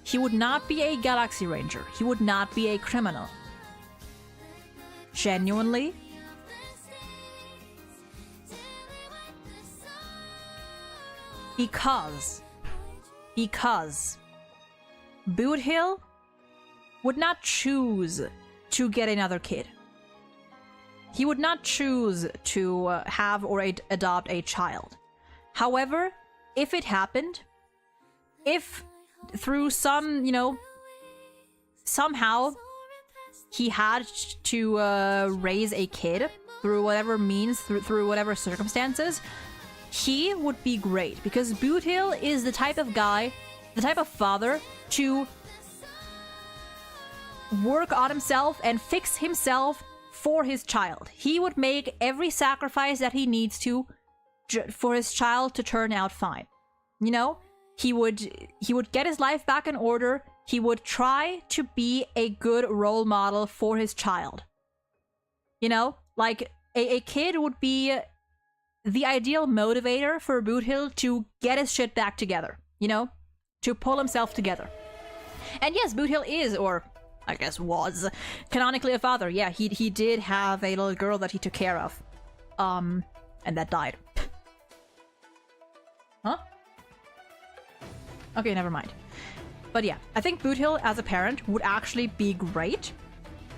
He would not be a Galaxy Ranger. He would not be a criminal. Genuinely. Because Boot Hill would not choose to get another kid. He would not choose to have or adopt a child. However, if it happened, if through some, you know, somehow he had to raise a kid through whatever means, through whatever circumstances, he would be great, because Boot Hill is the type of guy, the type of father to work on himself and fix himself for his child. He would make every sacrifice that he needs to for his child to turn out fine. You know? He would get his life back in order. He would try to be a good role model for his child. You know? Like, a kid would be the ideal motivator for Boot Hill to get his shit back together. You know? To pull himself together. And yes, Boot Hill is, or I guess was, canonically a father. Yeah, he did have a little girl that he took care of. And that died. Huh? Okay, never mind. But yeah, I think Boot Hill as a parent would actually be great,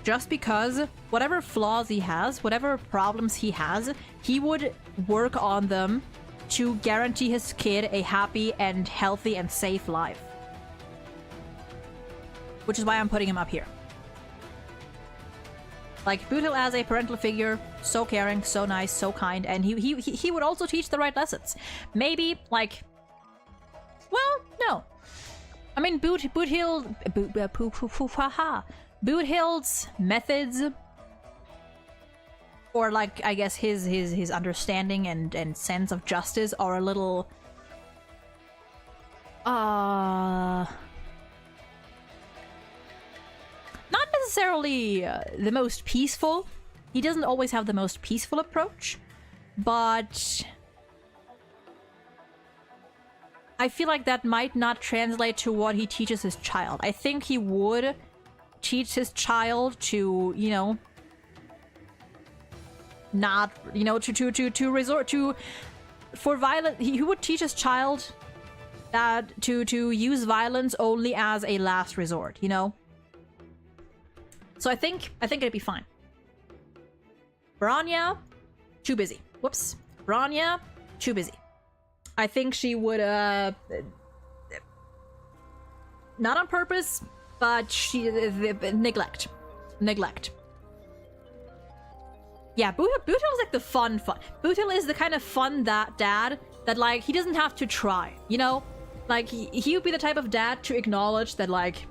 just because whatever flaws he has, whatever problems he has, he would work on them to guarantee his kid a happy and healthy and safe life. Which is why I'm putting him up here. Like, Boot Hill as a parental figure, so caring, so nice, so kind, and he would also teach the right lessons. Maybe, like, well, no. I mean, Boot Hill's methods, or like, I guess his understanding and sense of justice are a little, not necessarily the most peaceful. He doesn't always have the most peaceful approach, but I feel like that might not translate to what he teaches his child. I think he would teach his child to, you know, not, you know, to resort to, for violence. He would teach his child that to use violence only as a last resort, you know? So I think it'd be fine. Baranya, too busy. Whoops. Bronya, too busy. I think she would, not on purpose, but she, neglect. Yeah, Bootil is like the fun. Bootil is the kind of fun dad that, like, he doesn't have to try, you know? Like, he would be the type of dad to acknowledge that, like,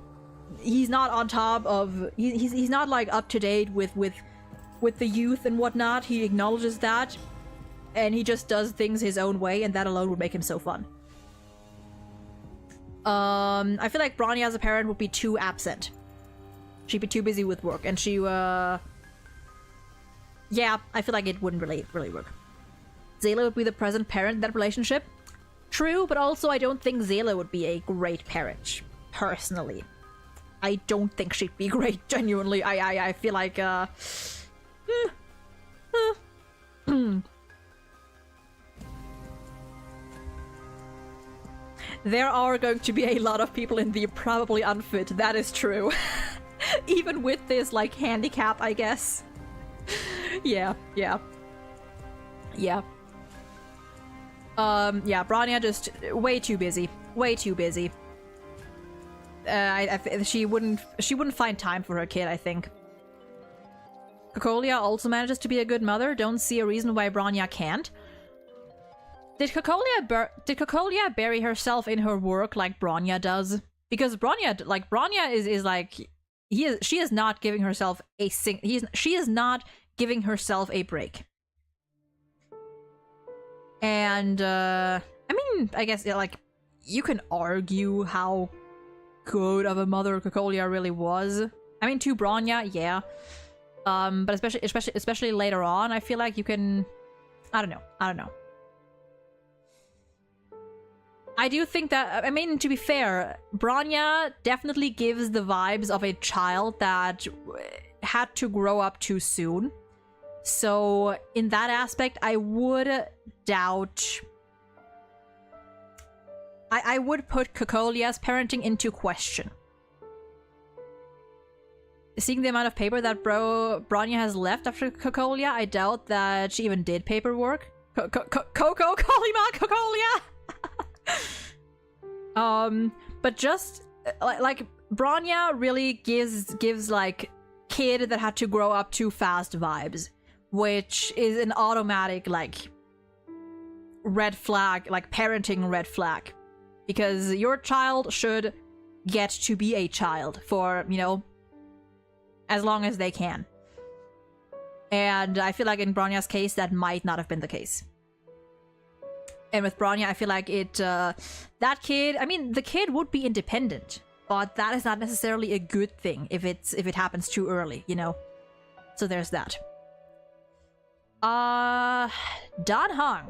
he's not on top of, he's not, like, up to date with the youth and whatnot. He acknowledges that, and he just does things his own way, and that alone would make him so fun. I feel like Bronya as a parent would be too absent. She'd be too busy with work, and she, yeah, I feel like it wouldn't really work. Zayla would be the present parent in that relationship. True, but also I don't think Zayla would be a great parent, personally. I don't think she'd be great, genuinely. I feel like, There are going to be a lot of people in the probably unfit, that is true. Even with this, like, handicap, I guess. Yeah. Yeah, Bronya just way too busy. She wouldn't find time for her kid, I think. Cocolia also manages to be a good mother. Don't see a reason why Bronya can't. Did Cocolia bury herself in her work like Bronya does? Because Bronya is like, she is not giving herself she is not giving herself a break. And I mean, I guess, yeah, like, you can argue how good of a mother Cocolia really was. I mean, to Bronya, yeah. But especially later on, I feel like you can, I don't know. I do think that, I mean, to be fair, Bronya definitely gives the vibes of a child that had to grow up too soon. So, in that aspect, I would doubt... I would put Cocolia's parenting into question. Seeing the amount of paper that Bronya has left after Cocolia, I doubt that she even did paperwork. Cocolia! But just like Bronya really gives like kid that had to grow up too fast vibes, which is an automatic like red flag, like parenting red flag, because your child should get to be a child for, you know, as long as they can. And I feel like in Bronya's case that might not have been the case. And with Bronya, I feel like that kid, I mean, the kid would be independent, but that is not necessarily a good thing if it happens too early, you know? So there's that. Dan Heng.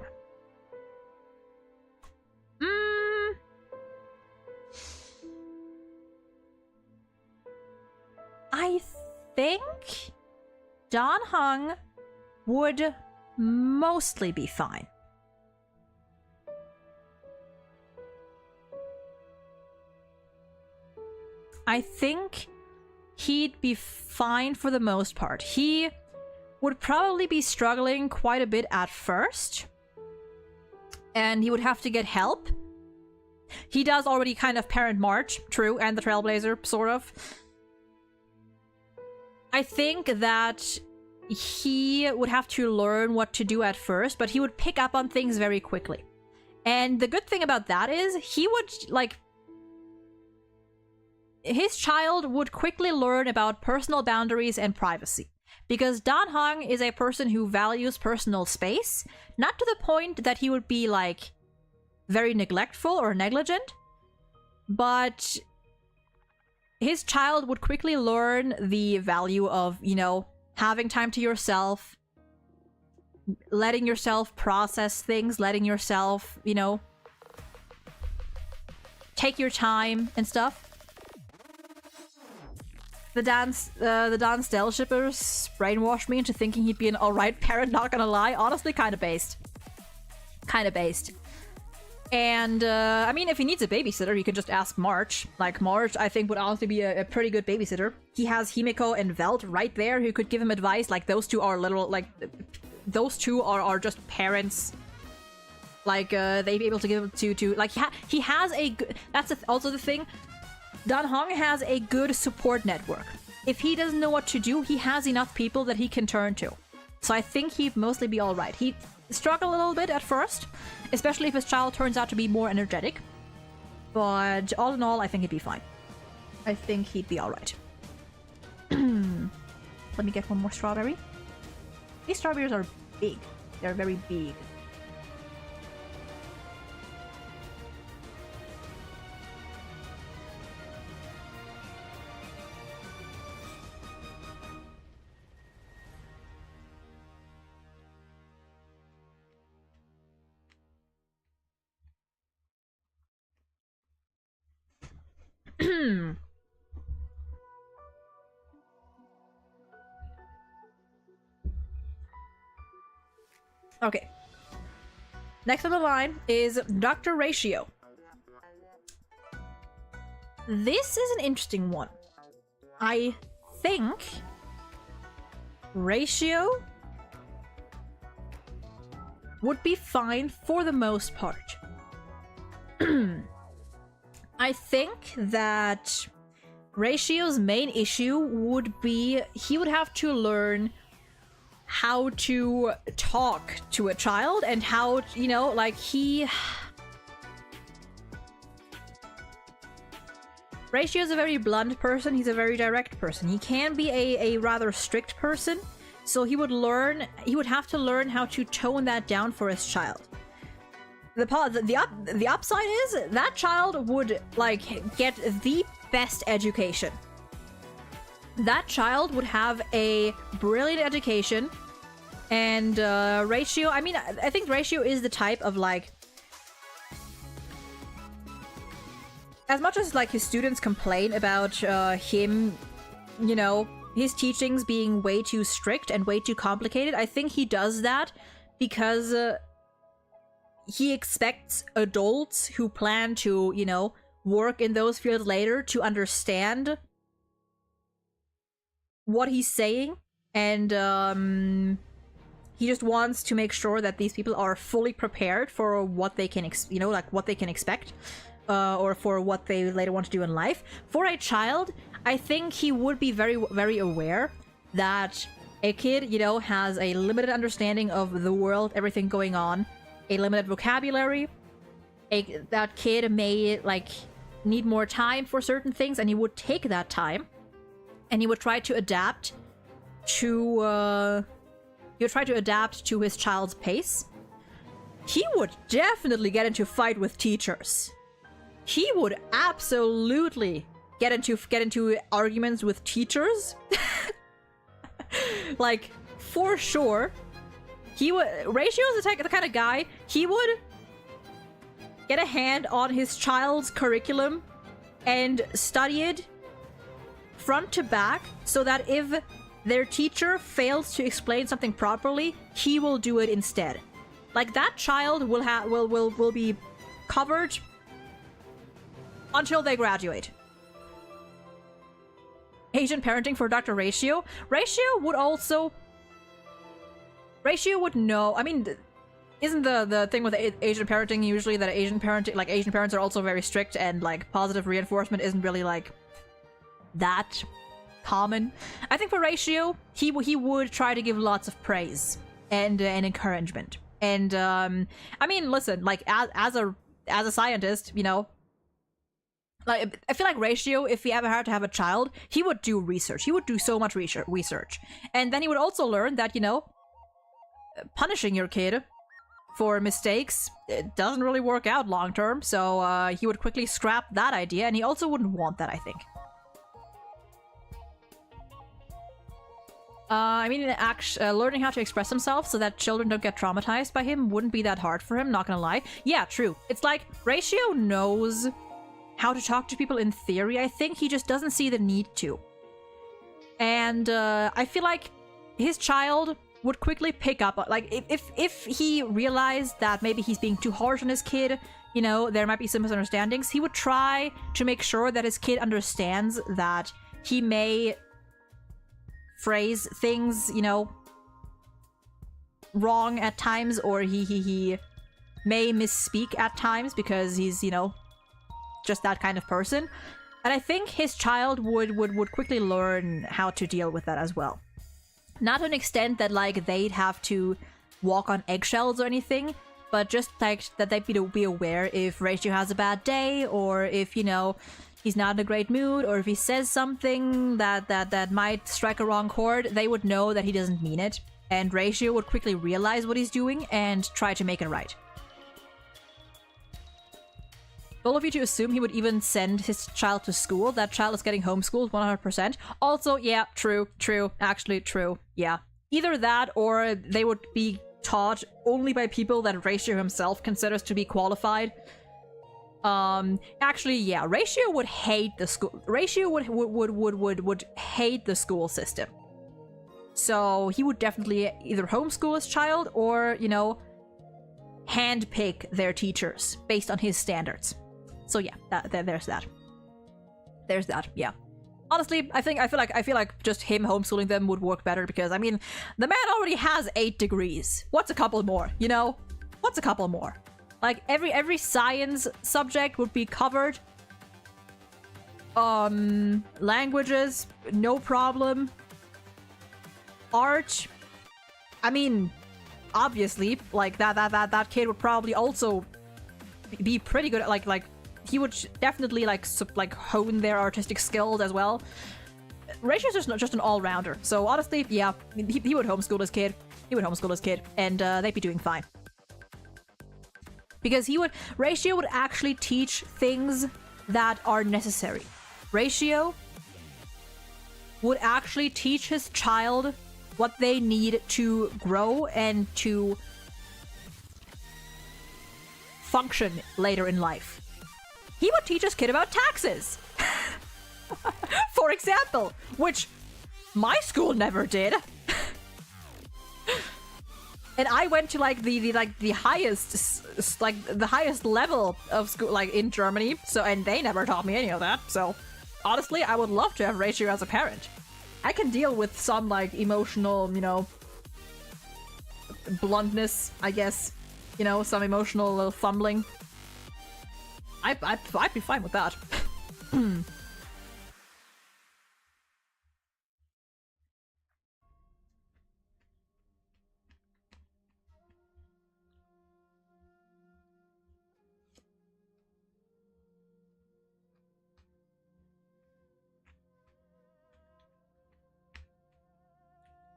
I think Dan Heng would mostly be fine. I think he'd be fine for the most part. He would probably be struggling quite a bit at first, and he would have to get help. He does already kind of parent March, true, and the Trailblazer, sort of. I think that he would have to learn what to do at first, but he would pick up on things very quickly. And the good thing about that is he would, like... his child would quickly learn about personal boundaries and privacy. Because Dan Heng is a person who values personal space, not to the point that he would be, like, very neglectful or negligent, but his child would quickly learn the value of, you know, having time to yourself, letting yourself process things, letting yourself, you know, take your time and stuff. The Dan Stell shippers brainwashed me into thinking he'd be an alright parent, not gonna lie. Honestly, kinda based. And, I mean, if he needs a babysitter, he can just ask March. Like, March, I think, would honestly be a pretty good babysitter. He has Himiko and Velt right there who could give him advice. Like, those two are little, like, those two are just parents. Like, they'd be able to give to like, he has a good, that's also the thing. Dan Hong has a good support network. If he doesn't know what to do, he has enough people that he can turn to. So I think he'd mostly be alright. He'd struggle a little bit at first, especially if his child turns out to be more energetic. But all in all, I think he'd be fine. I think he'd be alright. Let me get one more strawberry. These strawberries are big. They're very big. Okay. Next on the line is Dr. Ratio. This is an interesting one. I think Ratio would be fine for the most part. I think that Ratio's main issue would be he would have to learn how to talk to a child and how, you know, like Ratio's a very blunt person, he's a very direct person. He can be a rather strict person, so he would have to learn how to tone that down for his child. The upside is that child would, like, get the best education. That child would have a brilliant education, and Ratio, I mean, I think Ratio is the type of, like, as much as, like, his students complain about him, you know, his teachings being way too strict and way too complicated, I think he does that because he expects adults who plan to, you know, work in those fields later to understand what he's saying, and he just wants to make sure that these people are fully prepared for what they can, what they can expect, or for what they later want to do in life. For a child, I think he would be very, very aware that a kid, you know, has a limited understanding of the world, everything going on, a limited vocabulary. That kid may, like, need more time for certain things, and he would take that time, and he would try to adapt to his child's pace. He would definitely get into fight with teachers. He would absolutely get into arguments with teachers. Like, for sure. Ratio is the kind of guy, he would get a hand on his child's curriculum and study it front to back, so that if their teacher fails to explain something properly, he will do it instead. Like, that child will be covered until they graduate. Asian parenting for Dr. Ratio. Ratio would know. I mean, isn't the thing with Asian parenting usually that Asian parents are also very strict, and, like, positive reinforcement isn't really, like, that common? I think for Ratio, he would try to give lots of praise and encouragement. And I mean, listen, like, as a scientist, you know, like, I feel like Ratio, if he ever had to have a child, he would do research. He would do so much research. And then he would also learn that, you know, punishing your kid for mistakes, it doesn't really work out long term. So he would quickly scrap that idea, and he also wouldn't want that, I think. I mean, learning how to express himself so that children don't get traumatized by him wouldn't be that hard for him, not gonna lie. Yeah, true. It's like, Ratio knows how to talk to people in theory. I think he just doesn't see the need to. And I feel like his child would quickly pick up, like, if he realized that maybe he's being too harsh on his kid, you know, there might be some misunderstandings, he would try to make sure that his kid understands that he may phrase things, you know, wrong at times, or he may misspeak at times because he's, you know, just that kind of person. And I think his child would quickly learn how to deal with that as well. Not to an extent that, like, they'd have to walk on eggshells or anything, but just, like, that they'd be aware if Ratio has a bad day, or if, you know, he's not in a great mood, or if he says something that might strike a wrong chord, they would know that he doesn't mean it. And Ratio would quickly realize what he's doing and try to make it right. All of you to assume he would even send his child to school. That child is getting homeschooled 100%. Also, yeah, true, actually true, yeah. Either that, or they would be taught only by people that Ratio himself considers to be qualified. Actually, yeah, Ratio would hate the school. Ratio would hate the school system. So he would definitely either homeschool his child or, you know, handpick their teachers based on his standards. So yeah, there's that. There's that, yeah. Honestly, I feel like just him homeschooling them would work better because, I mean, the man already has 8 degrees. What's a couple more, you know? What's a couple more? Like, every science subject would be covered. Languages, no problem. Art, I mean, obviously, like, that kid would probably also be pretty good at, like, he would definitely, like, hone their artistic skills as well. Ratio's just an all-rounder. So, honestly, yeah, he would homeschool his kid. He would homeschool his kid, and they'd be doing fine. Because Ratio would actually teach things that are necessary. Ratio would actually teach his child what they need to grow and to function later in life. He would teach his kid about taxes, for example, which my school never did. And I went to like the highest level of school, like, in Germany. So, and they never taught me any of that. So, honestly, I would love to have Ratio as a parent. I can deal with some, like, emotional, you know, bluntness, I guess. You know, some emotional little fumbling. I'd be fine with that.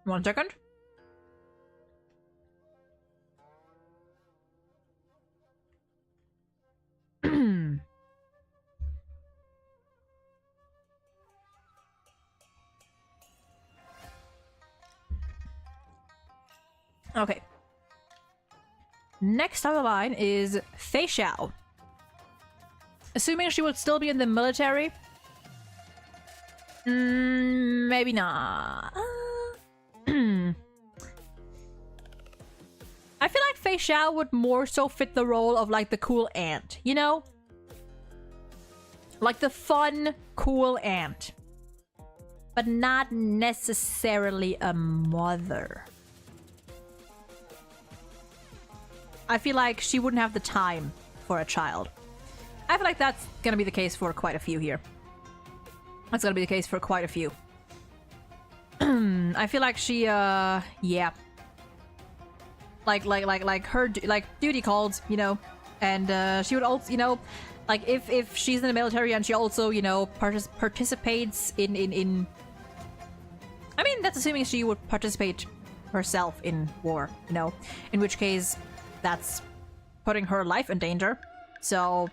One second. Okay. Next on the line is Fei Xiao. Assuming she would still be in the military. Maybe not. I feel like Fei Xiao would more so fit the role of, like, the cool aunt, you know? Like the fun, cool aunt. But not necessarily a mother. I feel like she wouldn't have the time for a child. I feel like that's gonna be the case for quite a few here. That's gonna be the case for quite a few. I feel like she, yeah. Like her, duty called, you know, and, she would also, you know, like, if she's in the military and she also, you know, participates in... I mean, that's assuming she would participate herself in war, you know, in which case that's putting her life in danger. So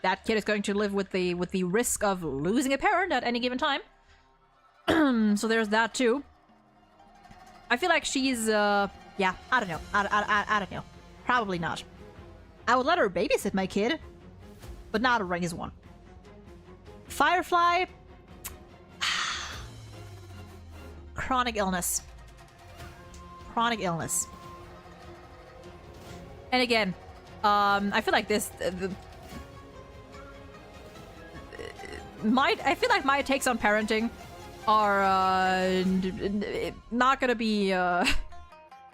that kid is going to live with the risk of losing a parent at any given time. So there's that too. I feel like she's, yeah, I don't know. I don't know. Probably not. I would let her babysit my kid, but not raise one. Firefly. Chronic illness. Chronic illness. And again, I feel like this... I feel like my takes on parenting are not gonna be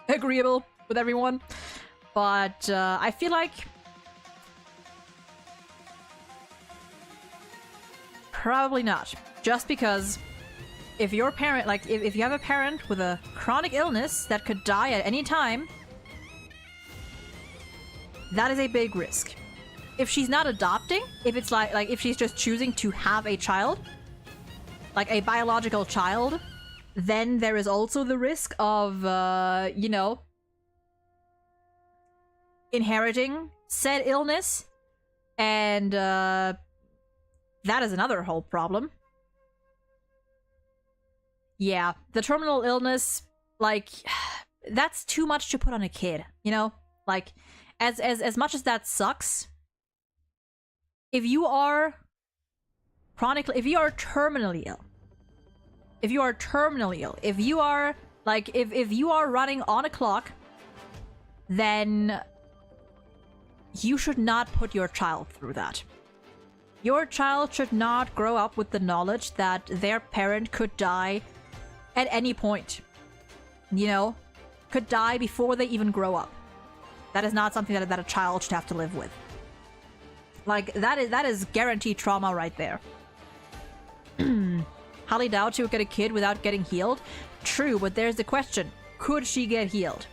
agreeable with everyone. But I feel like probably not. Just because if your parent, like, if you have a parent with a chronic illness that could die at any time, that is a big risk. If she's not adopting, if it's like if she's just choosing to have a child, like a biological child, then there is also the risk of, you know, inheriting said illness. And that is another whole problem. Yeah, the terminal illness, like, that's too much to put on a kid, you know? Like, as much as that sucks, if you are chronically, if you are terminally ill, if you are, like, if you are running on a clock, then you should not put your child through that. Your child should not grow up with the knowledge that their parent could die at any point. You know? Could die before they even grow up. That is not something that a child should have to live with. Like, that is guaranteed trauma right there. Highly doubt she would get a kid without getting healed. True, but there's the question. Could she get healed?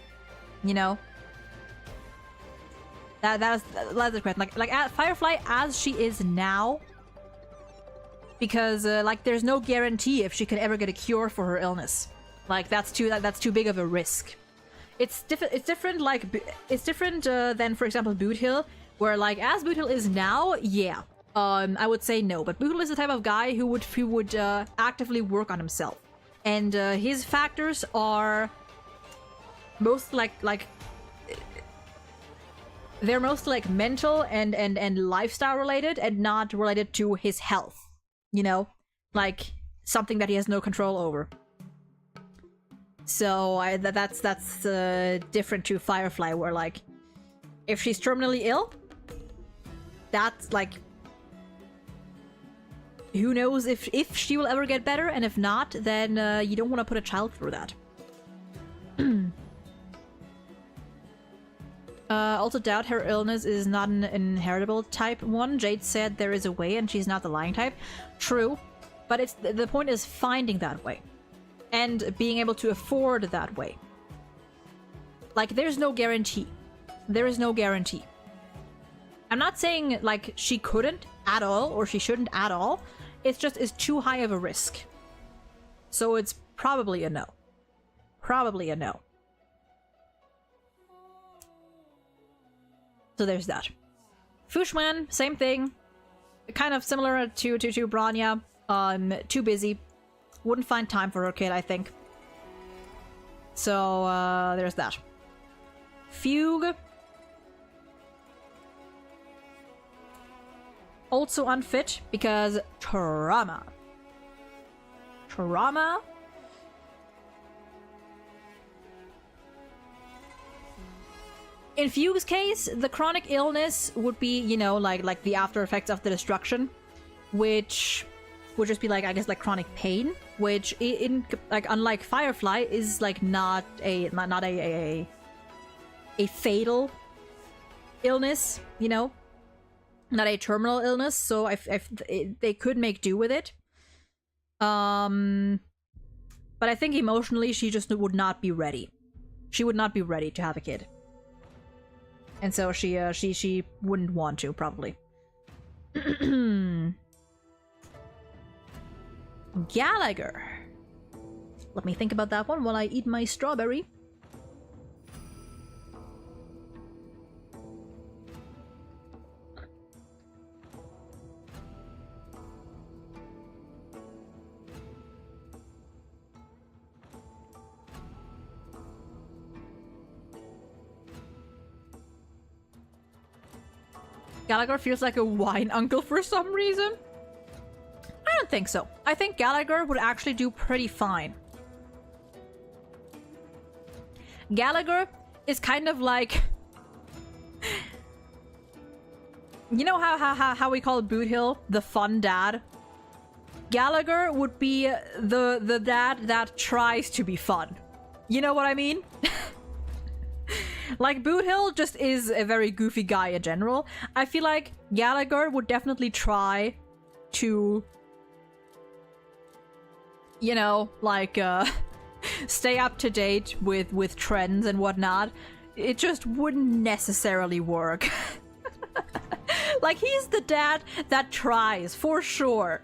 You know? That's the question. Like Firefly as she is now, because like there's no guarantee if she can ever get a cure for her illness. Like that's too big of a risk. It's different. It's different than, for example, Boot Hill, where like as Boot Hill is now, yeah, I would say no. But Boot Hill is the type of guy who would actively work on himself, and his factors are most like. They're mostly like mental and lifestyle related and not related to his health, you know? Like something that he has no control over. So that's different to Firefly, where like if she's terminally ill, that's like who knows if she will ever get better, and if not, then you don't want to put a child through that. Also doubt her illness is not an inheritable type 1. Jade said there is a way and she's not the lying type. True, but it's the point is finding that way. And being able to afford that way. Like, there's no guarantee. There is no guarantee. I'm not saying, like, she couldn't at all or she shouldn't at all. It's just is too high of a risk. So it's probably a no. Probably a no. So there's that. Fushman, same thing. Kind of similar to Branya. Too busy. Wouldn't find time for her kid, I think. So, there's that. Fugue. Also unfit because trauma. Trauma? In Fugue's case, the chronic illness would be, you know, like the after effects of the destruction, which would just be like, I guess, like chronic pain, which in like unlike Firefly is like not a fatal illness, you know, not a terminal illness. So if they could make do with it, but I think emotionally she just would not be ready. She would not be ready to have a kid. And so she wouldn't want to, probably. Gallagher. Let me think about that one while I eat my strawberry. Gallagher feels like a wine uncle for some reason. I don't think so. I think Gallagher would actually do pretty fine. Gallagher is kind of like... You know how we call Boot Hill the fun dad? Gallagher would be the dad that tries to be fun. You know what I mean? Like, Boothill just is a very goofy guy in general. I feel like Gallagher would definitely try to, you know, like, stay up to date with trends and whatnot. It just wouldn't necessarily work. Like, he's the dad that tries, for sure.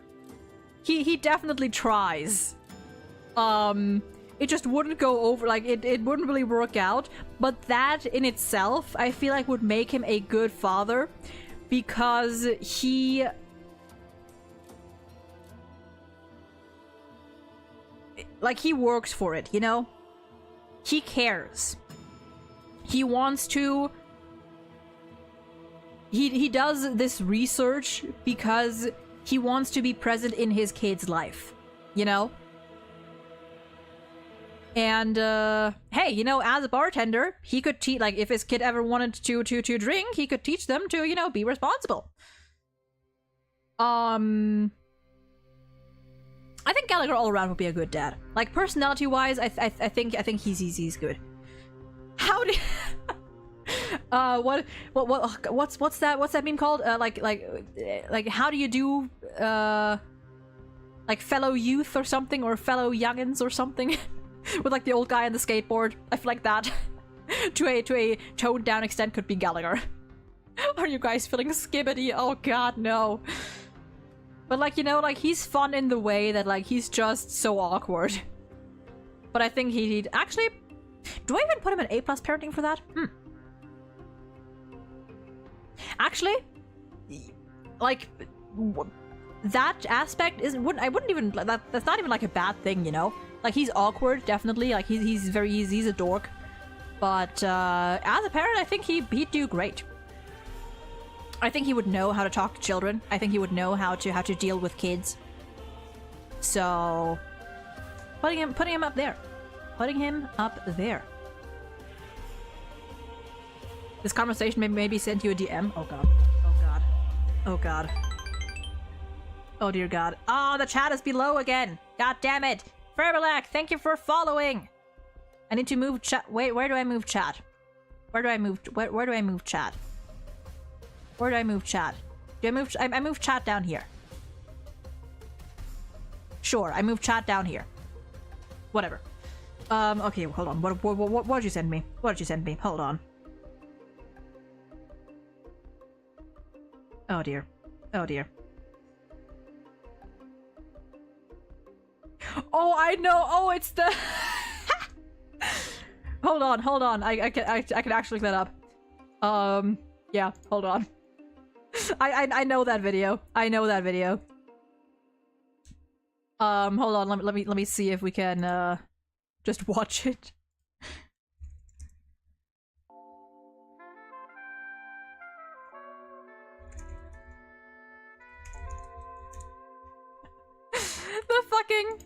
He definitely tries. It just wouldn't go over, like, it wouldn't really work out. But that in itself, I feel like would make him a good father. Because he... like, he works for it, you know? He cares. He wants to... He does this research because he wants to be present in his kid's life, you know? And, hey, you know, as a bartender, he could teach, like, if his kid ever wanted to drink, he could teach them to, you know, be responsible. I think Gallagher all around would be a good dad. Like, personality-wise, I think he's good. How do... what's that meme called? Like how do you do, like fellow youth or something, or fellow youngins or something, with like the old guy on the skateboard. I feel like that to a toned down extent could be Gallagher. Are you guys feeling skibbity? Oh god, no. But like, you know, like he's fun in the way that like he's just so awkward. But I think he'd actually. Do I even put him in A+ parenting for that? Actually, like, that aspect isn't. I wouldn't even. That's not even like a bad thing, you know. Like he's awkward, definitely. Like he's a dork. But as a parent, I think he'd do great. I think he would know how to talk to children. I think he would know how to deal with kids. So, putting him up there. Putting him up there. This conversation maybe sent you a DM. Oh god. Oh god. Oh god. Oh dear god. Ah, the chat is below again. God damn it. Ferbalak, thank you for following. I need to move chat. Wait, where do I move chat? Where do I move? Where do I move chat? Where do I move chat? Do I move? I move chat down here. Sure, I move chat down here. Whatever. Okay, hold on. What did you send me? What did you send me? Hold on. Oh dear. Oh dear. Oh, I know. Oh, it's the. Hold on. I can actually look that up. Yeah. Hold on. I know that video. I know that video. Hold on. Let me see if we can just watch it. The fucking.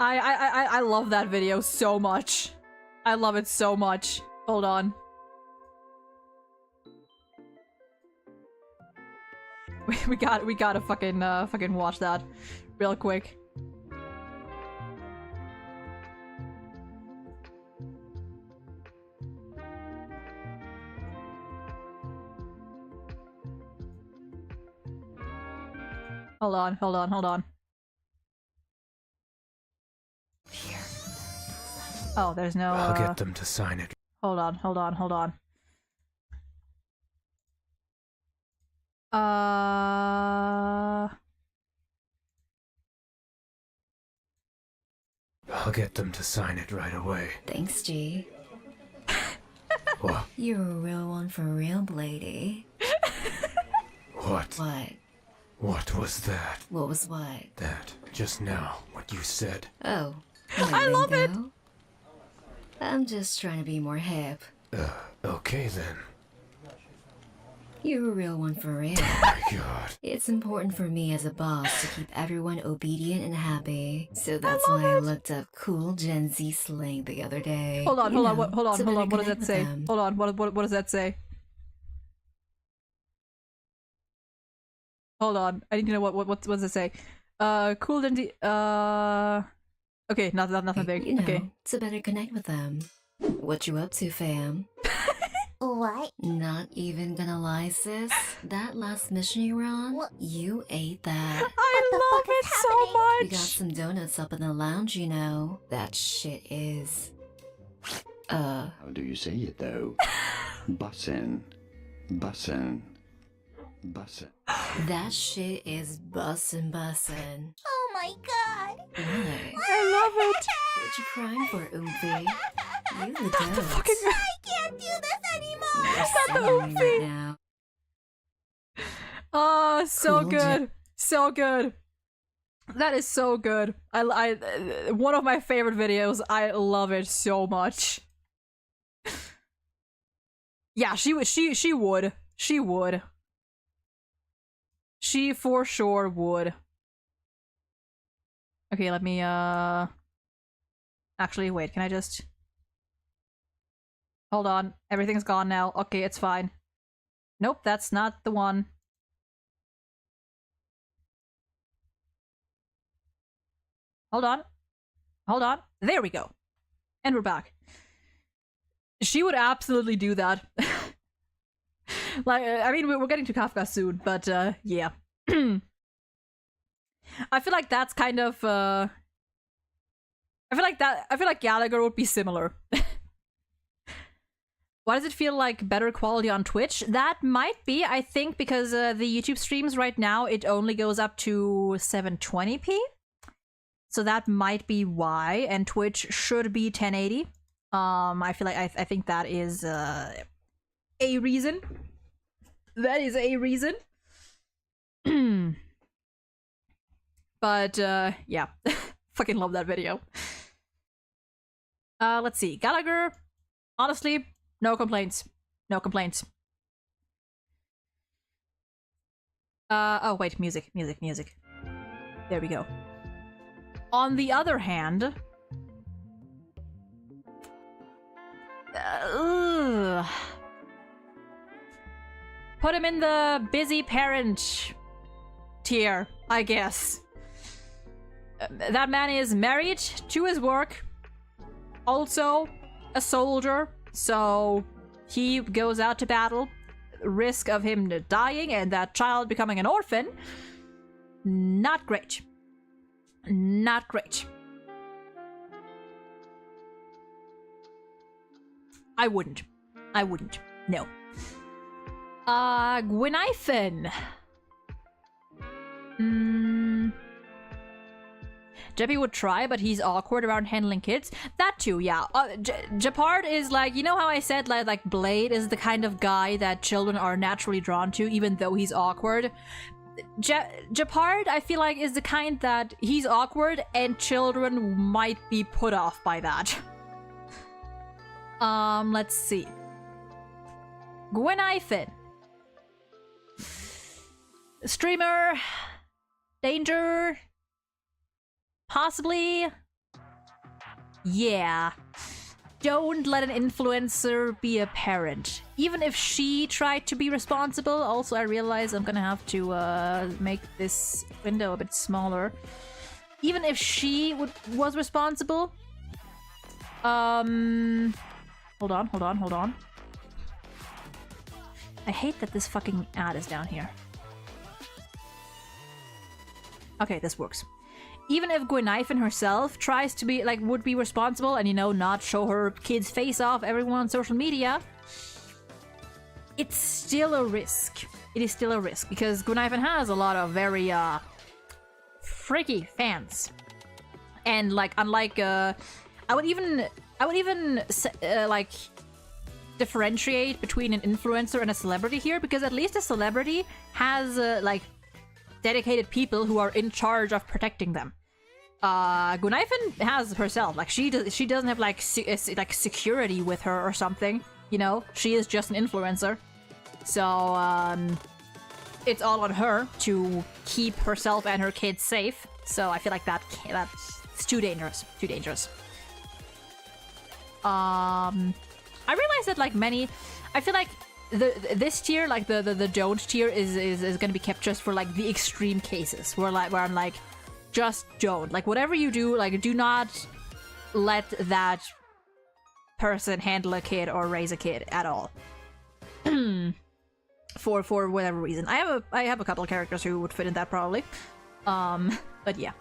I love that video so much. I love it so much. Hold on. We gotta fucking watch that real quick. Hold on. Here. Oh, there's no. I'll get them to sign it. Hold on. I'll get them to sign it right away. Thanks, G. What? You're a real one for real, Blady. What? What? What was that? What was what? That. Just now. What you said. Oh. I love it! I'm just trying to be more hip. Okay then. You're a real one for real. Oh my god. It's important for me as a boss to keep everyone obedient and happy. So that's why I looked up cool Gen Z slang the other day. Hold on. What does that say? Them. Hold on. What does that say? Hold on. I need to know what does it say? Cool Gen Z. Okay, nothing big. You know, Okay. to better connect with them. What you up to, fam? What? Not even gonna lie, sis. That last mission you were on, What? you ate that. I the love fuck it is so happening? We got much. some donuts up in the lounge, you know. That shit is... How do you say it though? Bussin'. Bussin'. Bussin'. That shit is bussin'. Oh my god. What? I love it. What you crying for, Oomphy? You the Not the goat. fucking. I can't do this anymore. You're singing right now. Oh, so Cool, good. So good. That is so good. I one of my favorite videos. I love it so much. Yeah, she would. She would. She would. She for sure would. Okay, let me actually wait, can I just hold on. Everything's gone now. Okay, it's fine. Nope, that's not the one. Hold on. Hold on. There we go. And we're back. She would absolutely do that. Like, I mean, we're getting to Kafka soon, but, yeah. I feel like that's kind of, I feel like Gallagher would be similar. Why does it feel like better quality on Twitch? That might be, I think, because the YouTube streams right now, it only goes up to 720p. So that might be why, and Twitch should be 1080. I feel like I think that is a reason. That is a reason. But yeah, fucking love that video. Let's see, Gallagher. Honestly, no complaints. No complaints. Oh wait, music. There we go. On the other hand, put him in the busy parent tier, I guess. That man is married to his work, also a soldier, so he goes out to battle. Risk of him dying and that child becoming an orphan, not great. Not great. I wouldn't. No. Gwynaifen. Jeppy would try, but he's awkward around handling kids. That too, yeah. Japard is like, you know how I said like Blade is the kind of guy that children are naturally drawn to, even though he's awkward. Japard, I feel like, is the kind that he's awkward and children might be put off by that. Let's see. Gwynaifen. Streamer. Danger. Possibly. Yeah. Don't let an influencer be a parent. Even if she tried to be responsible. Also, I realize I'm gonna have to make this window a bit smaller. Even if she was responsible. Hold on. I hate that this fucking ad is down here. Okay, this works. Even if Gwynaifen herself tries to be, like, would be responsible and, you know, not show her kid's face off everyone on social media, it's still a risk. It is still a risk, because Gwynaifen has a lot of very, freaky fans. And, like, unlike, I would even, like, differentiate between an influencer and a celebrity here, because at least a celebrity has, like, dedicated people who are in charge of protecting them. Gwynaifen has herself, like, she doesn't have like security with her or something, you know. She is just an influencer, so it's all on her to keep herself and her kids safe. So I feel like that's too dangerous. I realize that, like, I feel like this tier, like the don't tier, is gonna be kept just for like the extreme cases where I'm like, just don't. Like, whatever you do, like, do not let that person handle a kid or raise a kid at all. for whatever reason. I have a couple of characters who would fit in that probably. But yeah.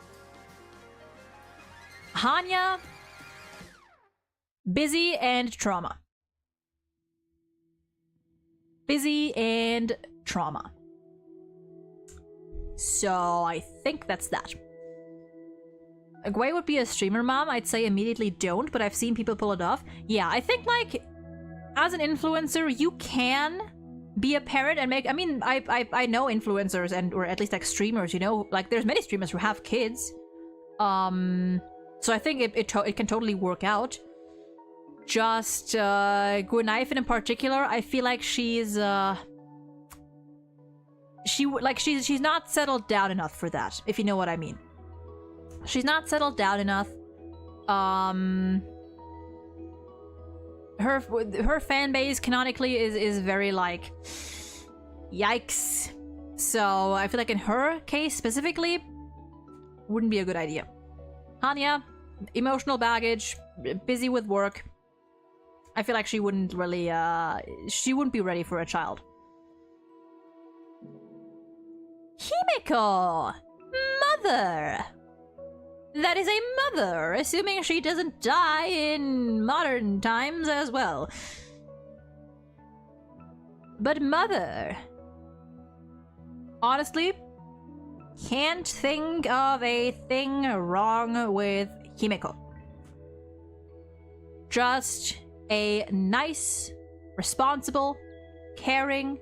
Hanya, busy and trauma. Busy and trauma. So I think that's that. Gui would be a streamer mom. I'd say immediately don't, but I've seen people pull it off. Yeah, I think like as an influencer, you can be a parent and make. I mean, I know influencers and or at least like streamers. You know, like there's many streamers who have kids. So I think it can totally work out. Just Gwyneth in particular, I feel like she's she's not settled down enough for that, if you know what I mean. She's not settled down enough. Her fan base canonically is very like yikes. So I feel like in her case specifically, wouldn't be a good idea. Hanya, emotional baggage, busy with work. I feel like she wouldn't really, she wouldn't be ready for a child. Himeko! Mother! That is a mother, assuming she doesn't die in modern times as well. But mother... Honestly, can't think of a thing wrong with Himeko. Just a nice, responsible, caring,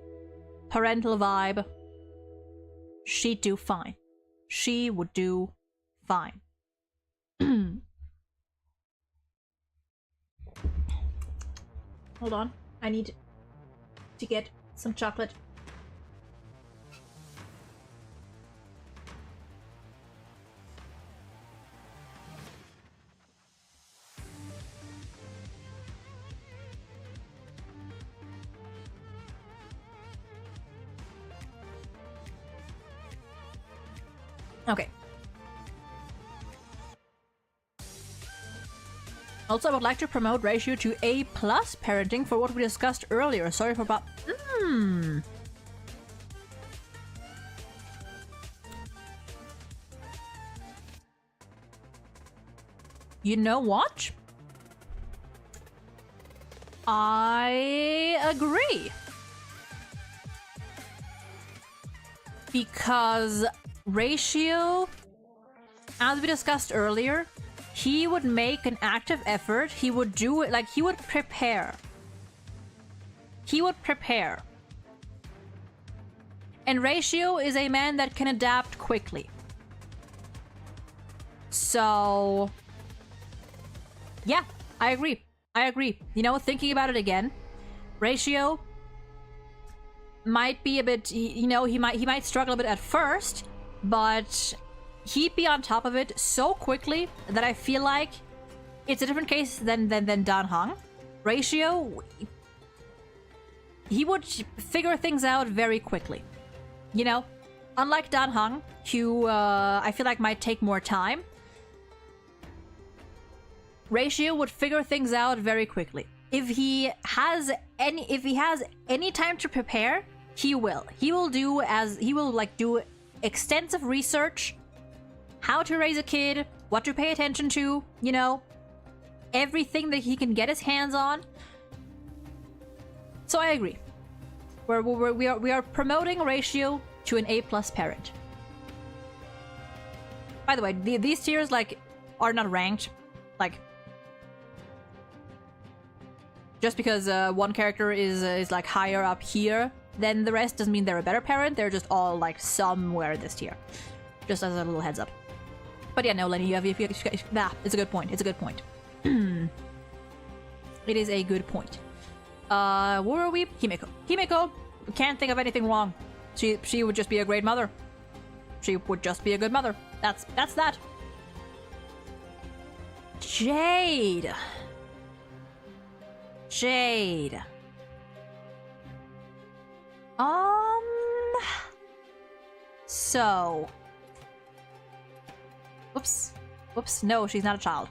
parental vibe. She'd do fine. She would do fine. Hold on. I need to get some chocolate. Okay. Also, I would like to promote ratio to A+ parenting for what we discussed earlier. Sorry for about... You know what? I agree. Because Ratio, as we discussed earlier, he would make an active effort. He would do it, like, he would prepare. He would prepare. And Ratio is a man that can adapt quickly. So... yeah, I agree. I agree. You know, thinking about it again, Ratio might be a bit, you know, he might struggle a bit at first, but he'd be on top of it so quickly that I feel like it's a different case than Dan Hong. Ratio, he would figure things out very quickly. You know, unlike Dan Hong, who I feel like might take more time, Ratio would figure things out very quickly. If he has any time to prepare, he will. He will do extensive research, how to raise a kid, what to pay attention to, you know, everything that he can get his hands on. So I agree. We are promoting Ratio to an A+ parent. By the way, these tiers like are not ranked. Like, just because one character is like higher up here than the rest doesn't mean they're a better parent. They're just all like somewhere in this tier. Just as a little heads up. But yeah, no, Lenny, it's a good point. It's a good point. It is a good point. Where are we? Himeko. Himeko can't think of anything wrong. She would just be a great mother. She would just be a good mother. That's that. Jade. So Whoops. Whoops. No, she's not a child.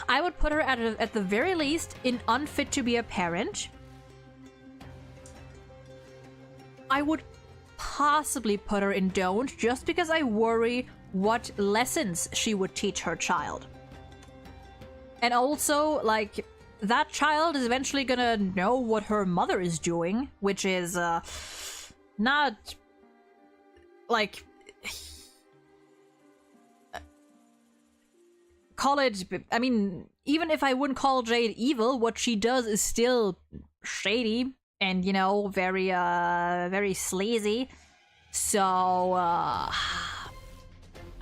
I would put her at the very least in unfit to be a parent. I would possibly put her in don't, just because I worry what lessons she would teach her child. And also, like, that child is eventually gonna know what her mother is doing, which is, not, like, call it, I mean, even if I wouldn't call Jade evil, what she does is still shady and, you know, very, very sleazy. So,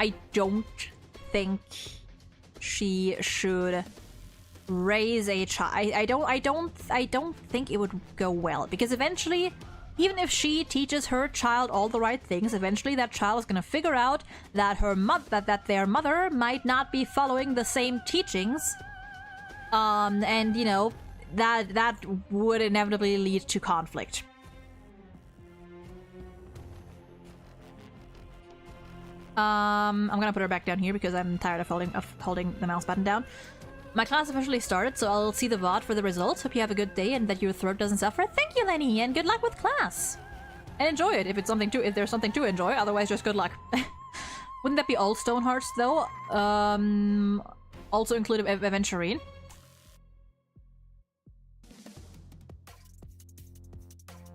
I don't think she should raise a child. I don't think it would go well, because eventually, even if she teaches her child all the right things, eventually that child is gonna figure out that that their mother might not be following the same teachings, and you know, that would inevitably lead to conflict. I'm gonna put her back down here because I'm tired of holding the mouse button down. My class officially started, so I'll see the VOD for the results. Hope you have a good day and that your throat doesn't suffer. Thank you, Lenny, and good luck with class. And enjoy it if there's something to enjoy. Otherwise, just good luck. Wouldn't that be all Stonehearts though? Also include Aventurine.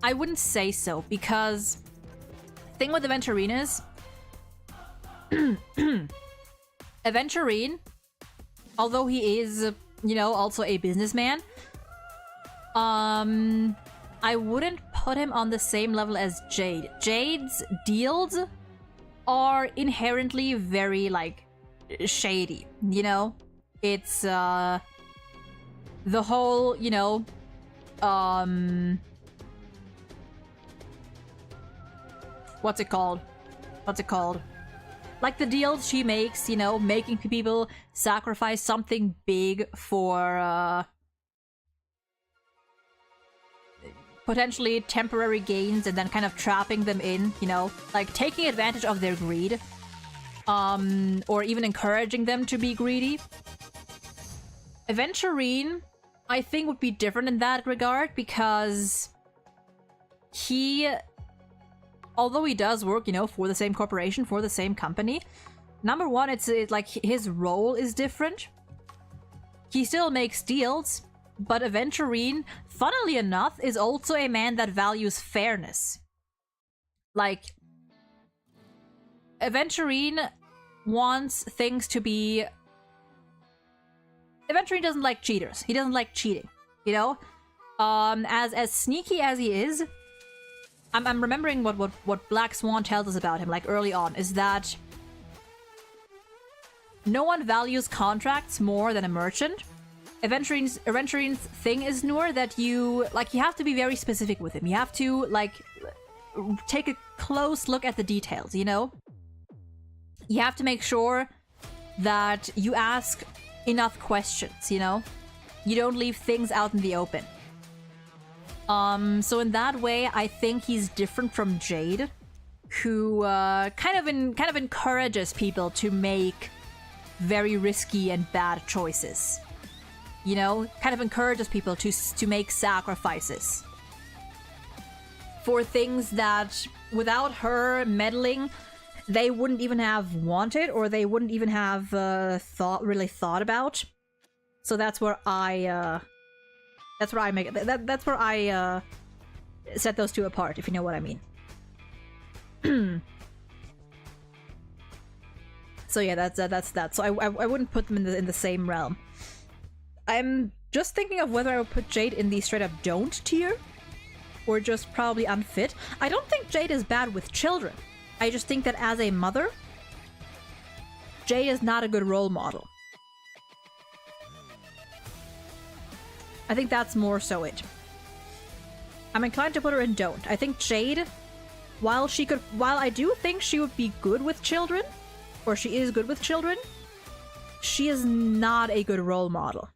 I wouldn't say so, because the thing with Aventurine is Aventurine, although he is, you know, also a businessman, I wouldn't put him on the same level as Jade. Jade's deals are inherently very, like, shady, you know? It's, the whole, you know, what's it called? Like the deals she makes, you know, making people sacrifice something big for, potentially temporary gains and then kind of trapping them in, you know, like taking advantage of their greed, or even encouraging them to be greedy. Aventurine, I think, would be different in that regard, because he, although he does work, you know, for the same corporation, for the same company, number one, it's like his role is different. He still makes deals, but Aventurine, funnily enough, is also a man that values fairness. Like, Aventurine wants things to be... Aventurine doesn't like cheaters. He doesn't like cheating, you know? As sneaky as he is, I'm remembering what Black Swan tells us about him, like, early on, is that no one values contracts more than a merchant. Aventurine's thing is, Noor, that you have to be very specific with him. You have to, like, take a close look at the details, you know? You have to make sure that you ask enough questions, you know? You don't leave things out in the open. So in that way, I think he's different from Jade, who kind of encourages people to make very risky and bad choices. You know, kind of encourages people to make sacrifices for things that, without her meddling, they wouldn't even have wanted, or they wouldn't even have really thought about. So that's where I set those two apart, if you know what I mean. So yeah, that's that. So I wouldn't put them in the same realm. I'm just thinking of whether I would put Jade in the straight up don't tier, or just probably unfit. I don't think Jade is bad with children. I just think that as a mother, Jade is not a good role model. I think that's more so it. I'm inclined to put her in don't. I think Jade, while I do think she would be good with children, or she is good with children, she is not a good role model.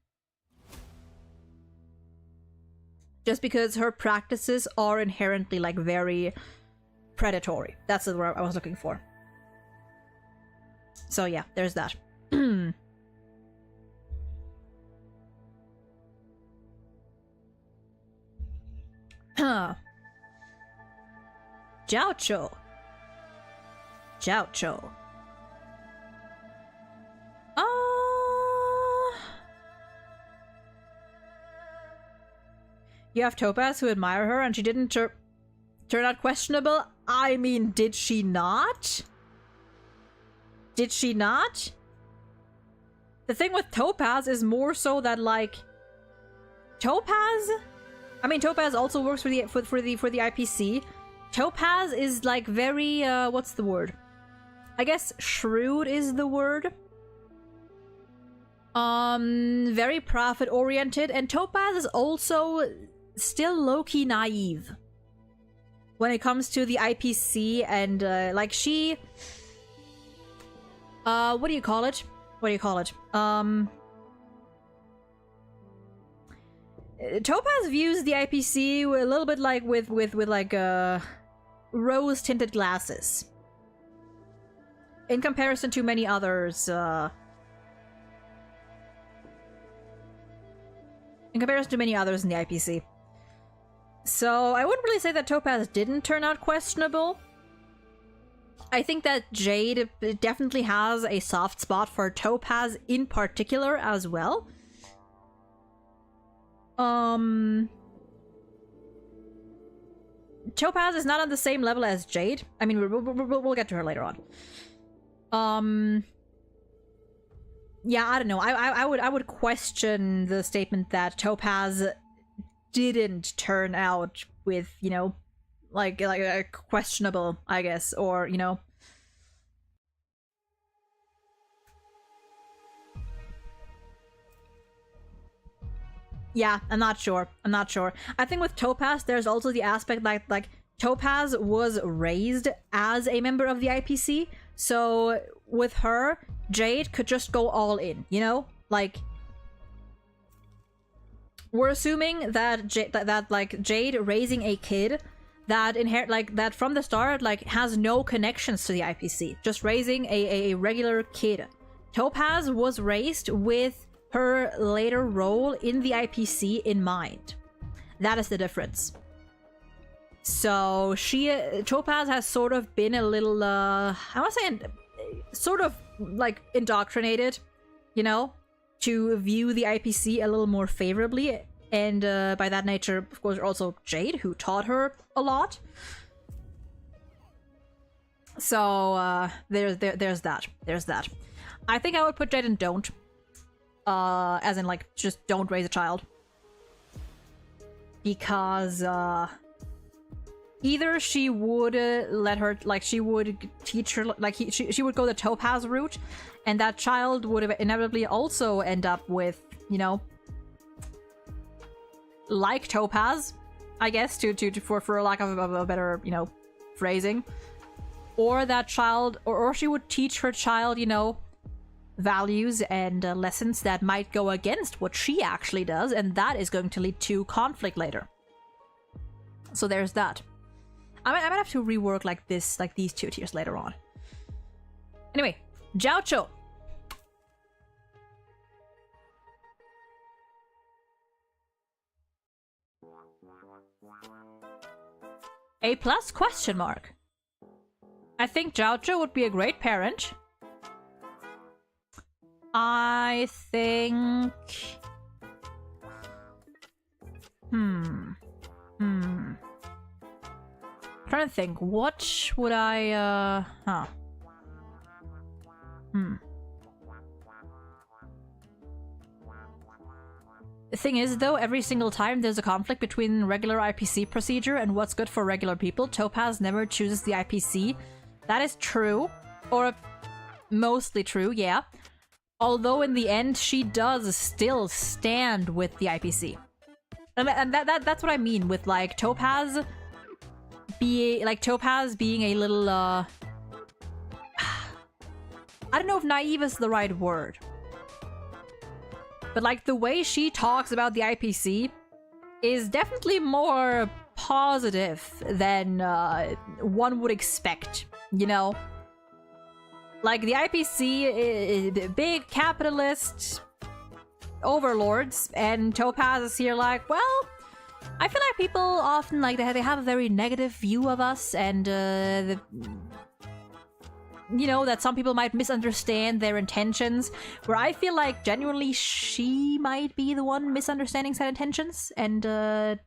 Just because her practices are inherently, like, very predatory. That's the word I was looking for. So yeah, there's that. Jiaocho. Jiaocho. You have Topaz who admire her and she didn't turn out questionable? I mean, did she not? Did she not? The thing with Topaz is more so that, like, Topaz? I mean, Topaz also works for the IPC. Topaz is, like, very, what's the word? I guess shrewd is the word. Very profit-oriented, and Topaz is also still low-key naive when it comes to the IPC, and, like, she... what do you call it? What do you call it? Topaz views the IPC a little bit like with like, rose-tinted glasses. In comparison to many others, in comparison to many others in the IPC. So, I wouldn't really say that Topaz didn't turn out questionable. I think that Jade definitely has a soft spot for Topaz in particular as well. Topaz is not on the same level as Jade. I mean, we'll get to her later on. Yeah, I don't know. I would question the statement that Topaz didn't turn out with, you know, like a questionable, I guess, or, you know. Yeah, I'm not sure. I'm not sure. I think with Topaz, there's also the aspect like Topaz was raised as a member of the IPC, so with her, Jade could just go all in, you know? Like, we're assuming that Jade raising a kid that that from the start has no connections to the IPC, just raising a regular kid. Topaz was raised with her later role in the IPC in mind. That is the difference. So Topaz has sort of been a little I want to say sort of like indoctrinated, you know, to view the IPC a little more favorably, and by that nature, of course, also Jade, who taught her a lot. So there's that. There's that. I think I would put Jade in don't. As in, like, just don't raise a child. Because, either she would let her, like, she would teach her, like, she would go the Topaz route, and that child would inevitably also end up with, you know, like Topaz, I guess, for lack of a better, you know, phrasing. Or that child, or she would teach her child, you know, values and lessons that might go against what she actually does, and that is going to lead to conflict later. So there's that. I might have to rework like this, like these two tiers later on. Anyway, Jiaocho. A plus question mark. I think Jiaocho would be a great parent. I think... I'm trying to think, what would I, The thing is, though, every single time there's a conflict between regular IPC procedure and what's good for regular people, Topaz never chooses the IPC. That is true. Or mostly true, yeah. Although in the end, she does still stand with the IPC. And that's what I mean with, like, Topaz being a little, I don't know if naive is the right word. But, like, the way she talks about the IPC is definitely more positive than one would expect, you know? Like, the IPC, big capitalist overlords, and Topaz is here like, well, I feel like people often, like, they have a very negative view of us, and, you know, that some people might misunderstand their intentions, where I feel like, genuinely, she might be the one misunderstanding said intentions, and,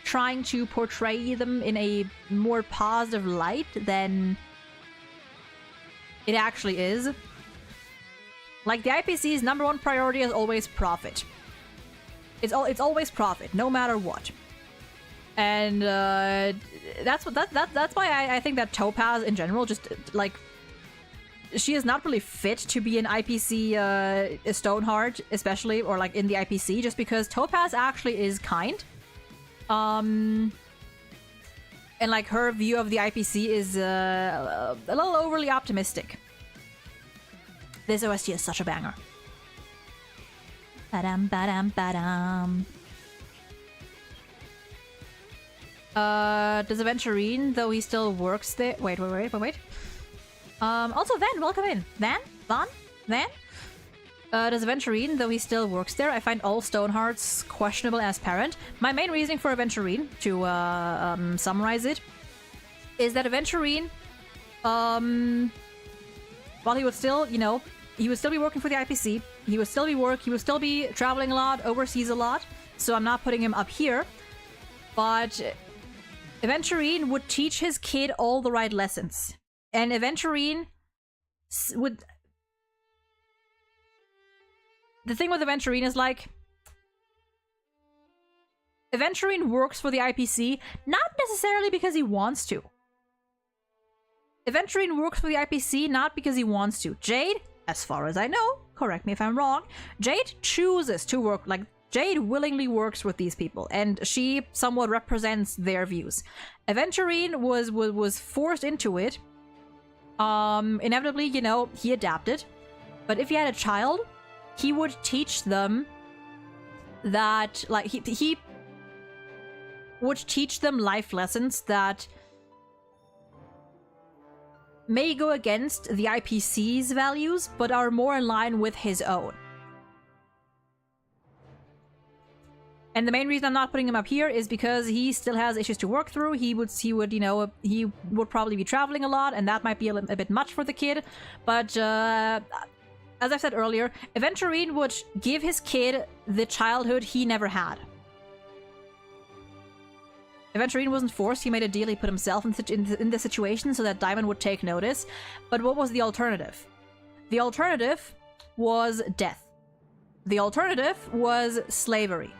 trying to portray them in a more positive light than it actually is. Like, the IPC's number one priority is always profit. It's always profit, no matter what. And that's why I think that Topaz in general, just like, she is not really fit to be an IPC Stoneheart, especially, or like in the IPC, just because Topaz actually is kind. And like, her view of the IPC is a little overly optimistic. This OST is such a banger. Ba-dam, ba-dam, ba-dam. Does Aventurine, though he still works there... Wait. Also, Van, welcome in. Van? Does Aventurine, though he still works there, I find all Stonehearts questionable as parent. My main reasoning for Aventurine, to summarize it, is that Aventurine, while he would still, you know, he would still be working for the IPC, he would still be traveling a lot, overseas a lot, so I'm not putting him up here, but Aventurine would teach his kid all the right lessons. And Aventurine would... The thing with Aventurine is, like, Aventurine works for the IPC not necessarily because he wants to. Aventurine works for the IPC not because he wants to. Jade, as far as I know, correct me if I'm wrong, Jade chooses to work, like, Jade willingly works with these people, and she somewhat represents their views. Aventurine was forced into it. Inevitably, you know, he adapted. But if he had a child, he would teach them that, like, he would teach them life lessons that may go against the IPC's values, but are more in line with his own. And the main reason I'm not putting him up here is because he still has issues to work through. He would, you know, he would probably be traveling a lot, and that might be a bit much for the kid. But, as I said earlier, Aventurine would give his kid the childhood he never had. Aventurine wasn't forced, he made a deal, he put himself in the situation so that Diamond would take notice. But what was the alternative? The alternative was death. The alternative was slavery.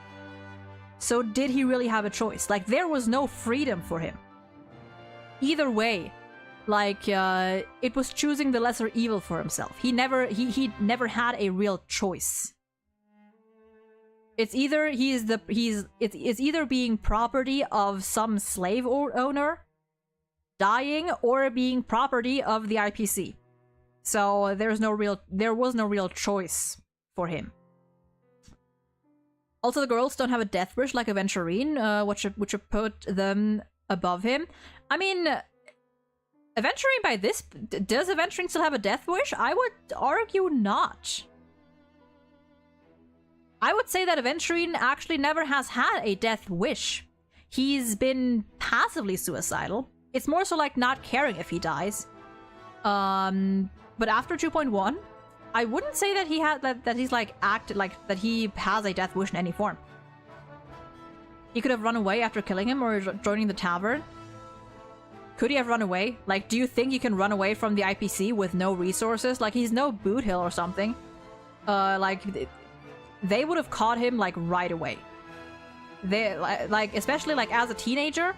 So did he really have a choice? Like, there was no freedom for him. Either way, like, it was choosing the lesser evil for himself. He never had a real choice. It's either it's either being property of some slave owner, dying, or being property of the IPC. So there was no real choice for him. Also, the girls don't have a death wish like Aventurine, which would put them above him. I mean, Aventurine by this... Does Aventurine still have a death wish? I would argue not. I would say that Aventurine actually never has had a death wish. He's been passively suicidal. It's more so like not caring if he dies. But after 2.1... I wouldn't say that he had that he's like acted like that he has a death wish in any form. He could have run away after killing him or joining the tavern. Could he have run away? Like, do you think he can run away from the IPC with no resources? Like, he's no Boot Hill or something. Like, they would have caught him like right away. They like, especially like as a teenager.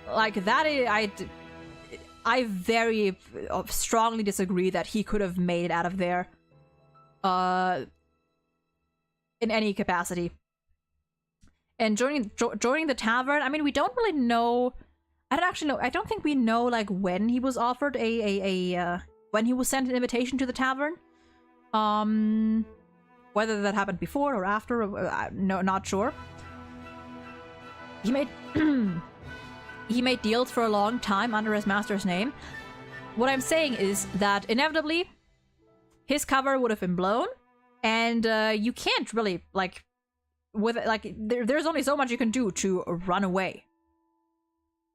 Like that, I very strongly disagree that he could have made it out of there in any capacity. And joining the tavern, I mean, we don't really know. I don't actually know. I don't think we know like when he was offered when he was sent an invitation to the tavern. Whether that happened before or after, no, not sure. He made he made deals for a long time under his master's name. What I'm saying is that inevitably his cover would have been blown, and you can't really like there's only so much you can do to run away.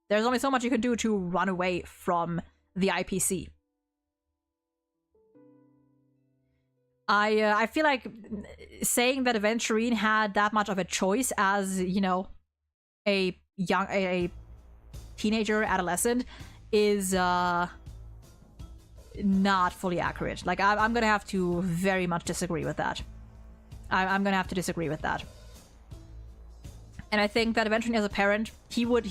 There's only so much you can do to run away from the IPC. I feel like saying that Aventurine had that much of a choice as, you know, a teenager, adolescent, is not fully accurate. Like, I'm gonna have to very much disagree with that. I'm gonna have to disagree with that. And I think that Aventurine, as a parent, he would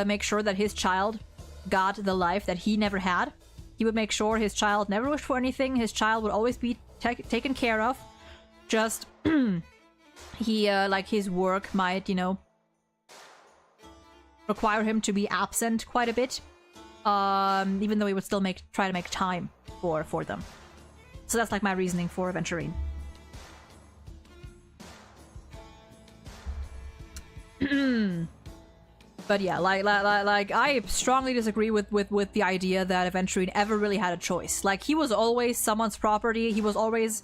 make sure that his child got the life that he never had. He would make sure his child never wished for anything. His child would always be taken care of. Just he like his work might, you know, require him to be absent quite a bit, even though he would still try to make time for them. So that's like my reasoning for Aventurine. But yeah, like I strongly disagree with the idea that Aventurine ever really had a choice. Like, he was always someone's property. He was always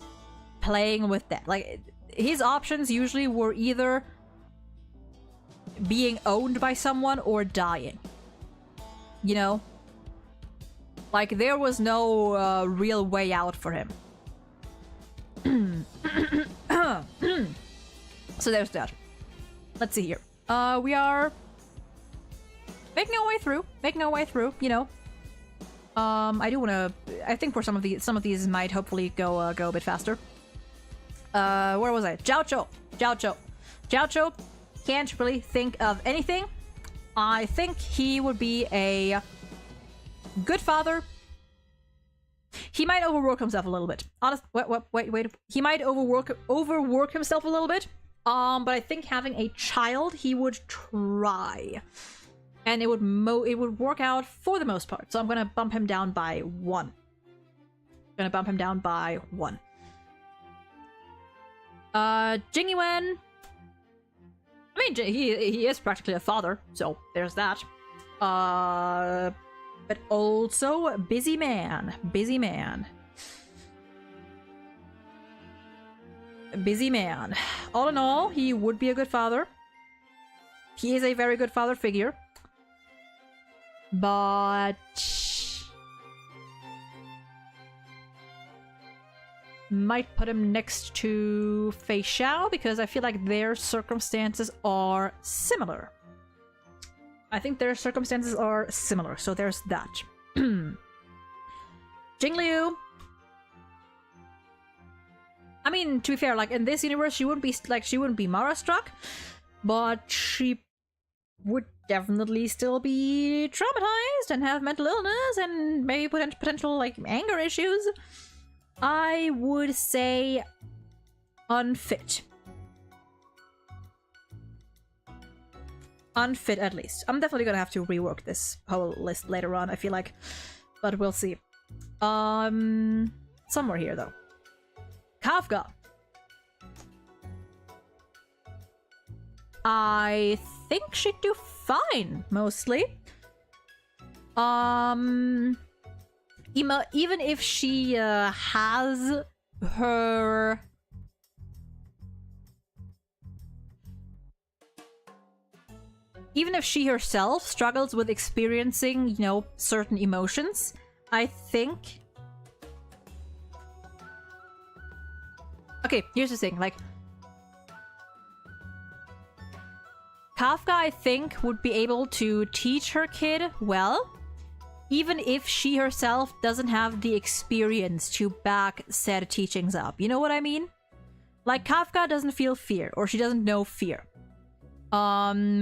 playing with that. Like, his options usually were either being owned by someone or dying. You know? Like, there was no real way out for him. So there's that. Let's see here. We are making our way through, you know. I do want to. I think for some of these might hopefully go a bit faster. Where was I? Jiaoqiu. Can't really think of anything. I think he would be a good father. He might overwork himself a little bit. Wait. He might overwork himself a little bit. But I think having a child, he would try. And it would work out for the most part. So I'm gonna bump him down by 1. Jingyuan. I mean, he is practically a father, so there's that. But also busy man. All in all, he would be a good father. He is a very good father figure. But might put him next to Fei Xiao because I feel like their circumstances are similar. I think their circumstances are similar, so there's that. Jingliu. I mean, to be fair, like in this universe, she wouldn't be Mara struck, but she would definitely still be traumatized and have mental illness and maybe potential like anger issues. I would say unfit. Unfit, at least. I'm definitely gonna have to rework this whole list later on, I feel like, but we'll see. Somewhere here though. Kafka. I think she'd do fine, mostly. Even if she has her... Even if she herself struggles with experiencing, you know, certain emotions, I think... Okay, here's the thing, like... Kafka, I think, would be able to teach her kid well, even if she herself doesn't have the experience to back said teachings up. You know what I mean? Like, Kafka doesn't feel fear, or she doesn't know fear.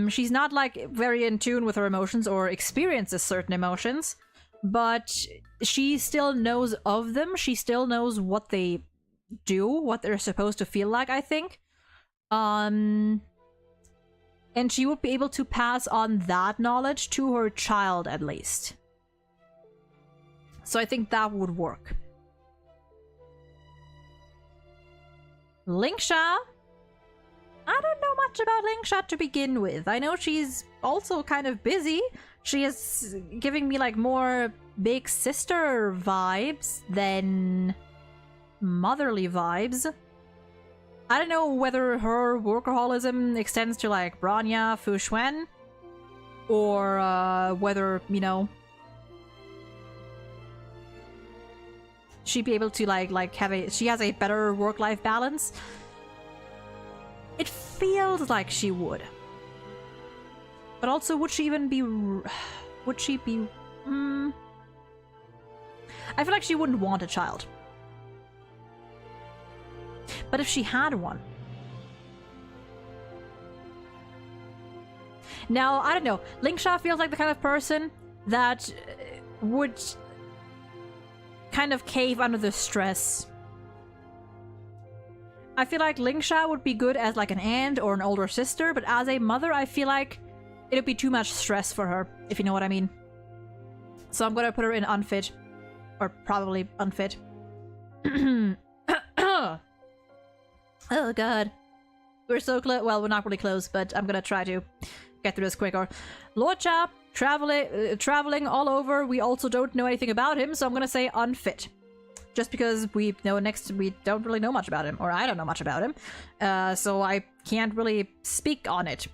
She's not, like, very in tune with her emotions or experiences certain emotions, but she still knows of them. She still knows what they do, what they're supposed to feel like, I think. And she would be able to pass on that knowledge to her child, at least. So I think that would work. Linksha? I don't know much about Lingsha to begin with. I know she's also kind of busy. She is giving me like more big sister vibes than motherly vibes. I don't know whether her workaholism extends to like Bronya, Fu Xuan, or whether, you know, she'd be able to like she has a better work-life balance. It feels like she would. But also, would she even be... Would she be... I feel like she wouldn't want a child. But if she had one... Now, I don't know. Lingsha feels like the kind of person that would kind of cave under the stress. I feel like Lingsha would be good as like an aunt or an older sister, but as a mother, I feel like it'd be too much stress for her, if you know what I mean. So I'm gonna put her in unfit. Or probably unfit. Oh god. We're so close. Well, we're not really close, but I'm gonna try to get through this quicker. Luocha, traveling all over. We also don't know anything about him, so I'm gonna say unfit. Just because we don't really know much about him, or I don't know much about him, so I can't really speak on it.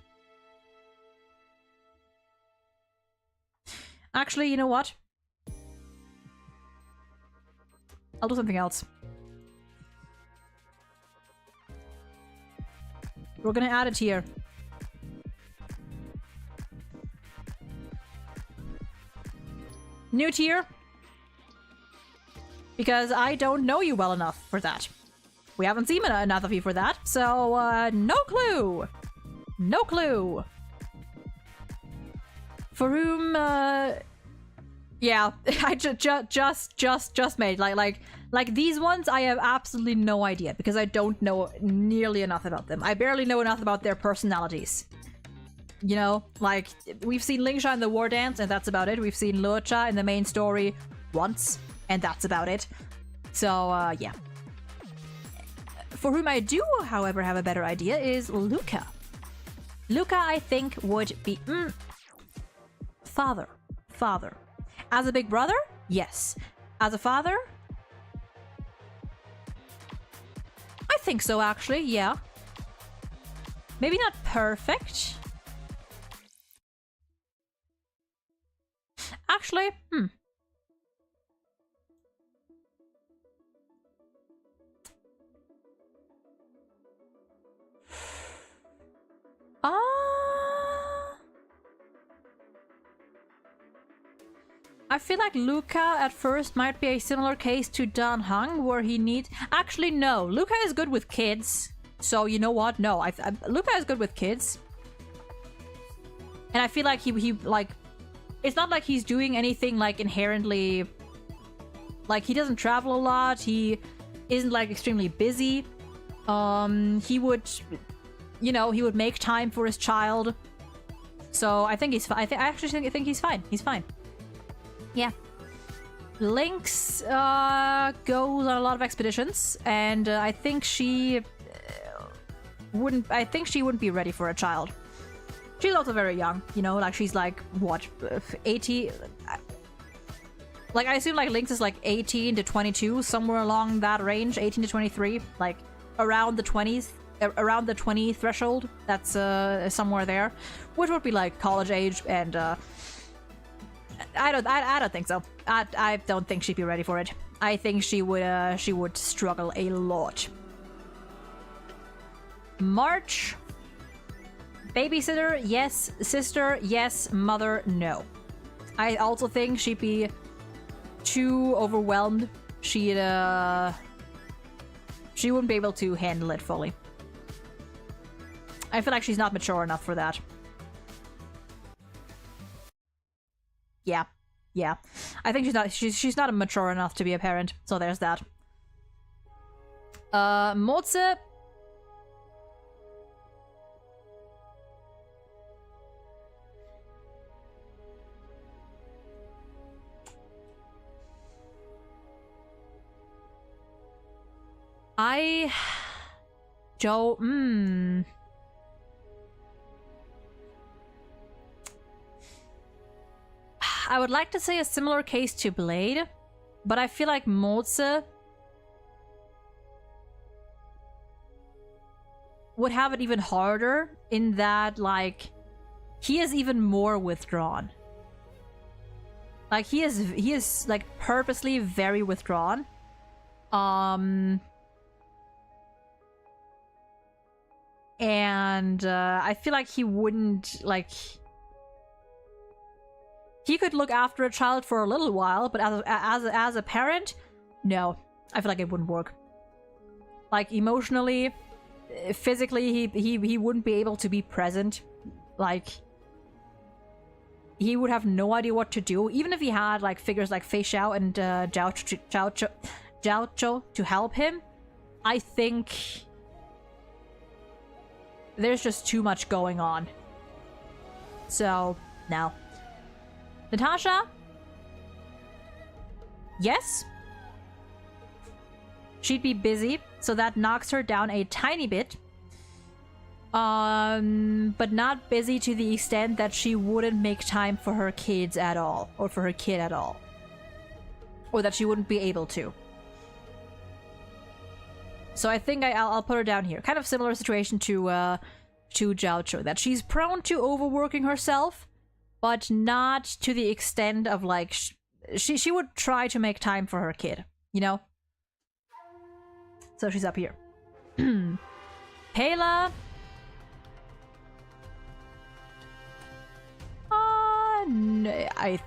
Actually, you know what? I'll do something else. We're gonna add it here. New tier. Because I don't know you well enough for that. We haven't seen enough of you for that, so no clue. No clue. For whom, yeah, I just made like these ones. I have absolutely no idea because I don't know nearly enough about them. I barely know enough about their personalities. You know, like we've seen Lingsha in the War Dance, and that's about it. We've seen Luocha in the main story once, and that's about it. So yeah. For whom I do, however, have a better idea is Luca. Luca, I think, would be father. As a big brother, yes. As a father, I think so, actually, yeah. Maybe not perfect. Actually, I feel like Luca at first might be a similar case to Dan Heng, where he needs... Actually, no. Luca is good with kids. So, you know what? No, Luca is good with kids. And I feel like he like... It's not like he's doing anything, like, inherently... Like, he doesn't travel a lot. He isn't, like, extremely busy. He would... You know, he would make time for his child. So, I think he's fine. I actually think he's fine. He's fine. Yeah. Lynx goes on a lot of expeditions, and I think she wouldn't. I think she wouldn't be ready for a child. She's also very young, you know. Like she's like what, 80? Like I assume like Lynx is like 18 to 22, somewhere along that range. 18 to 23, like around the 20s, around the 20 threshold. That's somewhere there, which would be like college age and. I don't think so. I don't think she'd be ready for it. I think she would struggle a lot. March. Babysitter, yes. Sister, yes. Mother, no. I also think she'd be too overwhelmed. She wouldn't be able to handle it fully. I feel like she's not mature enough for that. Yeah. I think she's not mature enough to be a parent, so there's that. Motze. I would like to say a similar case to Blade, but I feel like Moze would have it even harder in that, like, he is even more withdrawn. Like, he is like purposely very withdrawn. And I feel like he wouldn't, like, he could look after a child for a little while, but as a parent, no, I feel like it wouldn't work. Like, emotionally, physically, he wouldn't be able to be present. Like, he would have no idea what to do, even if he had like figures like Fei Xiao and Jiao to help him. I think there's just too much going on. So, no. Natasha? Yes? She'd be busy, so that knocks her down a tiny bit. But not busy to the extent that she wouldn't make time for her kids at all, or for her kid at all. Or that she wouldn't be able to. So I think I'll put her down here. Kind of similar situation to Jiao Cho, that she's prone to overworking herself, but not to the extent of like she would try to make time for her kid, you know? So she's up here. Pela. No, I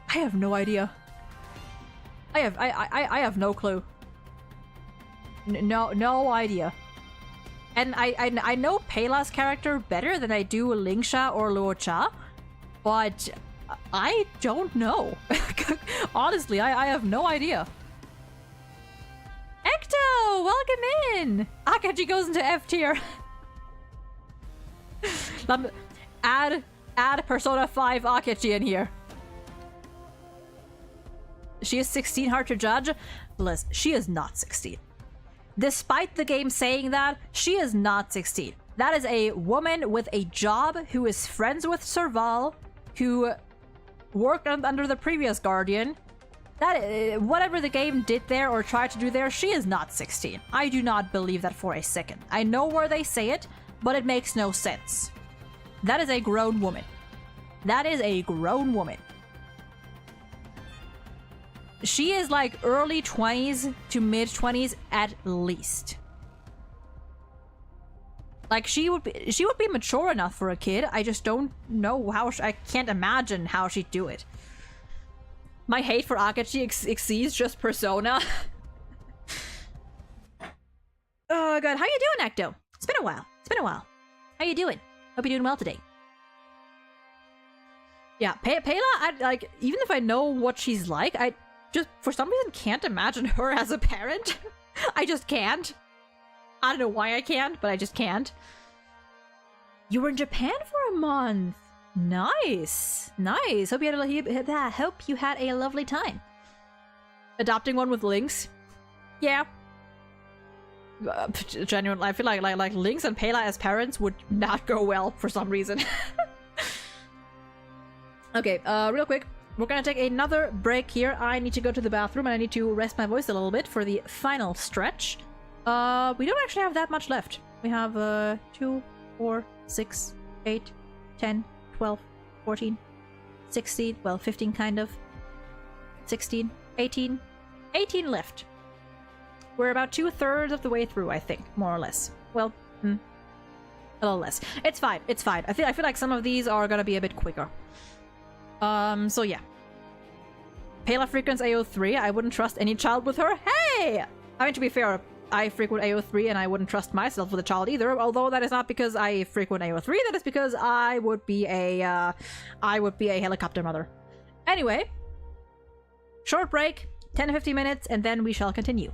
have no idea. I have no clue. No idea. And I know Pela's character better than I do Lingsha or Luo Cha, but I don't know. Honestly, I have no idea. Ecto, welcome in. Akaji goes into F tier. Add Persona 5 Akaji in here. She is 16, hard to judge. Liz, she is not 16. Despite the game saying that, she is not 16. That is a woman with a job who is friends with Serval, who worked under the previous Guardian. That whatever the game did there or tried to do there, she is not 16. I do not believe that for a second. I know where they say it, but it makes no sense. That is a grown woman. That is a grown woman. She is like early 20s to mid 20s at least. Like she would be mature enough for a kid. I just don't know how I can't imagine how she'd do it. My hate for Akachi exceeds just Persona. Oh god, how you doing, Ecto? It's been a while. How you doing? Hope you're doing well today. Yeah, Pela, like, even if I know what she's like, I just, for some reason, can't imagine her as a parent. I just can't. I don't know why I can't, but I just can't. You were in Japan for a month. Nice. Hope you had a lovely time. Adopting one with Lynx. Yeah. Genuinely, I feel like Lynx and Pela as parents would not go well for some reason. Okay, real quick. We're gonna take another break here. I need to go to the bathroom and I need to rest my voice a little bit for the final stretch. We don't actually have that much left. We have 2, 4, 6, 8, 10, 12, 14, 16, well, 15 kind of. 16, 18 left. We're about 2/3 of the way through, I think, more or less. Well, a little less. It's fine. I feel like some of these are gonna be a bit quicker. So yeah. Pela frequents AO3. I wouldn't trust any child with her. Hey! I mean, to be fair, I frequent AO3 and I wouldn't trust myself with a child either, although that is not because I frequent AO3, that is because I would be a helicopter mother. Anyway, short break, 10 to 15 minutes, and then we shall continue.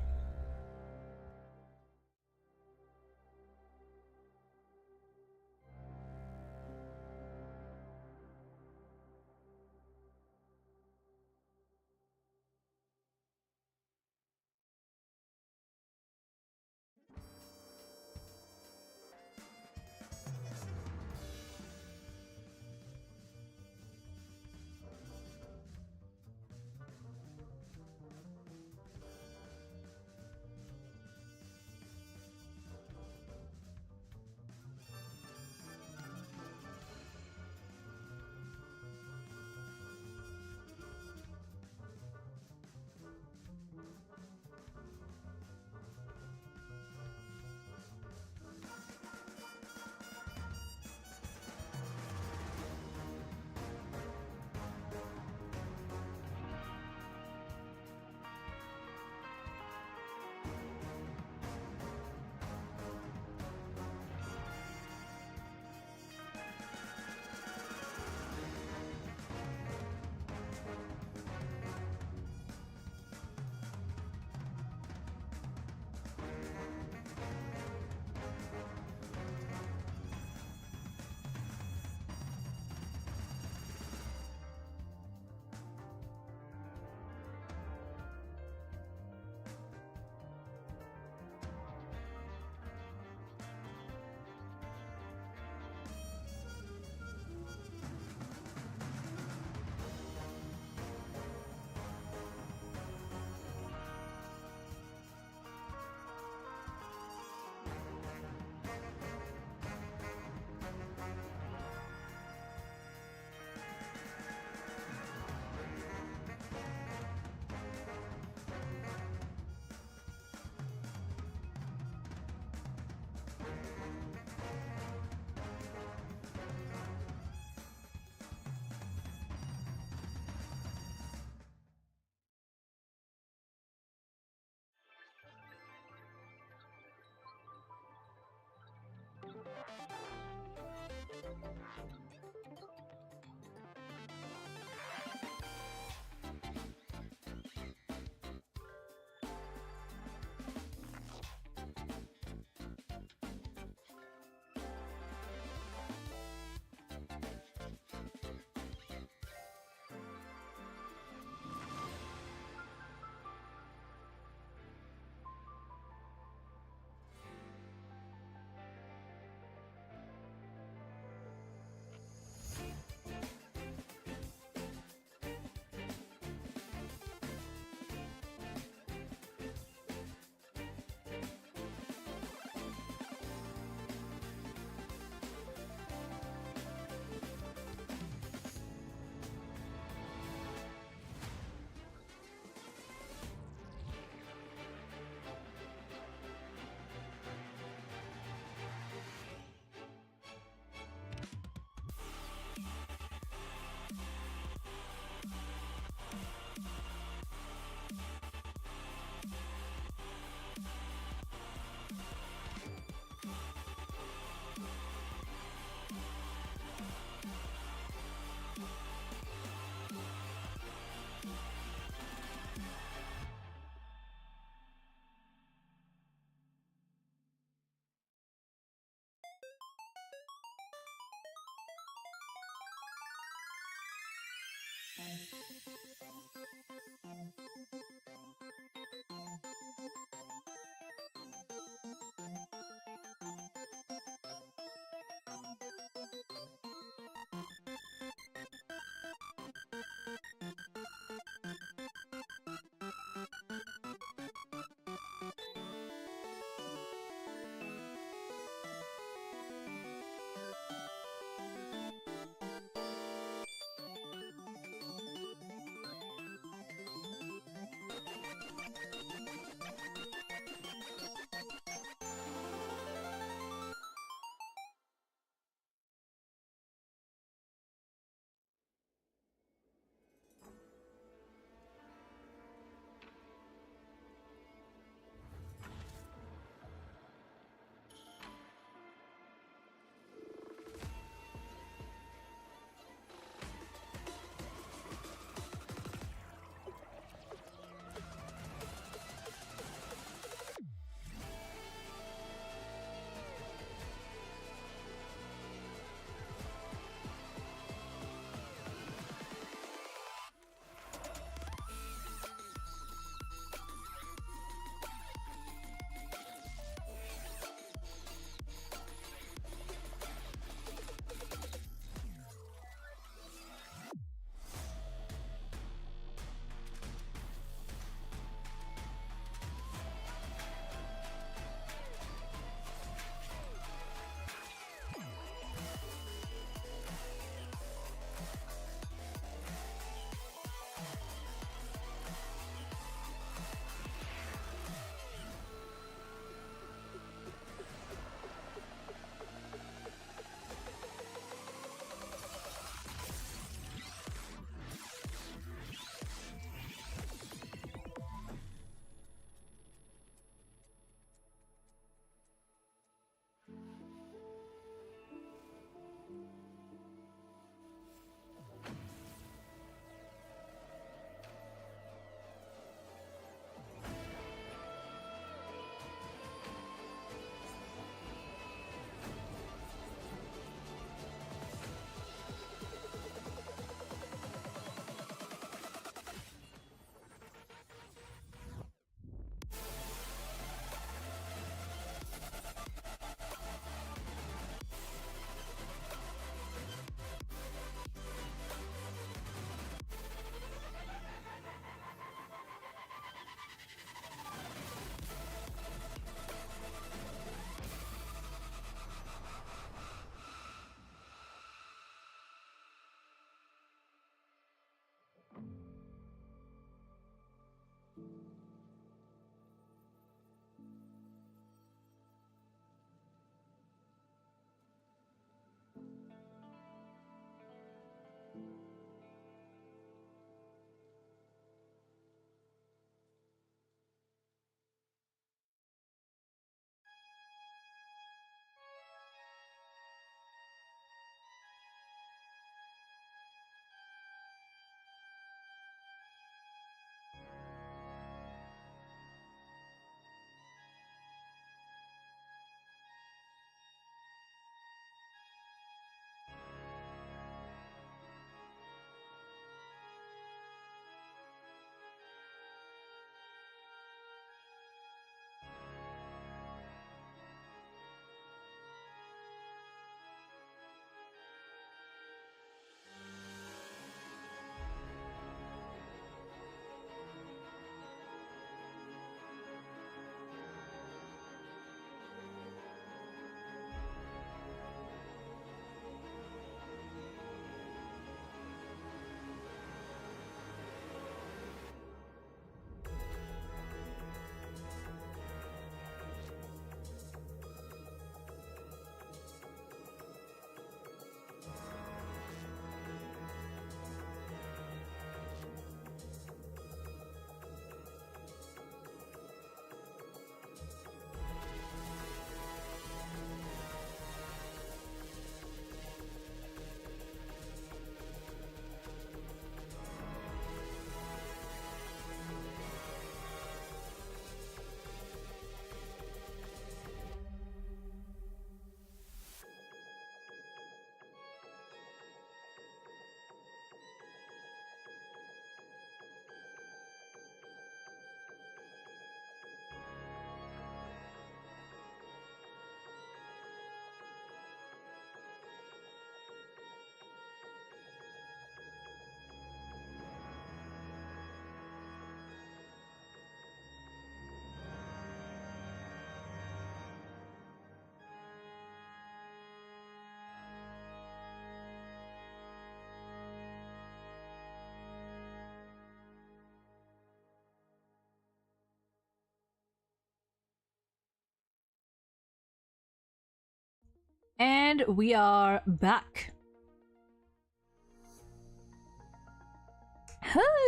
And we are back.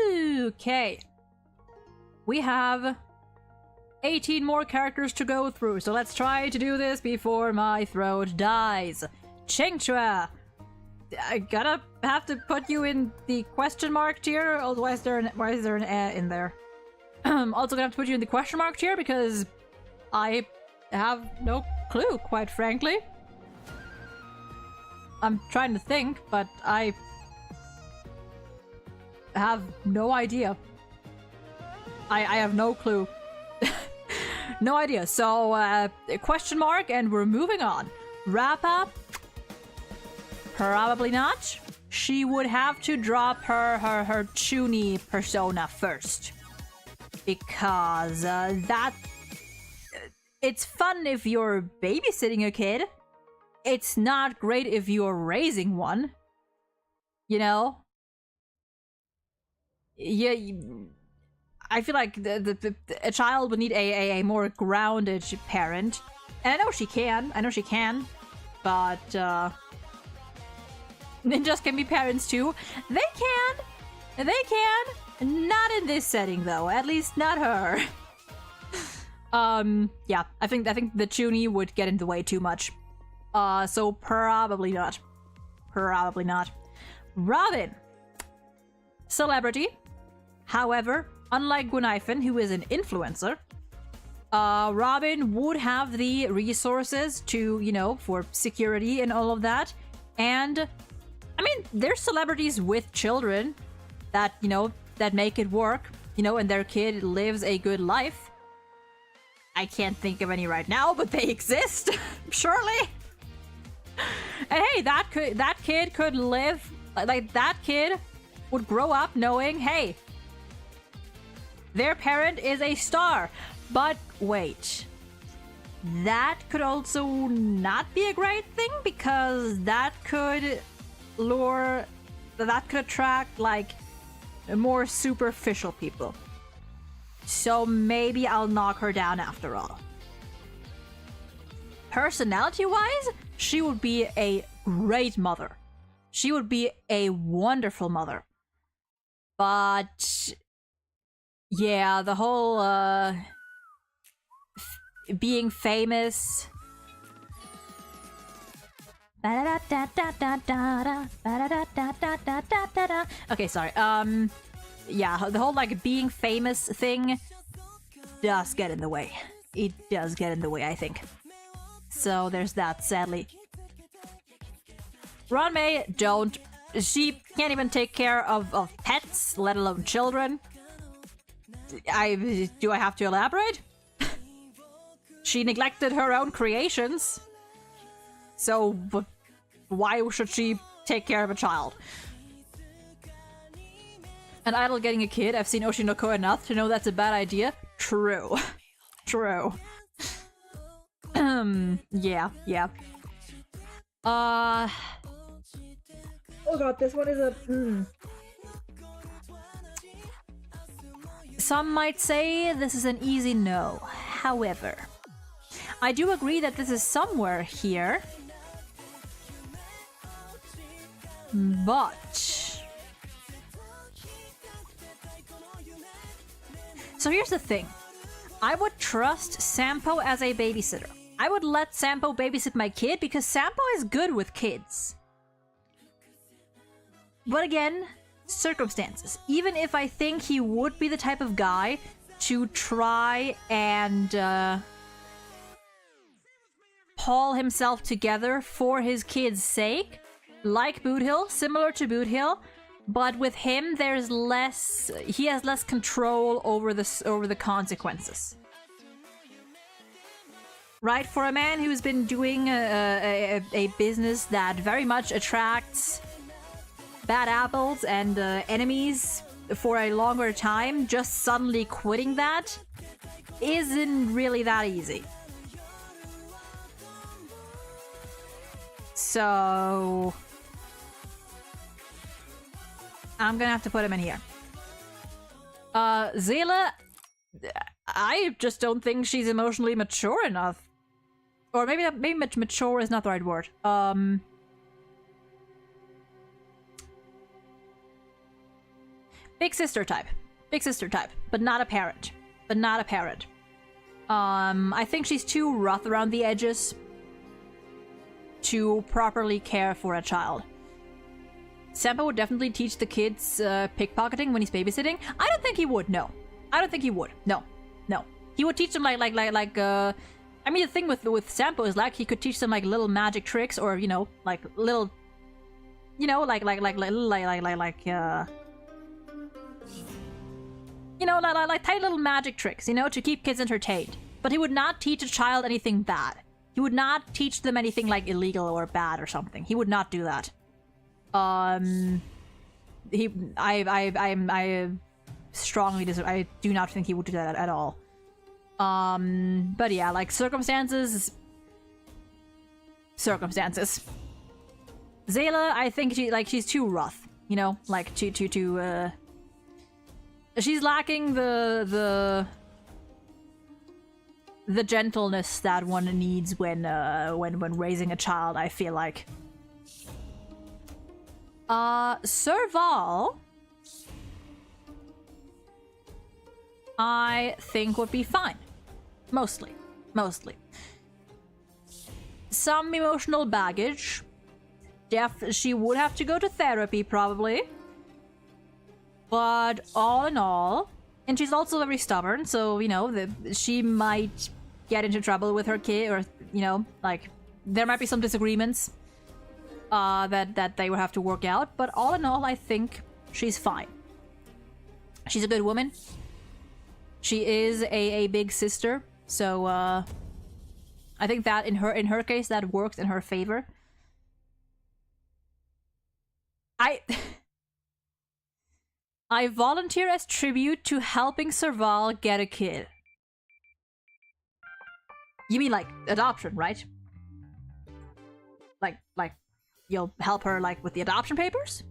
Okay. We have 18 more characters to go through, so let's try to do this before my throat dies. Chengchua! I gotta have to put you in the question mark tier, or why is there an eh in there? Also gonna have to put you in the question mark tier because I have no clue, quite frankly. I'm trying to think, but I have no idea. I have no clue. No idea. So, question mark, and we're moving on. Wrap up? Probably not. She would have to drop her Chuny persona first. Because, it's fun if you're babysitting a kid. It's not great if you're raising one. You know? Yeah, I feel like a child would need a more grounded parent. And I know she can. But, ninjas can be parents too. They can! Not in this setting, though. At least not her. Yeah. I think the Chuny would get in the way too much. So probably not. Robin. Celebrity. However, unlike Gunnaifen, who is an influencer, Robin would have the resources to, you know, for security and all of that. And, I mean, there's celebrities with children that, you know, that make it work, you know, and their kid lives a good life. I can't think of any right now, but they exist, surely. And hey, that kid could live, like, that kid would grow up knowing, hey, their parent is a star. But wait, that could also not be a great thing, because that could attract, like, more superficial people. So maybe I'll knock her down after all. Personality-wise, she would be a great mother. She would be a wonderful mother. But yeah, the whole being famous. Okay, sorry. Yeah, the whole, like, being famous thing does get in the way. It does get in the way, I think. So there's that, sadly. Ranmei, don't. She can't even take care of pets, let alone children. Do I have to elaborate? She neglected her own creations. So why should she take care of a child? And Idol getting a kid, I've seen Oshinoko enough to know that's a bad idea. True. True. Yeah. Oh god, this one is a... Some might say this is an easy no. However, I do agree that this is somewhere here. But... So here's the thing. I would trust Sampo as a babysitter. I would let Sampo babysit my kid because Sampo is good with kids. But again, circumstances. Even if I think he would be the type of guy to try and pull himself together for his kid's sake, like Boothill, similar to Boothill, but with him there's less, he has less control over the consequences. Right, for a man who's been doing a business that very much attracts bad apples and enemies for a longer time, just suddenly quitting that isn't really that easy. So I'm gonna have to put him in here. Zela, I just don't think she's emotionally mature enough Or maybe mature is not the right word. Big sister type. Big sister type, but not a parent. I think she's too rough around the edges to properly care for a child. Senpai would definitely teach the kids pickpocketing when he's babysitting. I don't think he would, no. I don't think he would. No. He would teach them I mean, the thing with Senpai is like he could teach them like little magic tricks, or like little, like tiny little magic tricks, to keep kids entertained. But he would not teach a child anything bad. He would not teach them anything like illegal or bad or something. He would not do that. I strongly disagree. I do not think he would do that at all. But yeah, like circumstances. Zayla, I think she's too rough, like too she's lacking the gentleness that one needs when raising a child, I feel like. Serval, I think would be fine. Mostly. Some emotional baggage. She would have to go to therapy, probably. But all in all, and she's also very stubborn, so, she might get into trouble with her kid, or, like, there might be some disagreements that they would have to work out. But all in all, I think she's fine. She's a good woman. She is a big sister, so I think that in her case that works in her favor. I volunteer as tribute to helping Serval get a kid. You mean like adoption, right? Like you'll help her like with the adoption papers?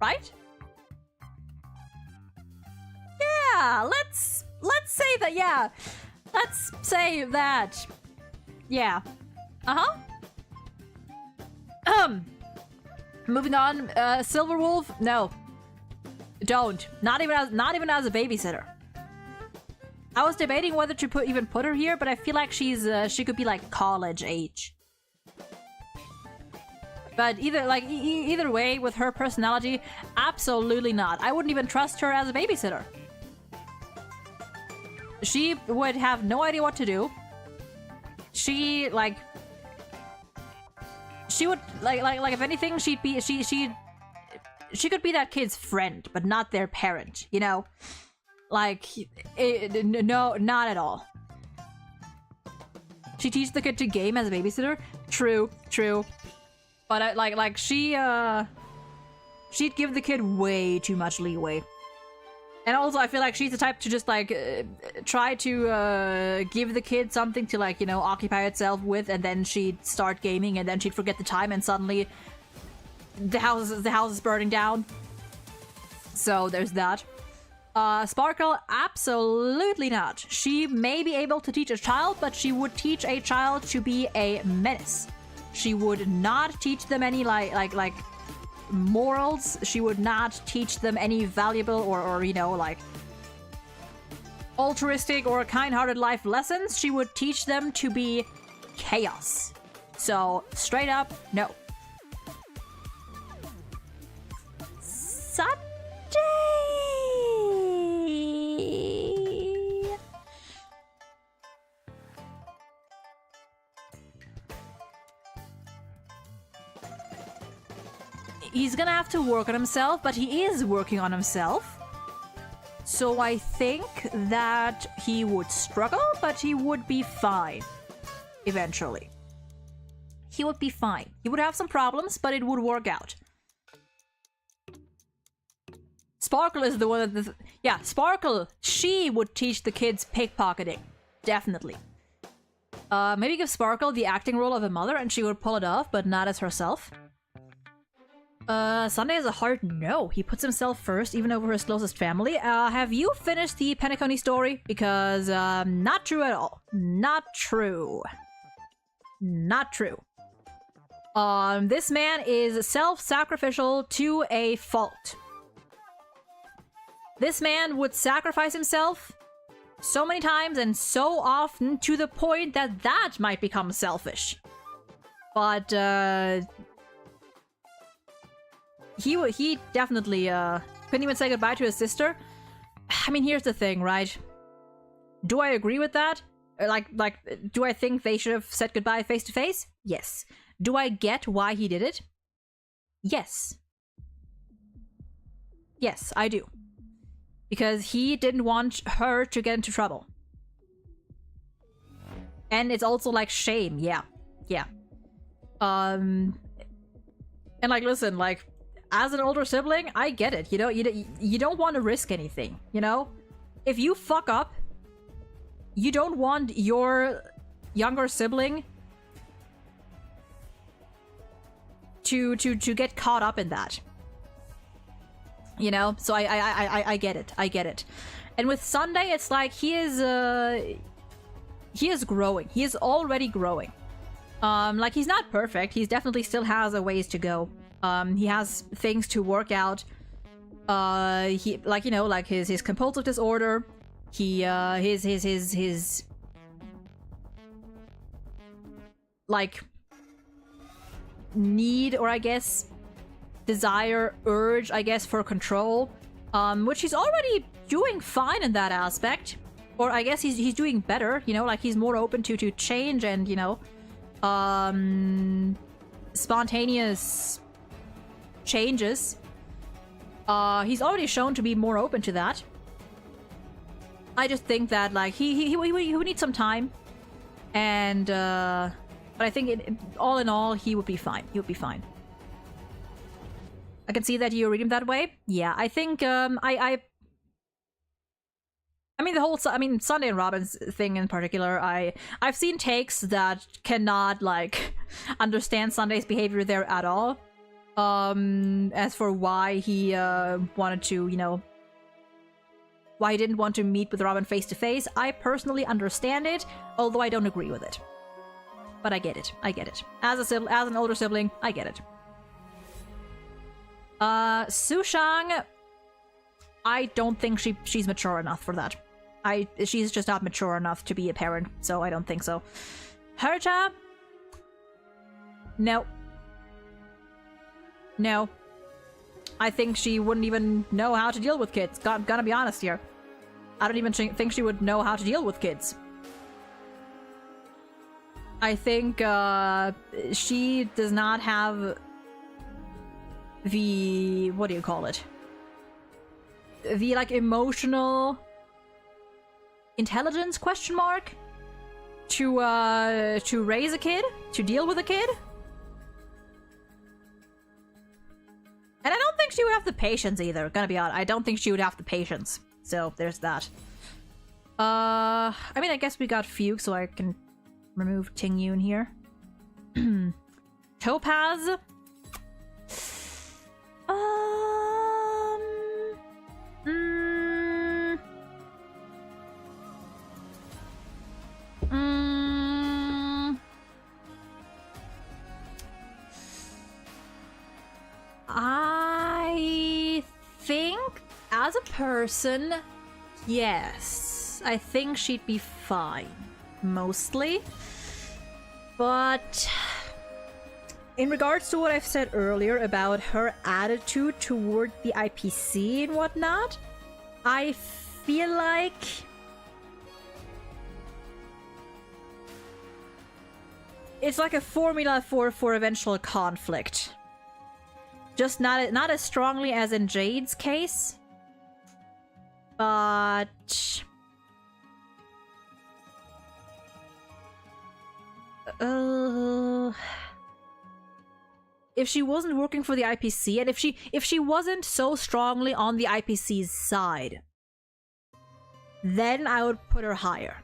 Right? Yeah, let's say that, yeah. Let's say that. Yeah. Uh-huh. Moving on, Silverwolf, no. Don't. Not even as a babysitter. I was debating whether to put her here, but I feel like she could be like college age. But either way, with her personality, absolutely not. I wouldn't even trust her as a babysitter. She would have no idea what to do. She would if anything, she could be that kid's friend, but not their parent, Like, no, not at all. She teaches the kid to game as a babysitter. True. But she'd give the kid way too much leeway. And also, I feel like she's the type to just try to give the kid something to occupy itself with, and then she'd start gaming, and then she'd forget the time, and suddenly the house is burning down. So there's that. Sparkle, absolutely not. She may be able to teach a child, but she would teach a child to be a menace. She would not teach them any like morals. She would not teach them any valuable or altruistic or kind-hearted life lessons. She would teach them to be chaos. So straight up, no. Sunday. He's gonna have to work on himself, but he is working on himself. So I think that he would struggle, but he would be fine. Eventually. He would be fine. He would have some problems, but it would work out. Sparkle is the one that... Yeah, Sparkle, she would teach the kids pickpocketing. Definitely. Maybe give Sparkle the acting role of a mother and she would pull it off, but not as herself. Sunday is a hard no. He puts himself first, even over his closest family. Have you finished the Penacony story? Because, not true at all. Not true. Not true. This man is self-sacrificial to a fault. This man would sacrifice himself so many times and so often to the point that that might become selfish. But, he definitely, couldn't even say goodbye to his sister. I mean, here's the thing, right? Do I agree with that? Like, do I think they should have said goodbye face to face? Yes. Do I get why he did it? Yes. Yes, I do. Because he didn't want her to get into trouble. And it's also like shame, yeah. Yeah. And like, listen, like, as an older sibling, I get it. You know, you don't want to risk anything, you know? If you fuck up, you don't want your younger sibling to get caught up in that. You know? So I get it. I get it. And with Sunday, it's like he is growing. He is already growing. Like, he's not perfect. He definitely still has a ways to go. He has things to work out. He, like, you know, like his compulsive disorder. He, his like, need, or I guess, desire, urge, I guess, for control. Which he's already doing fine in that aspect. Or I guess he's doing better, you know, like he's more open to change and, you know, spontaneous changes. He's already shown to be more open to that. I just think that, like, he would need some time, and but I think all in all, he would be fine. He would be fine. I can see that you read him that way. Yeah, I think I mean, the whole, I mean, Sunday and Robin's thing in particular, I've seen takes that cannot, like, understand Sunday's behavior there at all. As for why he wanted to, you know, why he didn't want to meet with Robin face to face, I personally understand it, although I don't agree with it. But I get it. I get it. As an older sibling, I get it. Sushang, I don't think she's mature enough for that. She's just not mature enough to be a parent, so I don't think so. Herta? No. No. I think she wouldn't even know how to deal with kids. Gonna be honest here. I don't even think she would know how to deal with kids. I think she does not have the, what do you call it? The, like, emotional intelligence, question mark, to raise a kid, to deal with a kid. And I don't think she would have the patience either, gonna be honest. I don't think she would have the patience. So, there's that. I mean, I guess we got Fugue, so I can remove Ting Yun here. Topaz. I think, as a person, yes. I think she'd be fine. Mostly. But in regards to what I've said earlier about her attitude toward the IPC and whatnot, I feel like it's like a formula for eventual conflict. Just not as strongly as in Jade's case. But if she wasn't working for the IPC, and if she wasn't so strongly on the IPC's side, then I would put her higher.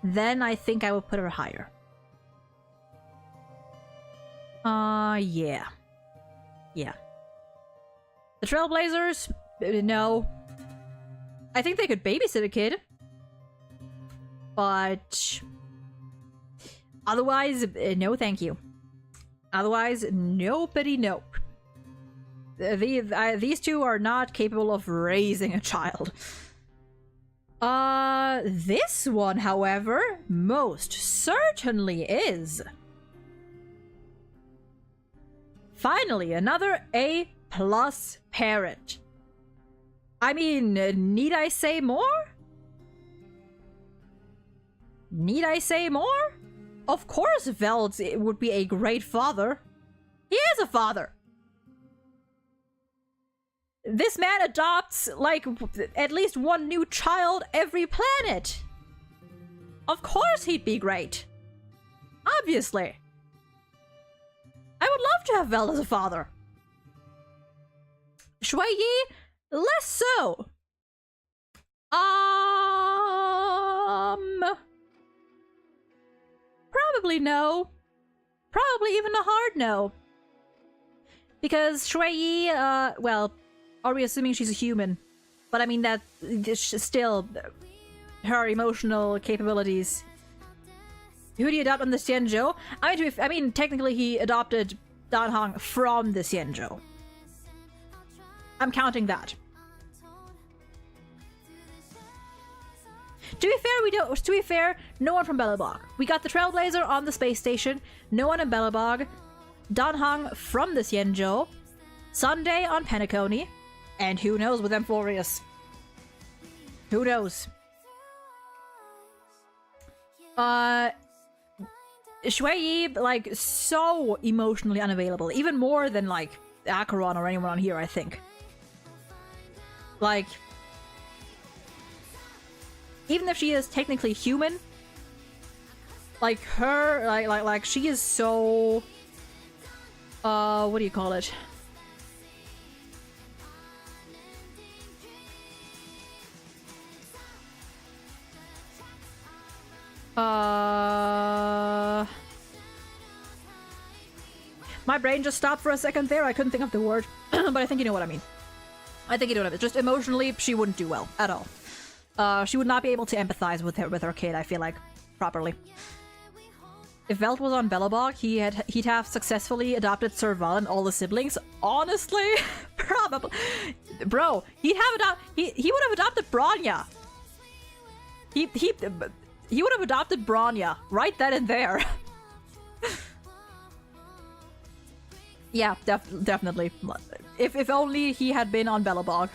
Then I think I would put her higher. Yeah. Yeah. The Trailblazers? No. I think they could babysit a kid. But... otherwise, no thank you. Otherwise, nopity nope. These two are not capable of raising a child. This one, however, most certainly is. Finally, another A+ parent. I mean, need I say more? Need I say more? Of course Veld would be a great father. He is a father. This man adopts, like, at least one new child every planet. Of course he'd be great. Obviously. I would love to have Veld as a father. Shui Yi, less so. Probably no. Probably even a hard no. Because Shui Yi, well, are we assuming she's a human? But I mean that still her emotional capabilities. Who do you adopt on the Xianzhou? I mean, technically he adopted Dan Hong from the Xianzhou. I'm counting that. To be fair, no one from Belobog. We got the Trailblazer on the space station, no one in Belobog, Dan Hong from the Xianzhou, Sunday on Penacony, and who knows with Amphorius. Who knows? Shui Yi, like, so emotionally unavailable. Even more than, like, Acheron or anyone on here, I think. Like, even if she is technically human, like, her, like, she is so... what do you call it? My brain just stopped for a second there. I couldn't think of the word, but I think you know what I mean. I think you know what I mean. Just emotionally, she wouldn't do well at all. She would not be able to empathize with her kid, I feel like, properly. If Veld was on Belobog, he'd have successfully adopted Serval and all the siblings. Honestly, probably, bro, he would have adopted Bronya. He would have adopted Bronya right then and there. Yeah, definitely. If only he had been on Belobog.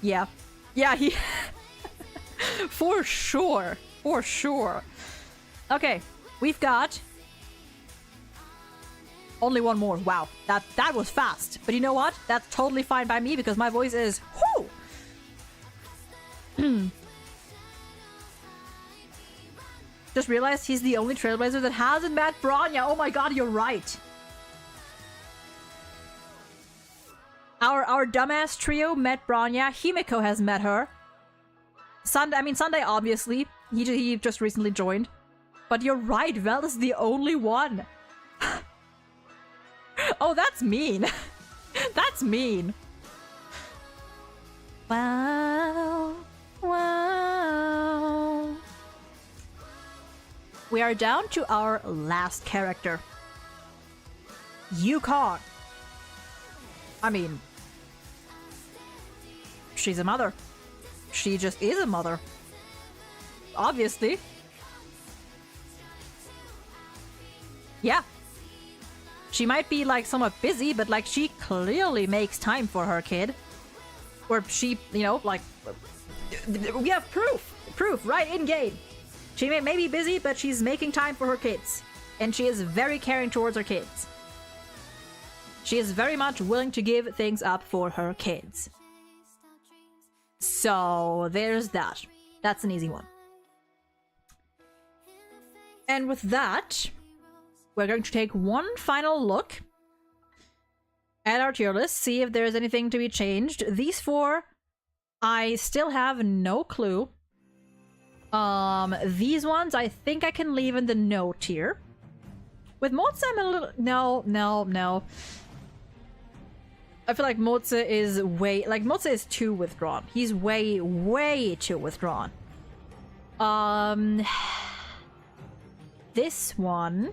Yeah. Yeah, he... For sure. For sure. Okay, we've got... only one more. Wow, that was fast. But you know what? That's totally fine by me because my voice is... whoo! Just realized he's the only Trailblazer that hasn't met Bronya. Oh my god, you're right. Our dumbass trio met Bronya. Himiko has met her. Sunday obviously. He just recently joined. But you're right, Vel is the only one. Oh, that's mean. That's mean. Wow. Wow. We are down to our last character. Yukong. I mean, she's a mother. She just is a mother. Obviously. Yeah. She might be, like, somewhat busy, but, like, she clearly makes time for her kid. Or she, you know, like... we have proof! Proof, right in game. She may be busy, but she's making time for her kids. And she is very caring towards her kids. She is very much willing to give things up for her kids. So, there's that. That's an easy one. And with that, we're going to take one final look at our tier list, see if there's anything to be changed. These four, I still have no clue These ones I think I can leave in the no tier. With Motze, I'm a little... No. I feel like Motze is way... Like, Motze is too withdrawn. He's way too withdrawn. This one...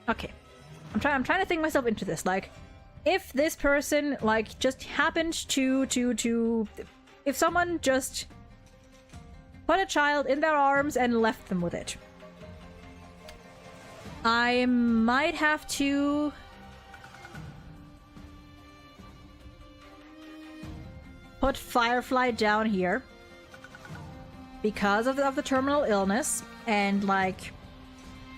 Okay. I'm trying to think myself into this. Like, if this person, like, just happened to... If someone just put a child in their arms and left them with it, I might have to... put Firefly down here because of the terminal illness, and, like,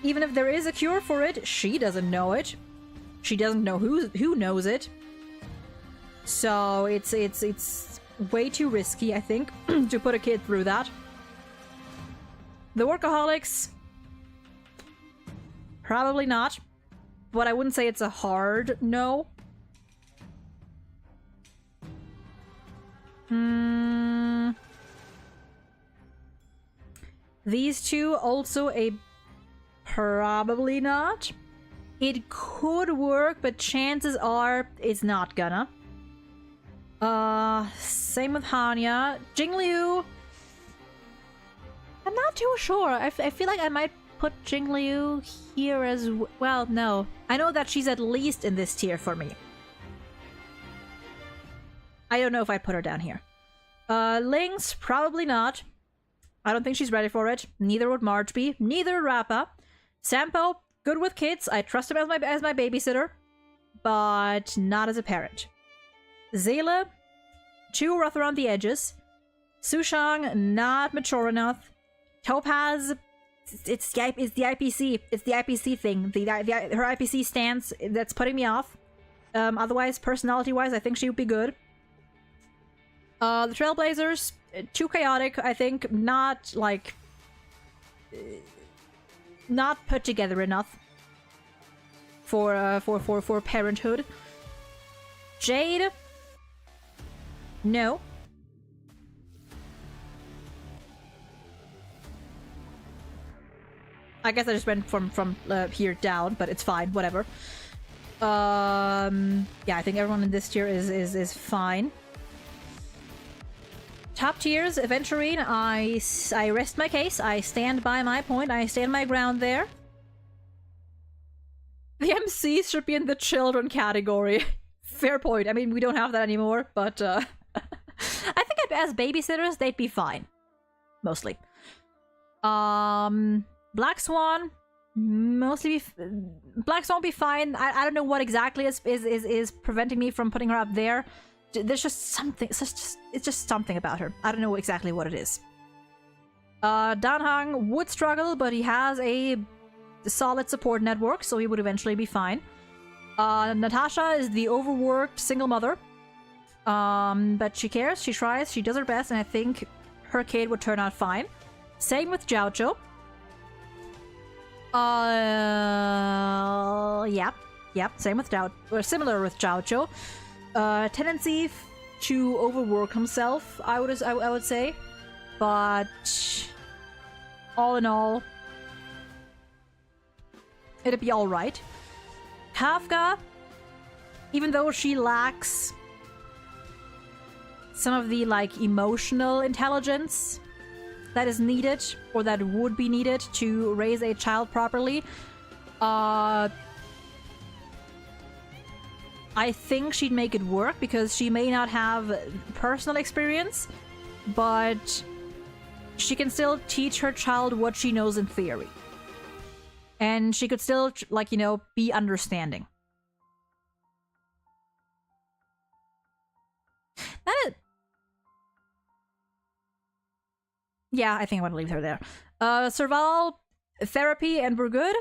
even if there is a cure for it, she doesn't know it. She doesn't know who knows it. So it's way too risky, I think, to put a kid through that. The workaholics, probably not, but I wouldn't say it's a hard no. These two, also a probably not. It could work, but chances are it's not gonna. Same with Hanya. Jingliu, I'm not too sure. I feel like I might put Jingliu here as well. No. I know that she's at least in this tier for me. I don't know if I put her down here. Lynx, probably not. I don't think she's ready for it. Neither would Marge be. Neither Rappa. Sampo, good with kids. I trust him as my babysitter, but not as a parent. Zayla, too rough around the edges. Sushang, not mature enough. Topaz, it's the IPC. It's the IPC thing. Her IPC stance that's putting me off. Otherwise, personality-wise, I think she would be good. The Trailblazers, too chaotic, I think. Not, like... not put together enough for parenthood. Jade, no. I guess I just went from here down, but it's fine, whatever. Yeah, I think everyone in this tier is fine. Top tiers, Aventurine, I rest my case. I stand by my point. I stand my ground there. The MCs should be in the children category. Fair point. I mean, we don't have that anymore, but I think as babysitters, they'd be fine. Mostly. Black Swan, mostly Black Swan will be fine. I don't know what exactly is preventing me from putting her up there. There's just something. It's just something about her. I don't know exactly what it is. Danhang would struggle, but he has a solid support network, so he would eventually be fine. Natasha is the overworked single mother. But she cares, she tries, she does her best, and I think her kid would turn out fine. Same with Jiaocho. Yeah, same with Jiaocho, or similar with Jiaocho. Tendency to overwork himself, I would say, but all in all, it'd be all right. Kafka, even though she lacks some of the like emotional intelligence that is needed or that would be needed to raise a child properly, I think she'd make it work because she may not have personal experience, but she can still teach her child what she knows in theory. And she could still, like, you know, be understanding. That is... Yeah, I think I want to leave her there. Serval, therapy, and we're good.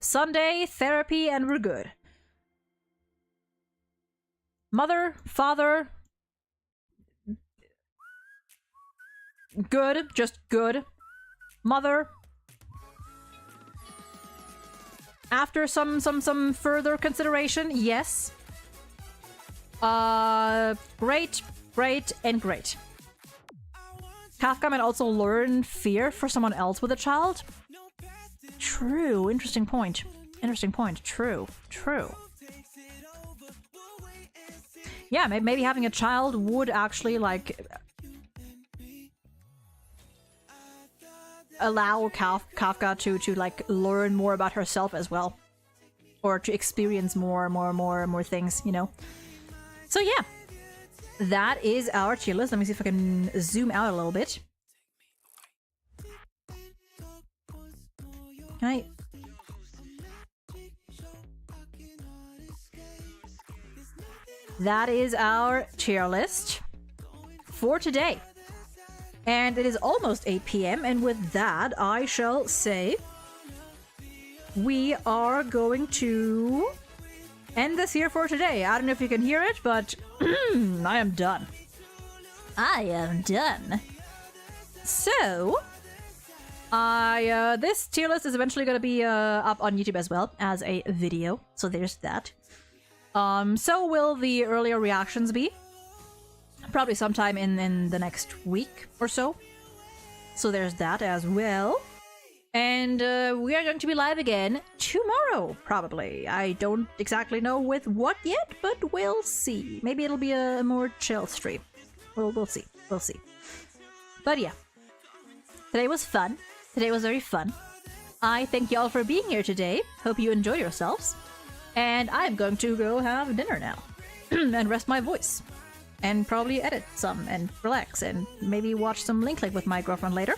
Sunday, therapy, and we're good. Mother, father, good, just good. Mother, after some further consideration, yes. Great, great, and great. Kafka might also learn fear for someone else with a child. True. Interesting point. Interesting point. True. True. Yeah, maybe having a child would actually, like, allow Kafka to like learn more about herself as well, or to experience more things, you know. So yeah, that is our tier list. Let me see if I can zoom out a little bit. Can I? That is our tier list for today. And it is almost 8 p.m. And with that, I shall say we are going to end this here for today. I don't know if you can hear it, but I am done. I am done. So, this tier list is eventually going to be up on YouTube as well as a video. So there's that. So will the earlier reactions be. Probably sometime in the next week or so. So there's that as well. And we are going to be live again tomorrow, probably. I don't exactly know with what yet, but we'll see. Maybe it'll be a more chill stream. We'll see. We'll see. But yeah. Today was fun. Today was very fun. I thank y'all for being here today. Hope you enjoy yourselves. And I'm going to go have dinner now. And rest my voice. And probably edit some and relax and maybe watch some Link with my girlfriend later.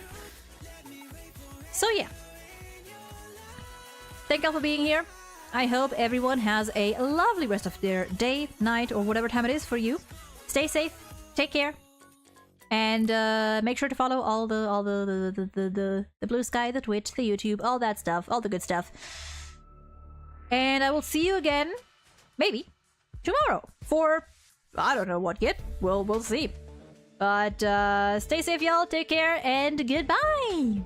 So yeah. Thank y'all for being here. I hope everyone has a lovely rest of their day, night, or whatever time it is for you. Stay safe, take care, and make sure to follow all the Blue Sky, the Twitch, the YouTube, all that stuff, all the good stuff. And I will see you again, maybe, tomorrow for I don't know what yet. We'll see. But stay safe, y'all. Take care, and goodbye.